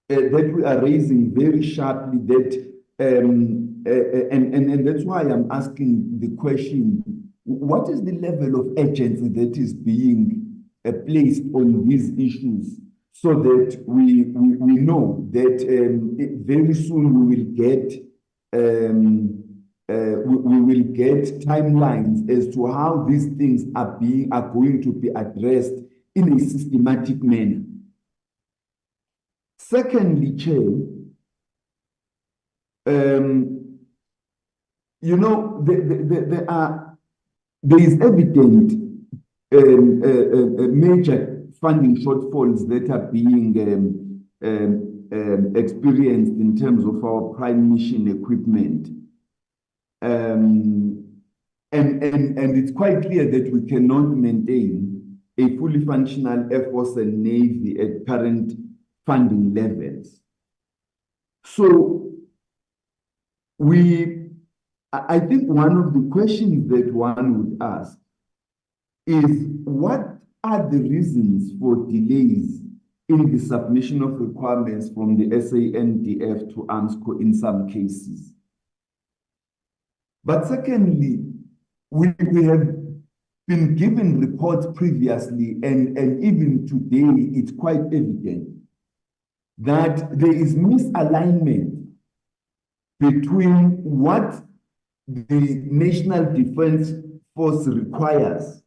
that we are raising very sharply, that and that's why I'm asking the question: what is the level of urgency that is being placed on these issues, so that we know that very soon we will get timelines as to how these things are going to be addressed in a systematic manner. Secondly, Chair, you know, there is evident major funding shortfalls that are being experienced in terms of our prime mission equipment. And it's quite clear that we cannot maintain a fully functional Air Force and Navy at current funding levels. So I think one of the questions that one would ask is, what are the reasons for delays in the submission of requirements from the SANDF to Armscor in some cases? But secondly, we have been given reports previously, and even today, it's quite evident that there is misalignment between what the National Defence Force requires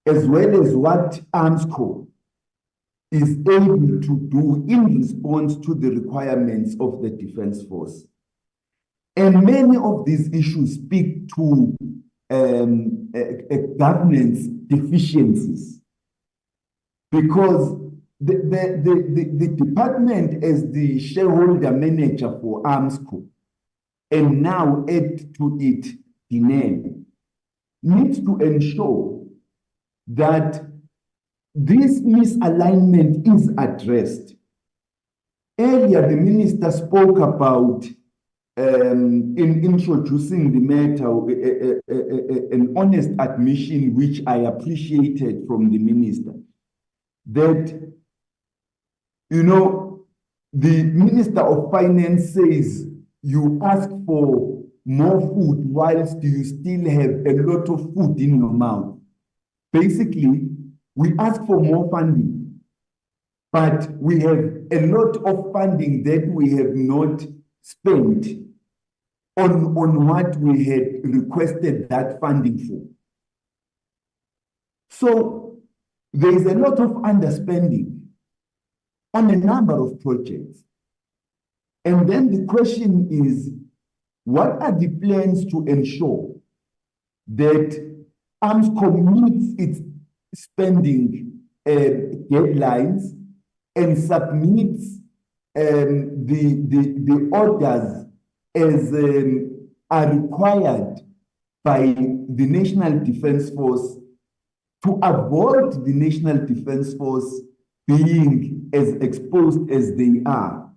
as well as what Armscor is able to do in response to the requirements of the Defence Force. And many of these issues speak to governance deficiencies, because the department, as the shareholder manager for Armscor, and now add to it DINEM, needs to ensure that this misalignment is addressed. Earlier, the minister spoke about, in introducing the matter, an honest admission, which I appreciated from the minister, that, you know, the Minister of Finance says you ask for more food whilst you still have a lot of food in your mouth. Basically, we ask for more funding, but we have a lot of funding that we have not spent on what we had requested that funding for. So there is a lot of underspending on a number of projects. And then the question is, what are the plans to ensure that Armscor meets its spending deadlines and submits the orders as are required by the National Defence Force, to avoid the National Defence Force being as exposed as they are,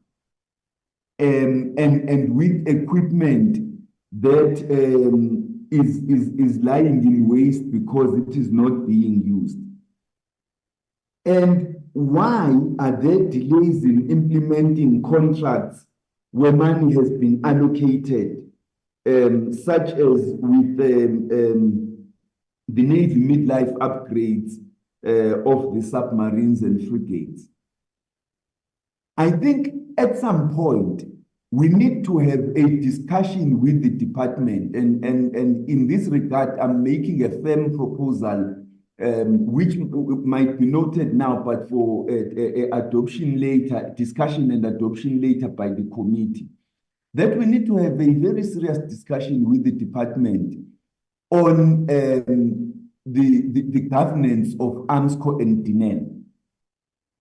and with equipment that is lying in waste because it is not being used. And why are there delays in implementing contracts where money has been allocated, such as with the Navy midlife upgrades of the submarines and frigates? I think at some point we need to have a discussion with the department, and in this regard, I'm making a firm proposal, which might be noted now, but for adoption later, discussion and adoption later by the committee, that we need to have a very serious discussion with the department on the governance of Armscor and DINEM,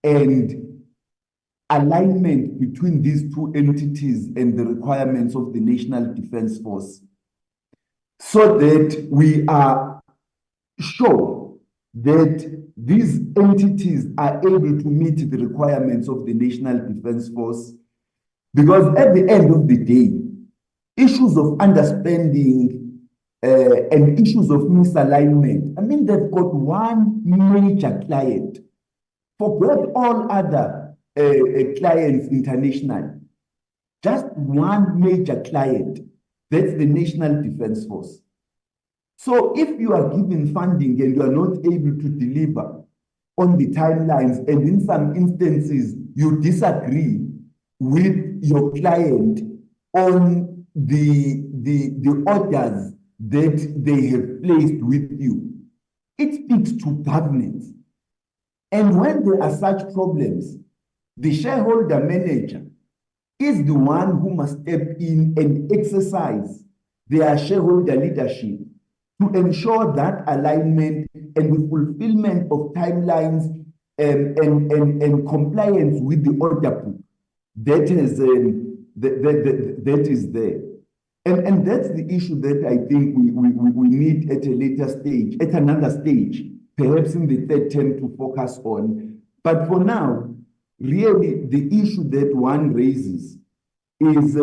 and alignment between these two entities and the requirements of the National Defence Force, so that we are sure that these entities are able to meet the requirements of the National Defence Force. Because at the end of the day, issues of underspending and issues of misalignment, I mean, they've got one major client. Forget all other clients international. Just one major client, that's the National Defence Force. So if you are given funding and you are not able to deliver on the timelines, and in some instances you disagree with your client on the orders that they have placed with you, it speaks to governance. And when there are such problems, the shareholder manager is the one who must step in and exercise their shareholder leadership to ensure that alignment and the fulfillment of timelines and compliance with the order book that is that is there. And that's the issue that I think we need at a later stage, at another stage, perhaps in the third term, to focus on. But for now, really, the issue that one raises is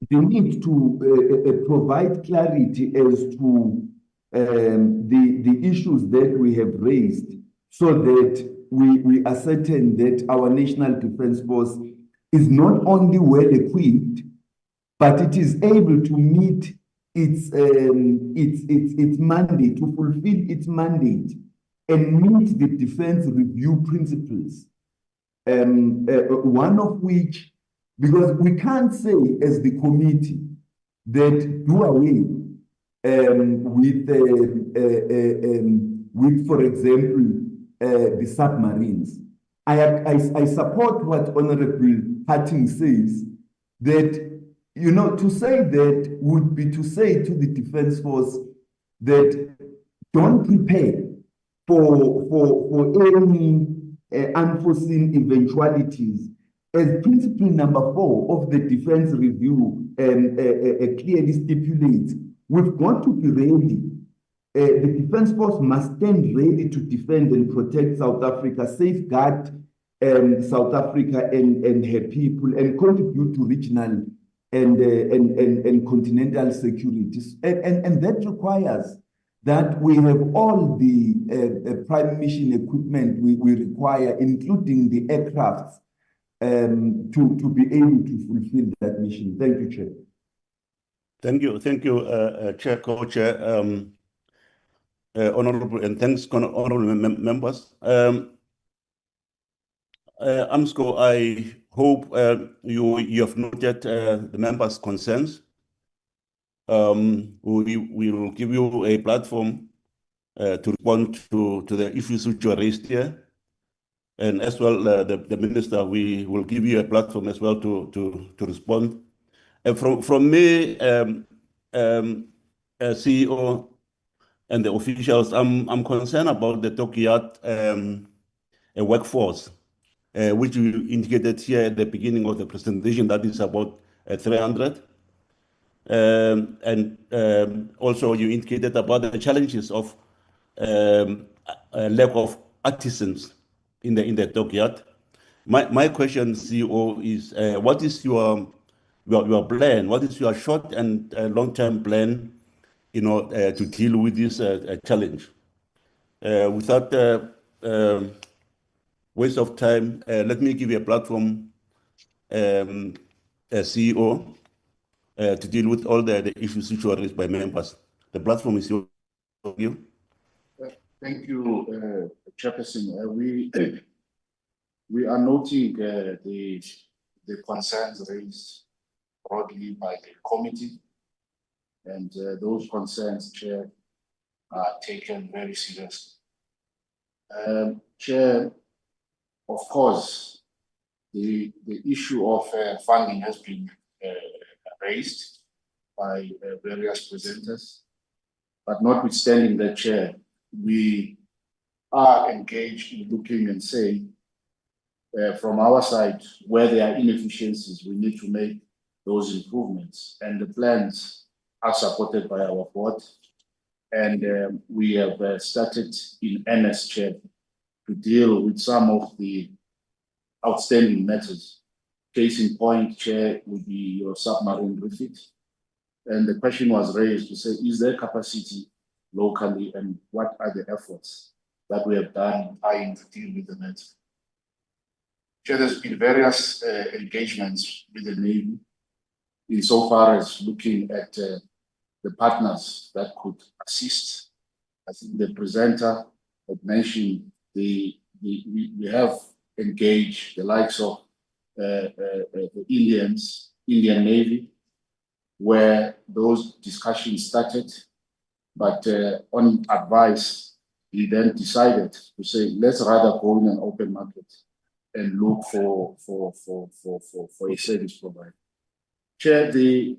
they need to provide clarity as to the issues that we have raised, so that we are certain that our National Defence Force is not only well equipped, but it is able to meet its mandate, to fulfill its mandate and meet the defense review principles. One of which, because we can't say as the committee that do away with, for example, the submarines. I support what Honorable Hatting says, that, you know, to say that would be to say to the Defence Force that don't prepare for any unforeseen eventualities. As principle number 4 of the Defence Review clearly stipulates, we've got to be ready. The Defence Force must stand ready to defend and protect South Africa, safeguard South Africa and her people, and contribute to regional and continental securities. And that requires that we have all the prime mission equipment we require, including the aircrafts, to be able to fulfill that mission. Thank you, Chair. Thank you, Chair, Co-Chair, Honorable, and thanks, honorable members. Armscor, I hope you have noted the members' concerns. We will give you a platform to respond to the issues which were raised here. And as well, the Minister, we will give you a platform as well to respond. And from me, CEO and the officials, I'm concerned about the Dockyard workforce, which you indicated here at the beginning of the presentation, that is about 300. And also you indicated about the challenges of lack of artisans in the Dockyard. My question, CEO, is what is your plan? What is your short and long-term plan, you know, to deal with this challenge? Without waste of time, let me give you a platform, CEO, to deal with all the issues which were raised by members. The platform is yours. Thank you, Chairperson. We are noting the concerns raised broadly by the committee, and those concerns, Chair, are taken very seriously. Chair, of course, the issue of funding has been raised by various presenters, but notwithstanding that, Chair, we are engaged in looking and saying, from our side, where there are inefficiencies, we need to make those improvements, and the plans are supported by our board. And we have started in earnest, Chair, to deal with some of the outstanding matters. Case in point, Chair, would be your submarine refit. And the question was raised to say, is there capacity locally, and what are the efforts that we have done trying to deal with the matter? Chair, there's been various engagements with the Navy insofar as looking at the partners that could assist. I think the presenter had mentioned we have engaged the likes of the Indian Navy, where those discussions started, but on advice, he then decided to say, let's rather go in an open market and look for a service provider. Chair, the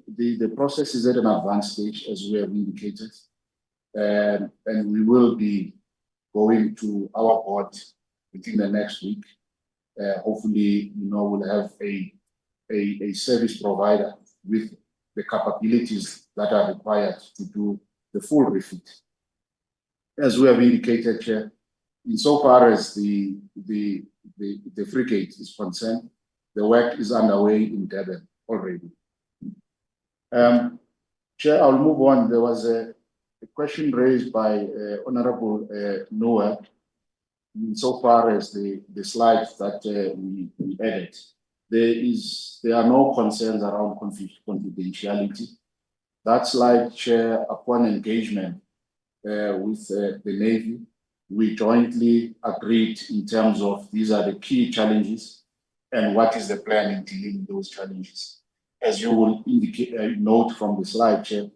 process is at an advanced stage, as we have indicated, and we will be going to our board within the next week. Hopefully, we'll have a service provider with the capabilities that are required to do the full refit. As we have indicated, Chair, insofar as the frigate is concerned, the work is underway in Durban already. Chair, I'll move on. There was a question raised by Honorable Noah insofar as the slides that we added. There are no concerns around confidentiality. That slide, Chair, upon engagement with the Navy, we jointly agreed in terms of these are the key challenges and what is the plan in dealing with those challenges. As you will indicate, note from the slide, Chair,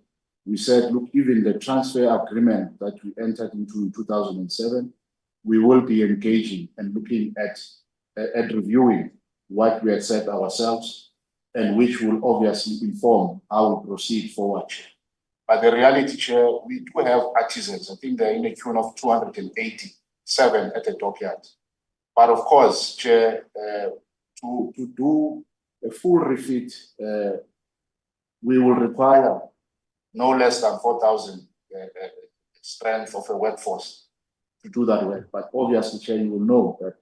we said, look, even the transfer agreement that we entered into in 2007, we will be engaging and looking at reviewing what we had set ourselves, and which will obviously inform how we proceed forward. But the reality, Chair, we do have artisans. I think they're in a tune of 287 at the dockyard. But of course, Chair, to do a full refit, we will require no less than 4,000 strength of a workforce to do that work. But obviously, Chair, you will know that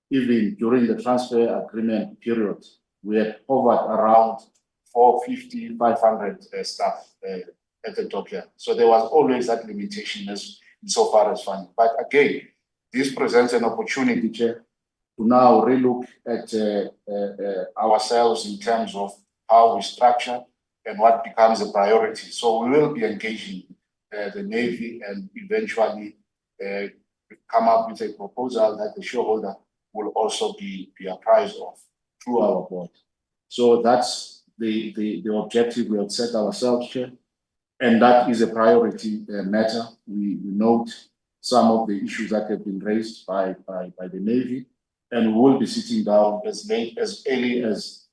even during the transfer agreement period, we had hovered around 450, 500 staff at the dockyard. So there was always that limitation as insofar as funding. But again, this presents an opportunity, Chair, to now relook at ourselves in terms of how we structure and what becomes a priority. So we will be engaging the Navy and eventually come up with a proposal that the shareholder will also be apprised of through our board. So that's the objective we have set ourselves, Chair, and that is a priority matter. We note some of the issues that have been raised by the Navy, and we will be sitting down as early as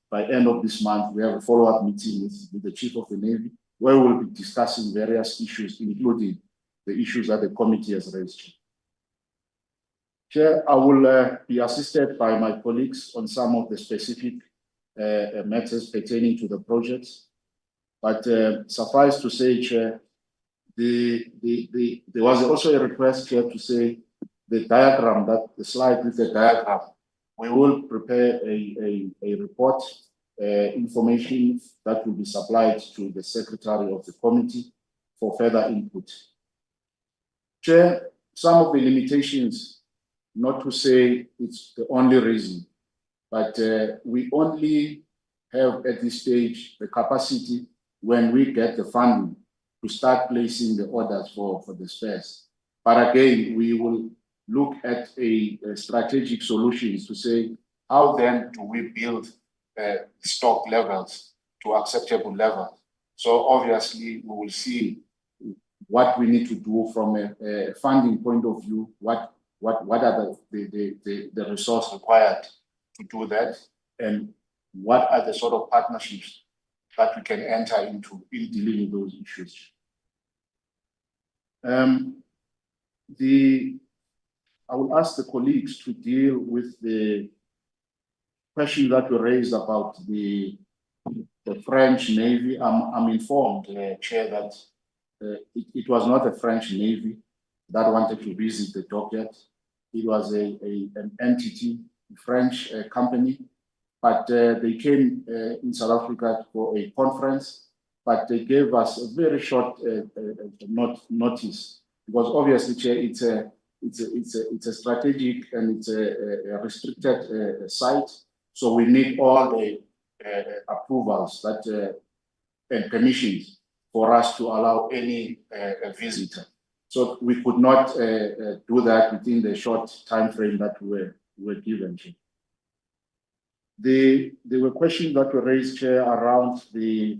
by end of this month. We have a follow-up meeting with the Chief of the Navy, where we'll be discussing various issues, including the issues that the committee has raised. Chair, I will be assisted by my colleagues on some of the specific matters pertaining to the projects. But suffice to say, Chair, there was also a request, Chair, to say the diagram, the slide with the diagram, we will prepare a report, information that will be supplied to the Secretary of the Committee for further input. Chair, some of the limitations, not to say it's the only reason, but we only have at this stage the capacity when we get the funding to start placing the orders for the spares. But again, we will look at a strategic solutions to say, how then do we build stock levels to acceptable levels? So obviously, we will see what we need to do from a funding point of view, what are the resources required to do that, and what are the sort of partnerships that we can enter into in dealing with those issues. I will ask the colleagues to deal with the question that were raised about the French Navy. I'm informed, Chair, that it was not the French Navy that wanted to visit the dockyard. It was an entity, a French company, but they came in South Africa for a conference, but they gave us a very short notice, because obviously, Chair, it's a strategic and it's a restricted site, so we need all the approvals and permissions for us to allow any visitor. So we could not do that within the short time frame that we were given. There were questions that were raised, Chair, around the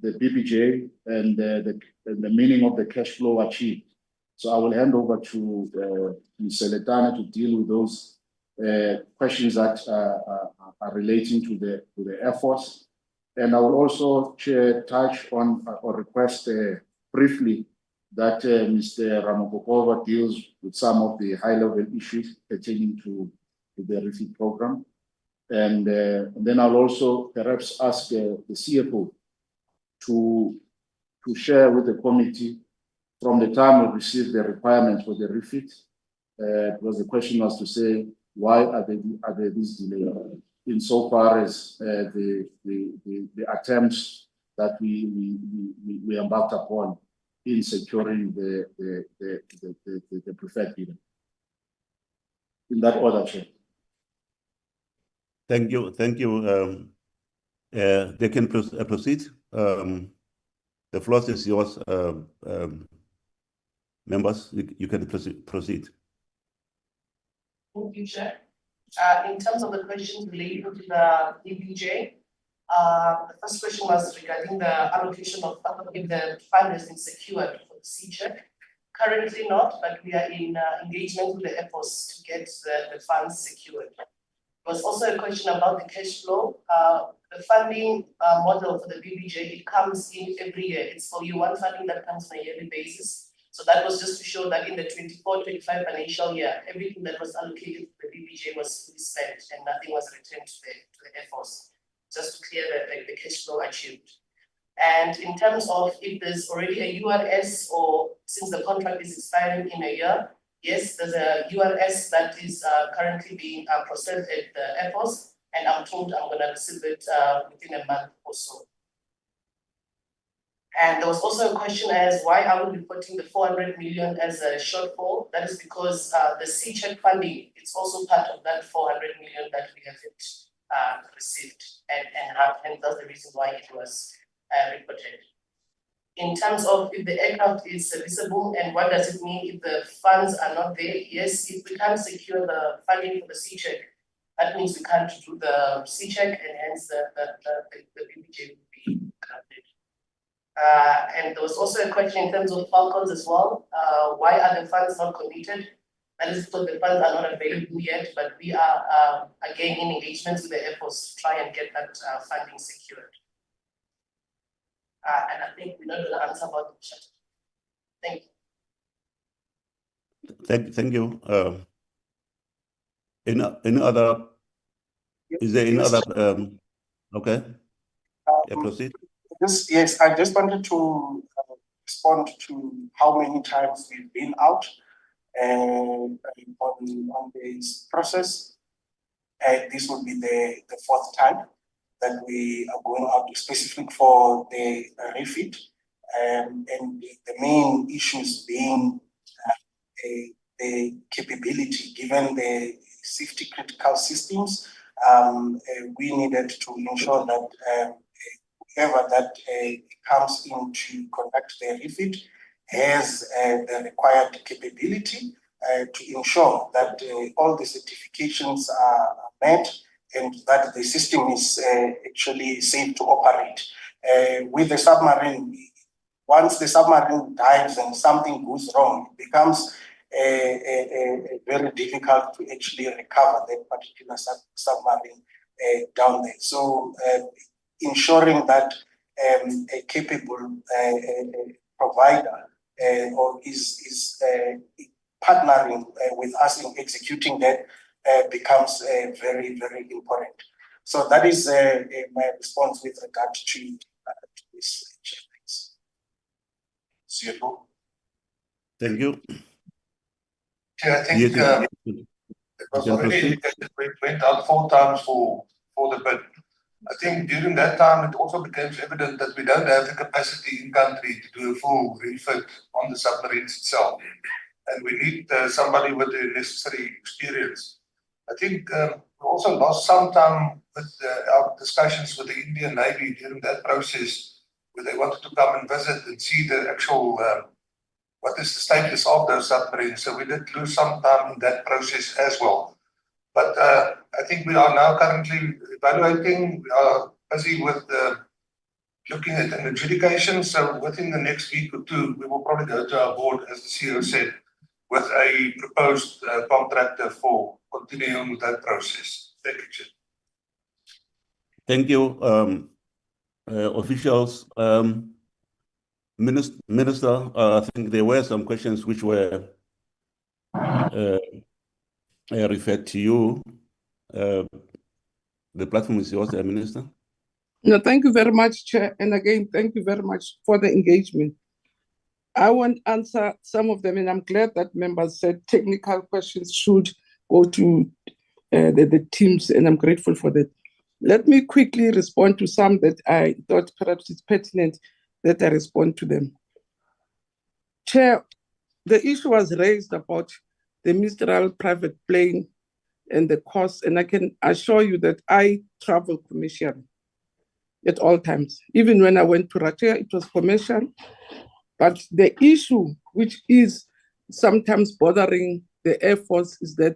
BBJ and the meaning of the cash flow achieved. So I will hand over to Ms. Seletana to deal with those questions that are relating to the Air Force. And I will also, Chair, touch on or request briefly that Mr. Ramapopova deals with some of the high-level issues pertaining to the refit program. And then I'll also perhaps ask the CFO to share with the committee from the time we received the requirements for the refit, because the question was to say, why are there these delays? insofar as the attempts that we embarked upon in securing the preferred bidder. In that order, Chair. Thank you. They can proceed. The floor is yours, members. You can proceed. Thank you, Chair. In terms of the questions related to the EBJ, the first question was regarding the allocation of if the fund has been secured for the C-check. Currently not, but we are in engagement with the Air Force to get the funds secured. There was also a question about the cash flow. The funding model for the BBJ, it comes in every year. It's for year one funding that comes on a yearly basis. So that was just to show that in the 24-25 financial year, everything that was allocated to the BBJ was fully spent and nothing was returned to the Air Force, just to clear the cash flow achieved. And in terms of if there's already a URS or since the contract is expiring in a year, yes, there's a URS that is currently being processed at the Air Force, and I'm told I'm going to receive it within a month or so. And there was also a question as why are we reporting the 400 million as a shortfall? That is because the C-check funding, it's also part of that 400 million that we haven't received, and that's the reason why it was reported. In terms of if the aircraft is serviceable and what does it mean if the funds are not there? Yes, if we can't secure the funding for the C-check, that means we can't do the C-check and hence the BBJ will be counted. And there was also a question in terms of Falcons as well. Why are the funds not committed? That is because the funds are not available yet, but we are again in engagements with the Air Force to try and get that funding secured. And I think we're not going to answer about the chat. Thank you. Thank you. Any other? Is there any other? Okay. Yeah, proceed. Yes, I just wanted to respond to how many times we've been out on this process. This will be the fourth time that we are going out specific for the refit, and the main issues being the capability, given the safety critical systems. We needed to ensure that whoever that comes in to conduct the refit has the required capability to ensure that all the certifications are met and that the system is actually safe to operate. With the submarine, once the submarine dives and something goes wrong, it becomes very difficult to actually recover that particular submarine down there. So ensuring that a capable provider or is partnering with us in executing that becomes very, very important. So that is my response with regard to this. CFO. Thank you. Yeah, I think it was already indicated we went out 4 times for the bid. I think during that time it also became evident that we don't have the capacity in country to do a full refit on the submarines itself, and we need somebody with the necessary experience. I think we also lost some time with our discussions with the Indian Navy during that process, where they wanted to come and visit and see the actual what is the status of those submarines. So we did lose some time in that process as well. But I think we are now currently evaluating. We are busy with looking at an adjudication. So within the next week or 2, we will probably go to our board, as the CEO said, with a proposed contractor for continuing with that process. Thank you, Chair. Thank you, officials. Minister, I think there were some questions which were referred to you. The platform is yours, Minister. No, thank you very much, Chair. And again, thank you very much for the engagement. I won't answer some of them, and I'm glad that members said technical questions should go to the teams, and I'm grateful for that. Let me quickly respond to some that I thought perhaps it's pertinent that I respond to them. Chair, the issue was raised about the Ministerial private plane and the cost, and I can assure you that I travel commercially at all times. Even when I went to Russia, it was commercial. But the issue, which is sometimes bothering the Air Force, is that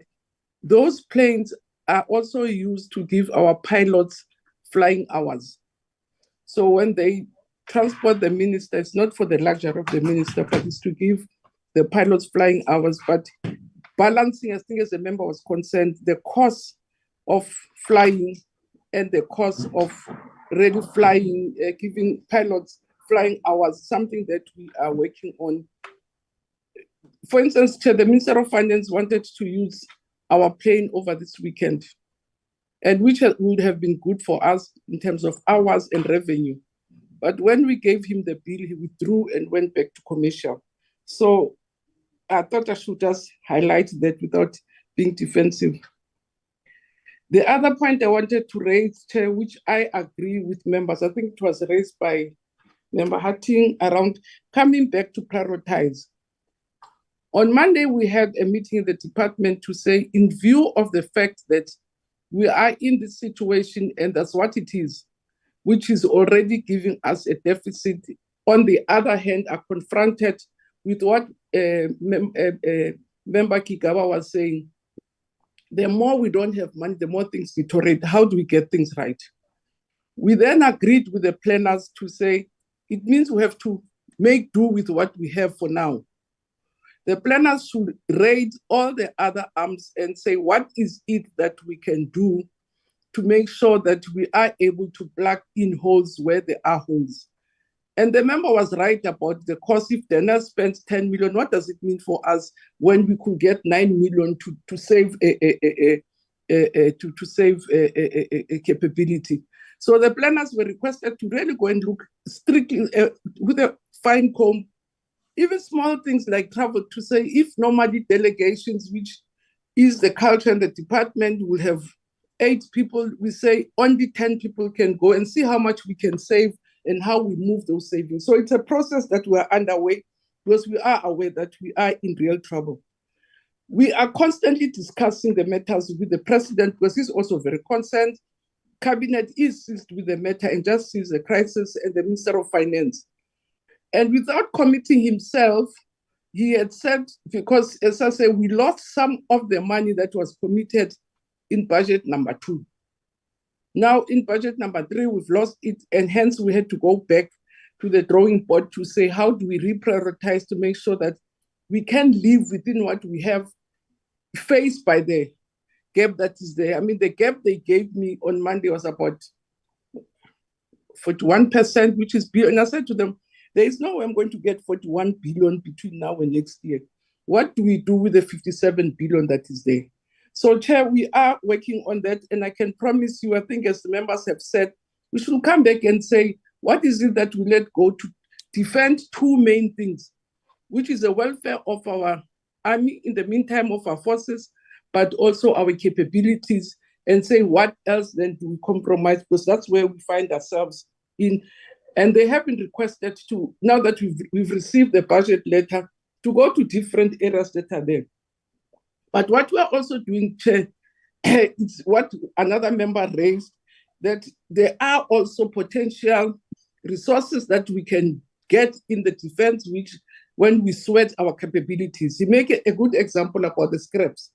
those planes are also used to give our pilots flying hours. So when they transport the minister, it's not for the luxury of the minister, but it's to give the pilots flying hours. But balancing, I think as a member was concerned, the cost of flying and the cost of really flying, giving pilots flying hours, something that we are working on. For instance, the Minister of Finance wanted to use our plane over this weekend, and which would have been good for us in terms of hours and revenue. But when we gave him the bill, he withdrew and went back to commercial. So I thought I should just highlight that without being defensive. The other point I wanted to raise, Chair, which I agree with members, I think it was raised by Member Hatting around coming back to prioritize. On Monday, we had a meeting in the department to say, in view of the fact that we are in this situation and that's what it is, which is already giving us a deficit, on the other hand, are confronted with what Member Kigaba was saying. The more we don't have money, the more things deteriorate. How do we get things right? We then agreed with the planners to say, it means we have to make do with what we have for now. The planners should raid all the other arms and say, what is it that we can do to make sure that we are able to plug in holes where there are holes? And the member was right about the cost. If Dana spends 10 million, what does it mean for us when we could get 9 million to save a capability? So the planners were requested to really go and look strictly with a fine comb, even small things like travel, to say if normally delegations, which is the culture in the department, will have 8 people, we say only 10 people can go, and see how much we can save and how we move those savings. So it's a process that we are underway because we are aware that we are in real trouble. We are constantly discussing the matters with the president because he's also very concerned. Cabinet is seized with the matter and just sees the crisis, and the Minister of Finance. And without committing himself, he had said, because as I say, we lost some of the money that was committed in budget number 2. Now in budget number 3, we've lost it, and hence we had to go back to the drawing board to say, how do we reprioritize to make sure that we can live within what we have, faced by the gap that is there. I mean, the gap they gave me on Monday was about 41%, which is billion. And I said to them, there is no way I'm going to get 41 billion between now and next year. What do we do with the 57 billion that is there? So, Chair, we are working on that, and I can promise you, I think as the members have said, we should come back and say, what is it that we let go to defend 2 main things, which is the welfare of our army, in the meantime of our forces, but also our capabilities, and say what else then do we compromise, because that's where we find ourselves in. And they have been requested to, now that we've received the budget letter, to go to different areas that are there. But what we're also doing, Chair, is what another member raised, that there are also potential resources that we can get in the defense, which when we sweat our capabilities. You make a good example about the scraps.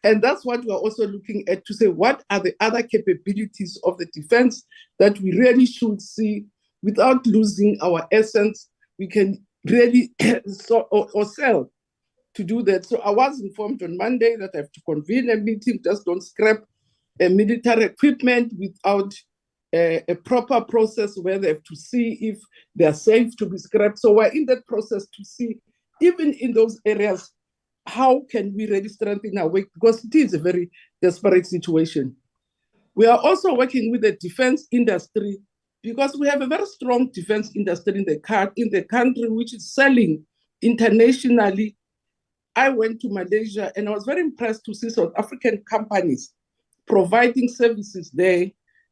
And that's what we're also looking at, to say, what are the other capabilities of the defense that we really should see without losing our essence, we can really or sell to do that. So I was informed on Monday that I have to convene a meeting. Just don't scrap military equipment without a proper process where they have to see if they are safe to be scrapped. So we're in that process to see, even in those areas, how can we really strengthen our work, because it is a very desperate situation. We are also working with the defense industry, because we have a very strong defense industry in the country, which is selling internationally. I went to Malaysia and I was very impressed to see South African companies providing services there.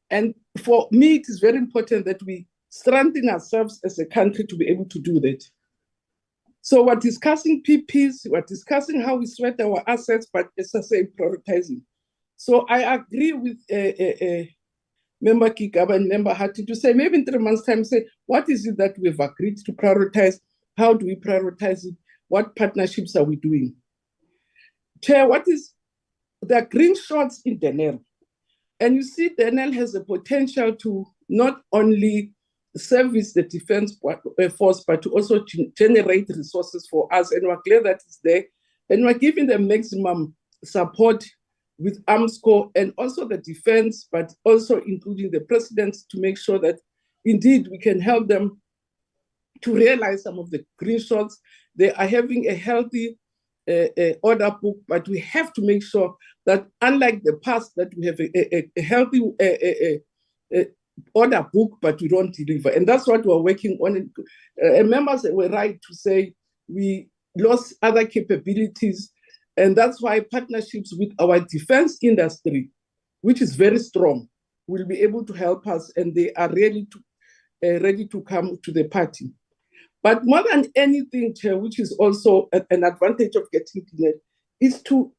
And for me, it is very important that we strengthen ourselves as a country to be able to do that. So we're discussing PPs, we're discussing how we sweat our assets, but as I say, prioritizing. So I agree with Member Kigaba and Member Hati to say, maybe in 3 months' time, say, what is it that we've agreed to prioritize? How do we prioritize it? What partnerships are we doing? Chair, there are green shots in Denel. And you see, Denel has the potential to not only service the defense force, but to also generate resources for us. And we're glad that it's there. And we're giving them maximum support with Armscor and also the defense, but also including the president to make sure that indeed we can help them to realize some of the green shots. They are having a healthy order book, but we have to make sure that unlike the past, that we have a healthy order book, but we don't deliver. And that's what we're working on. Members were right to say we lost other capabilities. And that's why partnerships with our defense industry, which is very strong, will be able to help us, and they are ready to come to the party. But more than anything, Chair, which is also an advantage of getting to that, is to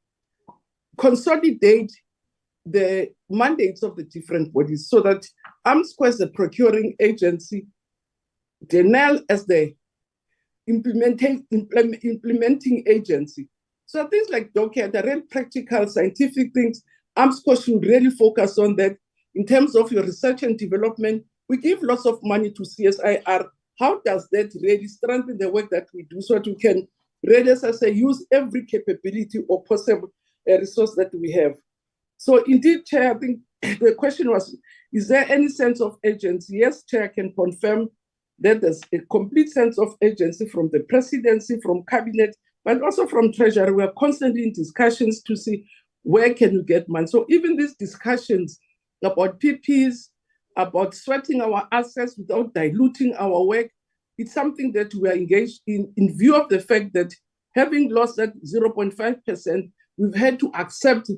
consolidate the mandates of the different bodies so that Armscor as the procuring agency, Denel as the implementing agency. So things like Dockyard, the real practical scientific things, Armscor should really focus on that. In terms of your research and development, we give lots of money to CSIR. How does that really strengthen the work that we do so that we can really, as I say, use every capability or possible resource that we have? So indeed, Chair, I think the question was, is there any sense of agency? Yes, Chair, I can confirm that there's a complete sense of agency from the presidency, from cabinet, but also from Treasury. We are constantly in discussions to see where can we get money. So even these discussions about PPs, about sweating our assets without diluting our work, it's something that we are engaged in view of the fact that having lost that 0.5%, we've had to accept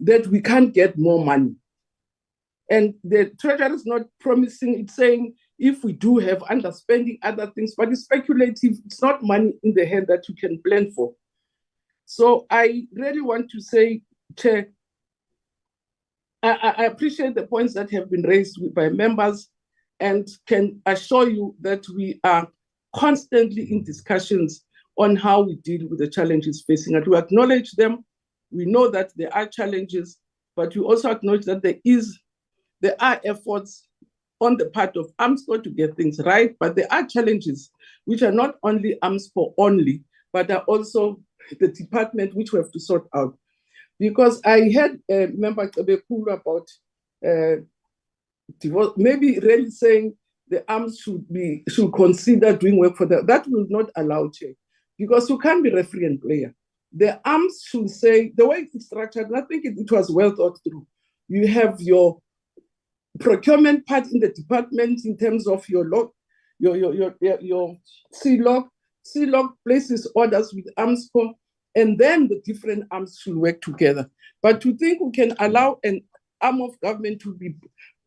that we can't get more money. And the Treasury is not promising, it's saying if we do have underspending other things, but it's speculative, it's not money in the hand that you can plan for. So I really want to say, Chair, I appreciate the points that have been raised by members and can assure you that we are constantly in discussions on how we deal with the challenges facing us. We acknowledge them. We know that there are challenges, but we also acknowledge that there are efforts on the part of Armscor to get things right, but there are challenges which are not only Armscor only, but are also the department which we have to sort out. Because I heard Member Bekulu about maybe really saying the arms should consider doing work for that. That will not allow, Chair, because you can't be referee and player. The arms should say, the way it's structured, and I think it was well thought through. You have your procurement part in the department in terms of your log, your C-log. C-log places orders with Armscor, and then the different arms should work together. But to think we can allow an arm of government to be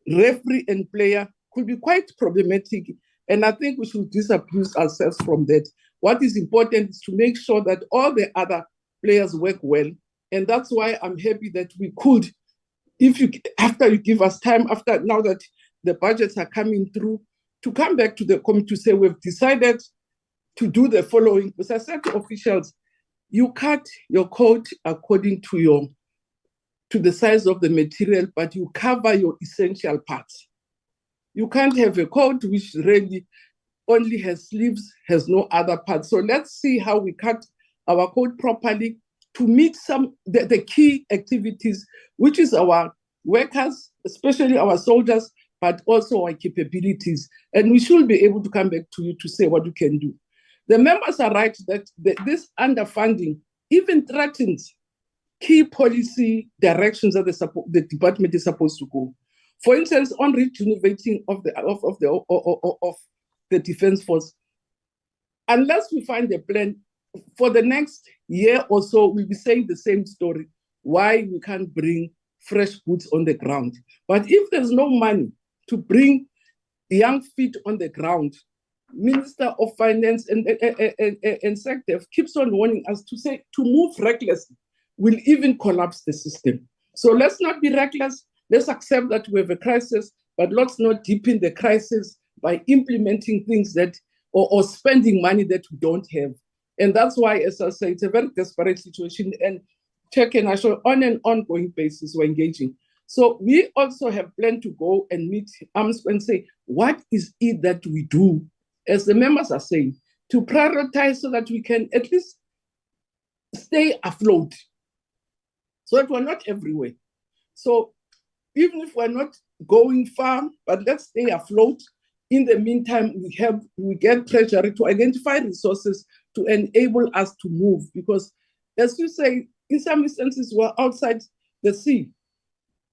referee and player could be quite problematic. And I think we should disabuse ourselves from that. What is important is to make sure that all the other players work well. And that's why I'm happy that we could, after you give us time, after now that the budgets are coming through, to come back to the committee to say we've decided to do the following. Because I said to officials, you cut your coat according to the size of the material, but you cover your essential parts. You can't have a coat which really only has sleeves, has no other parts. So let's see how we cut our coat properly to meet the key activities, which is our workers, especially our soldiers, but also our capabilities. And we should be able to come back to you to say what we can do. The members are right that this underfunding even threatens key policy directions that the department is supposed to go. For instance, on rejuvenating of the defense force, unless we find a plan for the next year or so, we'll be saying the same story, why we can't bring fresh boots on the ground. But if there's no money to bring young feet on the ground, Minister of Finance and SecDef keeps on warning us to say to move recklessly will even collapse the system. So let's not be reckless. Let's accept that we have a crisis, but let's not deepen the crisis by implementing things that or spending money that we don't have. And that's why, as I say, it's a very desperate situation. And Check and National on an ongoing basis we're engaging. So we also have planned to go and meet Armscor and say, what is it that we do, as the members are saying, to prioritize so that we can at least stay afloat, so that we're not everywhere. So even if we're not going far, but let's stay afloat. In the meantime, we get Treasury to identify resources to enable us to move, because as you say, in some instances, we're outside the sea.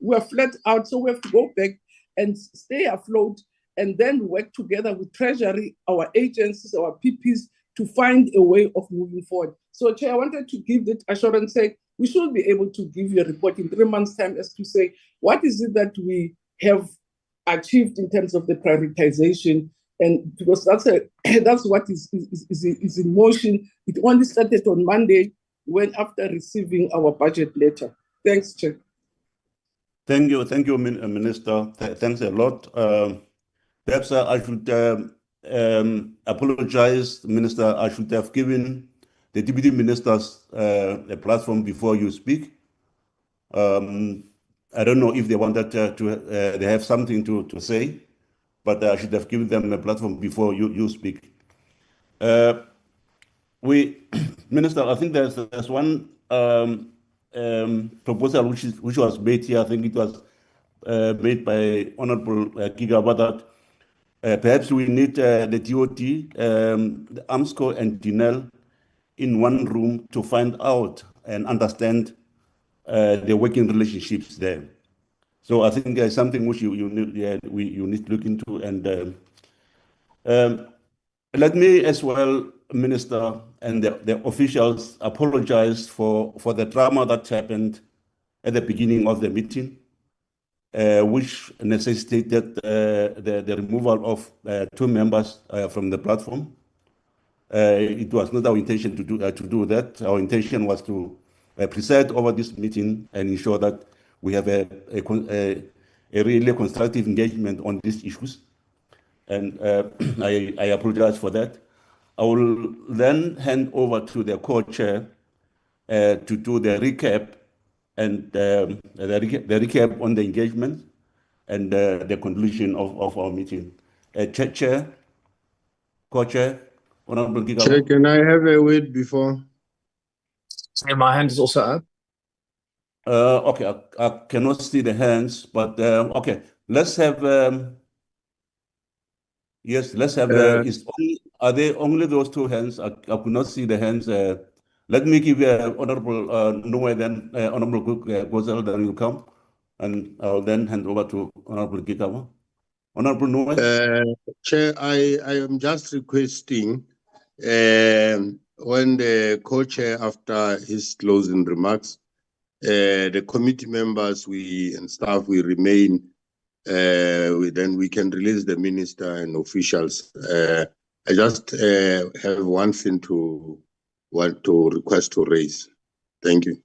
We're flat out, so we have to go back and stay afloat and then work together with Treasury, our agencies, our PPs, to find a way of moving forward. So, Chair, I wanted to give that assurance, say we should be able to give you a report in 3 months' time as to say, what is it that we have achieved in terms of the prioritization? And because that's what is in motion. It only started on Monday, when after receiving our budget letter. Thanks, Chair. Thank you, Minister. Thanks a lot. Perhaps I should apologize, Minister. I should have given the deputy ministers a platform before you speak. I don't know if they wanted they have something to say, but I should have given them a platform before you speak. Minister, I think there's one proposal which was made here. I think it was made by Honorable Gigaba, that perhaps we need the DOD, the Armscor and Naval in one room to find out and understand the working relationships there. So I think there's something which you need to look into. And let me as well, Minister, and the officials apologize for the drama that happened at the beginning of the meeting, which necessitated the removal of 2 members from the platform. It was not our intention to do that. Our intention was to preside over this meeting and ensure that we have a really constructive engagement on these issues. And I apologize for that. I will then hand over to the co-chair to do the recap and the recap on the engagement and the conclusion of our meeting. Chair, co-chair, Honorable Gigaba. Chair, can I have a word before? My hand is also up. Okay, I cannot see the hands, but okay, let's have. Yes, let's have. Are they only those 2 hands? I could not see the hands. Let me give Honorable Noe, then Honorable Gozel, then you come, and I'll then hand over to Honorable Gigaba. Honorable Noe. Chair, I am just requesting when the co-chair, after his closing remarks, the committee members and staff will remain. Then we can release the minister and officials. I just have one thing to request to raise. Thank you.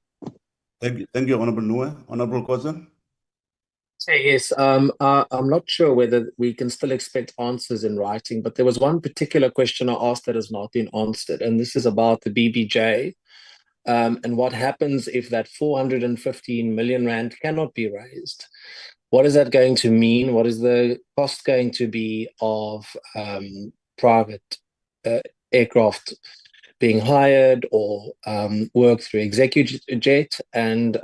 Thank you, Honorable Noe. Honorable Koza. Yes, I'm not sure whether we can still expect answers in writing, but there was one particular question I asked that has not been answered, and this is about the BBJ. And what happens if that 415 million rand cannot be raised? What is that going to mean? What is the cost going to be of private aircraft being hired or work through ExecuJet, and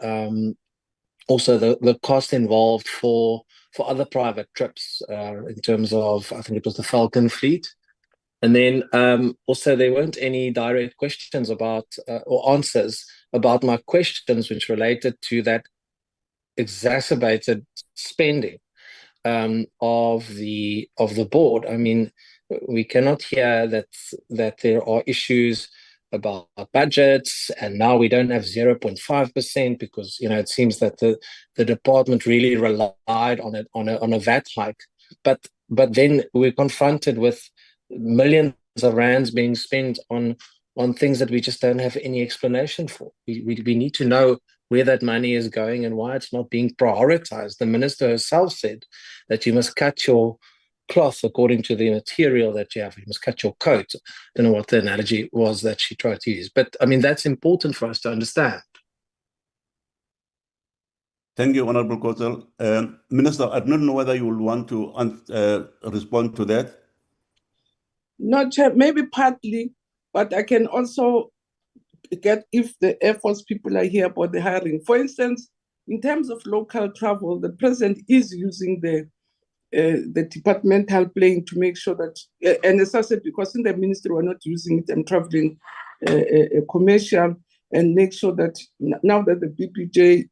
also the cost involved for other private trips in terms of, I think it was the Falcon fleet. And then also there weren't any direct questions about or answers about my questions which related to that exacerbated spending of the board. I mean, we cannot hear that there are issues about budgets, and now we don't have 0.5% because it seems that the department really relied on a VAT hike. But then we're confronted with millions of rands being spent on things that we just don't have any explanation for. We need to know where that money is going and why it's not being prioritized. The minister herself said that you must cut your cloth according to the material that you have. You must cut your coat. I don't know what the analogy was that she tried to use, but I mean, that's important for us to understand. Thank you, Honorable Kotel. Minister, I don't know whether you will want to respond to that. Not maybe partly, but I can also get if the Air Force people are here about the hiring. For instance, in terms of local travel, the president is using the departmental plane to make sure that, and as I said, because in the ministry we're not using it, I'm traveling commercial and make sure that now that the BPJ,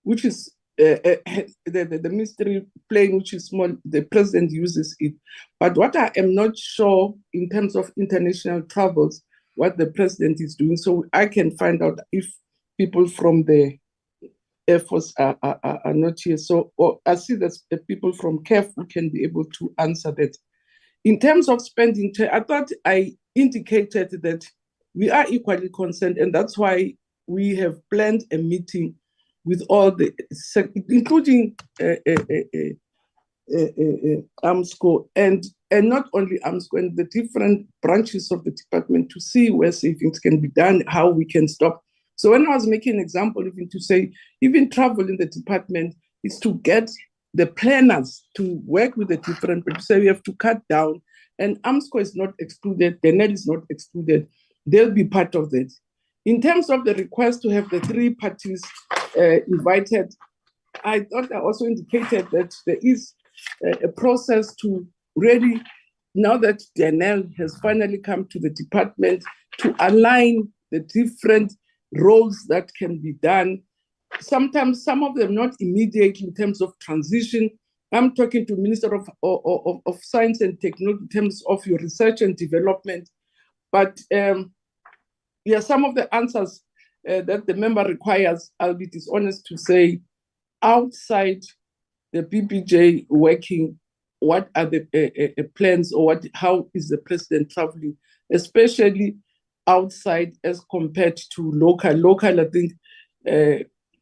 which is the ministry plane, which is small, the president uses it. But what I am not sure in terms of international travels, what the president is doing, so I can find out if people from the Air Force are not here. So I see that the people from CAF who can be able to answer that. In terms of spending, I thought I indicated that we are equally concerned, and that's why we have planned a meeting with all the, including Armscor and not only Armscor, and the different branches of the department to see where savings can be done, how we can stop. So when I was making an example, even to say, even travel in the department is to get the planners to work with the different branches. So we have to cut down, and Armscor is not excluded, the NEL is not excluded. They'll be part of that. In terms of the request to have the three parties invited, I thought I also indicated that there is a process to really, now that the NEL has finally come to the department, to align the different roles that can be done. Sometimes some of them not immediately in terms of transition. I'm talking to Minister of Science and Technology in terms of your research and development. But yeah, some of the answers that the member requires, I'll be dishonest to say, outside the BPJ working, what are the plans, or how is the president traveling, especially outside as compared to local. Local, I think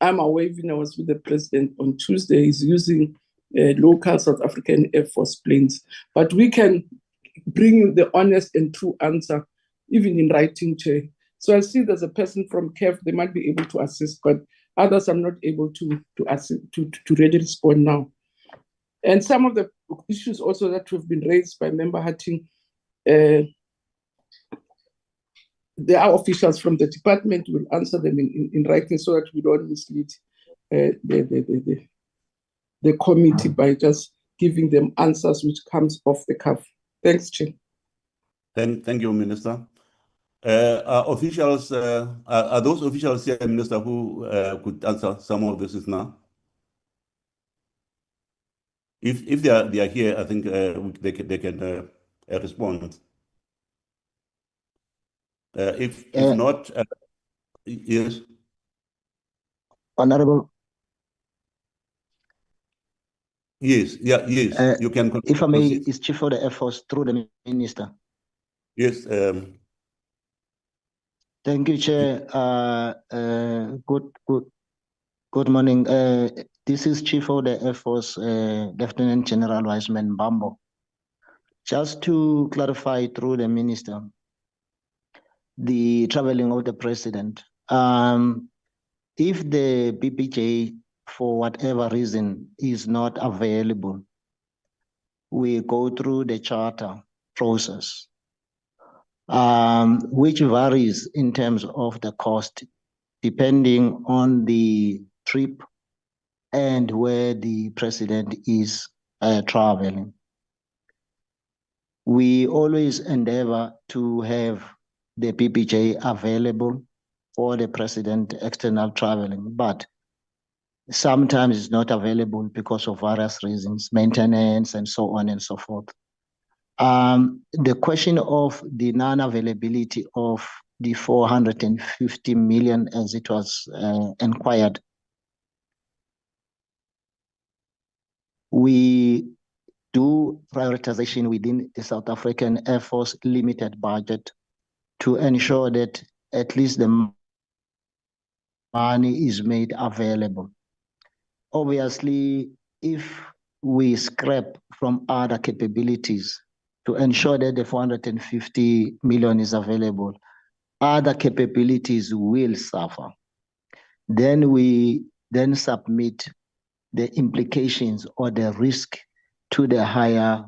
I'm aware, even I was with the president on Tuesday, he's using local South African Air Force planes. But we can bring you the honest and true answer, even in writing, Chair. So I see there's a person from CAF, they might be able to assist, but others I'm not able to assist, to really respond now. And some of the issues also that have been raised by Member Hatting, there are officials from the department who will answer them in writing so that we don't mislead the committee by just giving them answers which comes off the cuff. Thanks, Chair. Thank you, Minister. Are those officials here, Minister, who could answer some of this now? If they are here, I think they can respond. If not, yes. Honorable. Yes, yes, you can. If I may, is Chief of the Air Force through the Minister. Yes. Thank you, Chair. Good morning. This is Chief of the Air Force, Lieutenant General Wiseman Bambo. Just to clarify through the Minister, the traveling of the President. If the BPJ, for whatever reason, is not available, we go through the charter process, which varies in terms of the cost, depending on the trip and where the President is traveling. We always endeavor to have the BPJ available for the President external traveling, but sometimes it's not available because of various reasons, maintenance and so on and so forth. The question of the non-availability of the 450 million as it was inquired. We do prioritization within the South African Air Force limited budget to ensure that at least the money is made available. Obviously, if we scrap from other capabilities to ensure that the 450 million is available, other capabilities will suffer. Then we submit the implications or the risk to the higher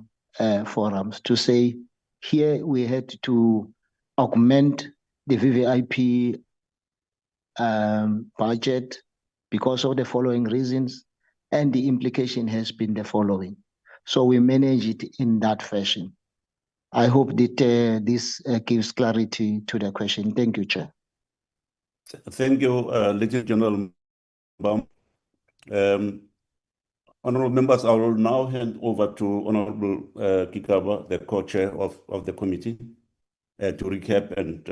forums to say, here we had to augment the VVIP budget because of the following reasons, and the implication has been the following. So we manage it in that fashion. I hope that this gives clarity to the question. Thank you, Chair. Thank you, Lieutenant General Mbam. Honorable members, I will now hand over to Honorable Kikaba, the co-chair of the committee, to recap and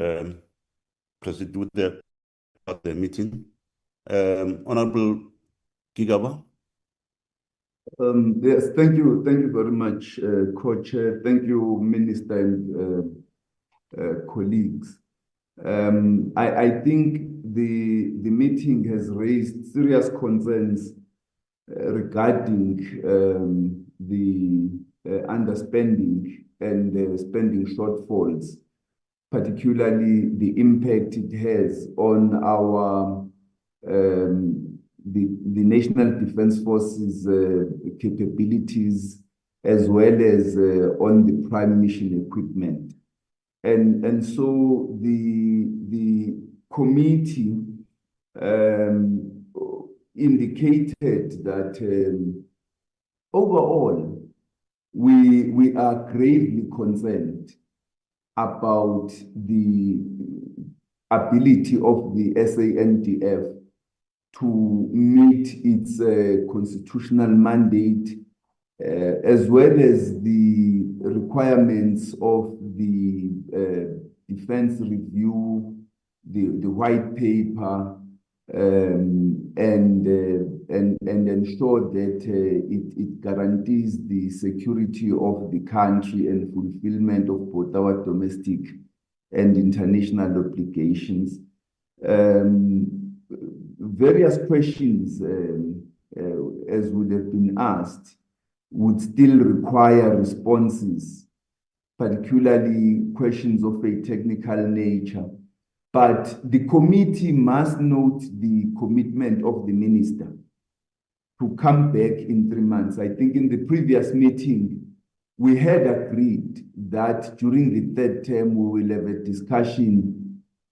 proceed with the meeting. Honorable Kikaba. Yes, thank you very much, co-chair. Thank you, Minister and colleagues. I think the meeting has raised serious concerns regarding the underspending and spending shortfalls, particularly the impact it has on our the National Defence Forces capabilities, as well as on the prime mission equipment. And so the committee indicated that overall we are gravely concerned about the ability of the SANDF to meet its constitutional mandate, as well as the requirements of the defense review, the white paper, and ensure that it guarantees the security of the country and fulfillment of both our domestic and international obligations. Various questions, as would have been asked, would still require responses, particularly questions of a technical nature. But the committee must note the commitment of the minister to come back in 3 months. I think in the previous meeting, we had agreed that during the third term, we will have a discussion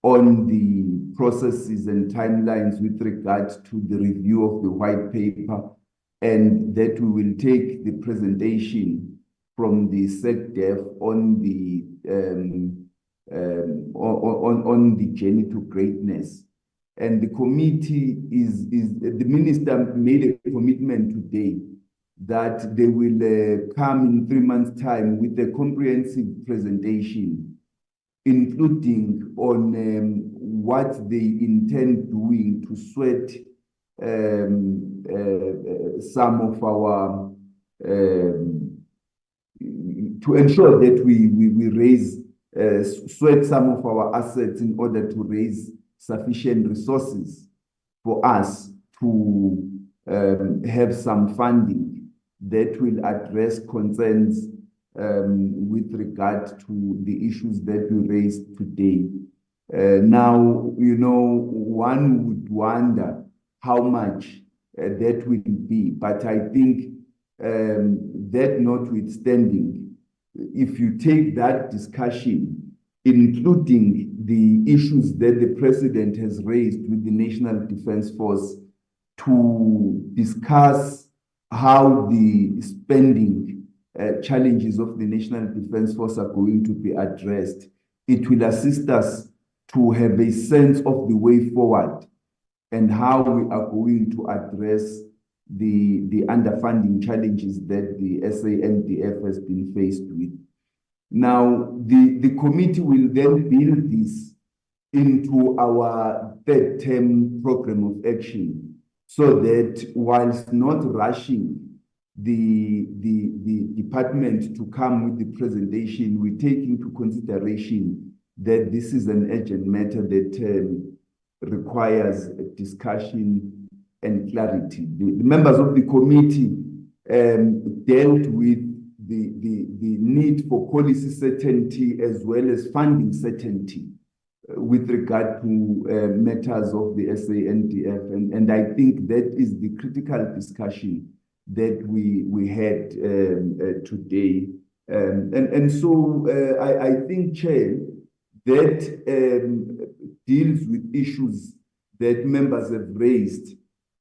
on the processes and timelines with regard to the review of the white paper, and that we will take the presentation from the SecDef on the journey to greatness. And the committee the minister made a commitment today that they will come in 3 months' time with a comprehensive presentation, including on what they intend doing to sweat some of our, to ensure that we raise, sweat some of our assets in order to raise sufficient resources for us to have some funding that will address concerns with regard to the issues that we raised today. Now, you know, one would wonder how much that will be, but I think that notwithstanding, if you take that discussion, including the issues that the president has raised with the National Defence Force to discuss how the spending challenges of the National Defence Force are going to be addressed, it will assist us to have a sense of the way forward and how we are going to address the underfunding challenges that the SANDF has been faced with. Now, the committee will then build this into our third term program of action, so that whilst not rushing the department to come with the presentation, we take into consideration that this is an urgent matter that requires discussion and clarity. The members of the committee dealt with the need for policy certainty as well as funding certainty with regard to matters of the SANDF. And I think that is the critical discussion that we had today. And so I think, Chair, that deals with issues that members have raised.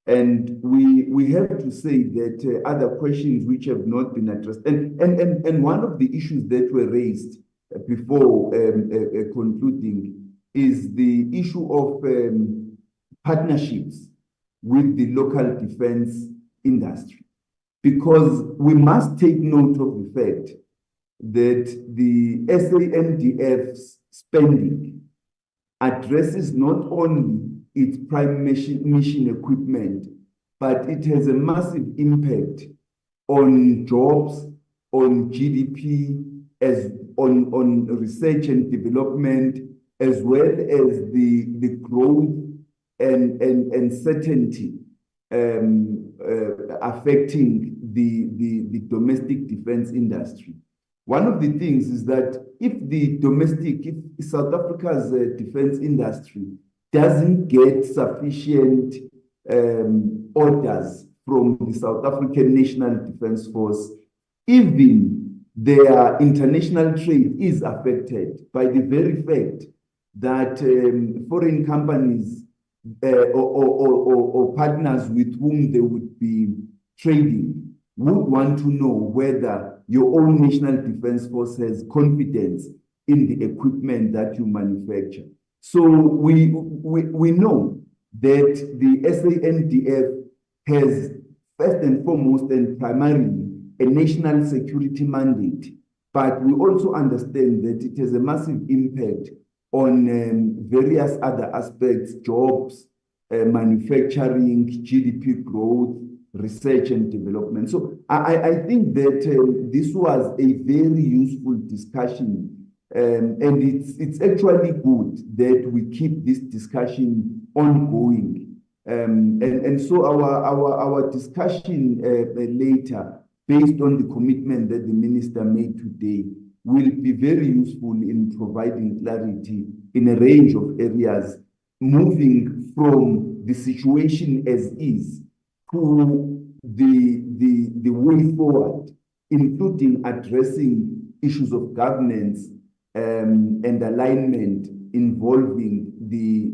And we have to say that other questions which have not been addressed, and one of the issues that were raised before concluding is the issue of partnerships with the local defense industry, because we must take note of the fact that the SANDF's spending addresses not only its prime mission equipment, but it has a massive impact on jobs, on GDP, as on research and development, as well as the growth and certainty affecting the domestic defense industry. One of the things is that if South Africa's defense industry doesn't get sufficient orders from the South African National Defence Force, even their international trade is affected by the very fact that foreign companies or partners with whom they would be trading would want to know whether your own National Defence Force has confidence in the equipment that you manufacture. So we know that the SANDF has first and foremost and primarily a national security mandate, but we also understand that it has a massive impact on various other aspects, jobs, manufacturing, GDP growth, research and development. So I think that this was a very useful discussion. And it's actually good that we keep this discussion ongoing. And so our discussion later, based on the commitment that the minister made today, will be very useful in providing clarity in a range of areas, moving from the situation as is to the way forward, including addressing issues of governance and alignment involving the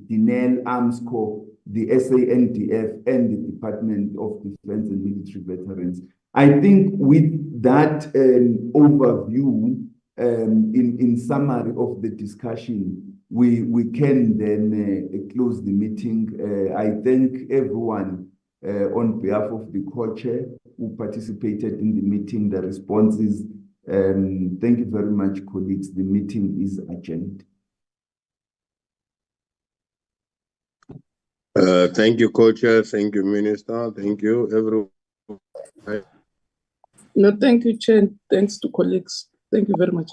Naval, Armscor, the SANDF, and the Department of Defense and Military Veterans. I think with that overview, in summary of the discussion, we can then close the meeting. I thank everyone on behalf of the co-chair who participated in the meeting, the responses. Thank you very much, colleagues. The meeting is adjourned. Thank you, co-chair. Thank you, minister. Thank you, everyone. No, thank you, Chair. Thanks to colleagues. Thank you very much.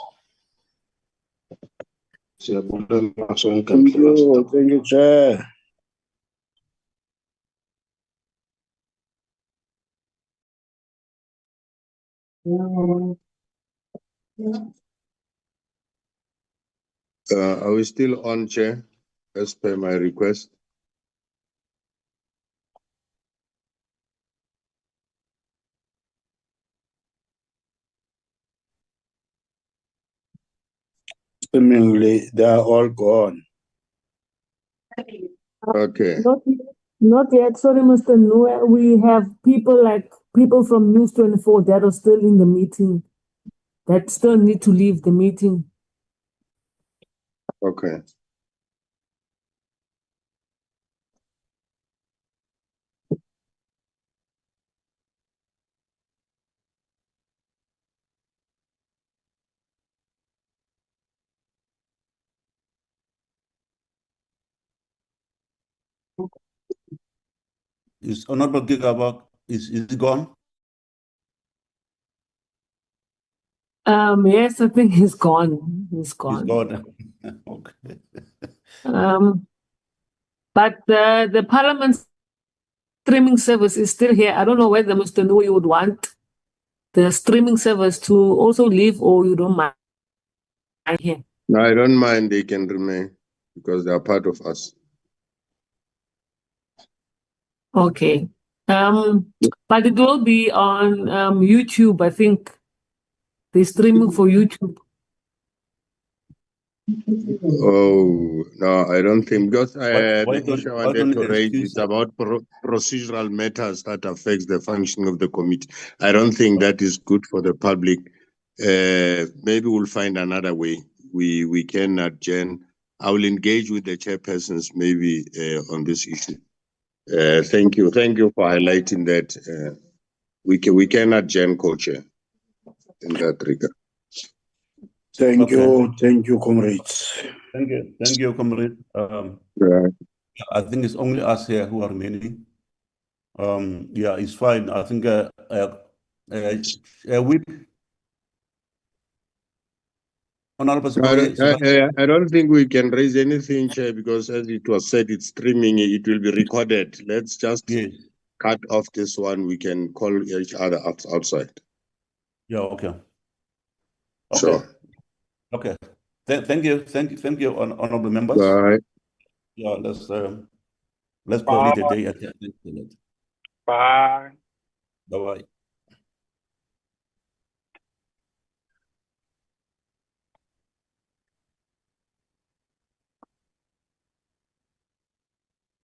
Thank you, Chair. Are we still on, Chair, as per my request? Seemingly, they are all gone. Okay. Not yet. Sorry, Mr. Noor. We have people from News 24 that are still in the meeting, that still need to leave the meeting. Okay. Is Honorable Gigabak, is it gone? Yes, I think he's gone. He's gone. He's gone. Okay. But the Parliament streaming service is still here. I don't know whether Mr. Nui would want the streaming service to also leave, or you don't mind here. No, I don't mind. They can remain because they are part of us. Okay. But it will be on YouTube, I think. The streaming for YouTube. Oh, no, I don't think, because Why the don't- issue I why wanted don't to you raise excuse is about procedural matters that affects the functioning of the committee. I don't think that is good for the public. Maybe we'll find another way. We can adjourn. I will engage with the chairpersons maybe on this issue. Thank you for highlighting that. We can adjourn, co-chair, in that regard. Thank you, comrades. Thank you, comrade. Right. I think it's only us here who are remaining. Yeah, it's fine. I think whip. Honorable I don't think we can raise anything, Chair, because as it was said, it's streaming, it will be recorded. Let's just cut off this one. We can call each other outside. Yeah, okay. Sure. Okay. Thank you, honorable members. Bye. Yeah, let's call it a day. Bye. Bye-bye.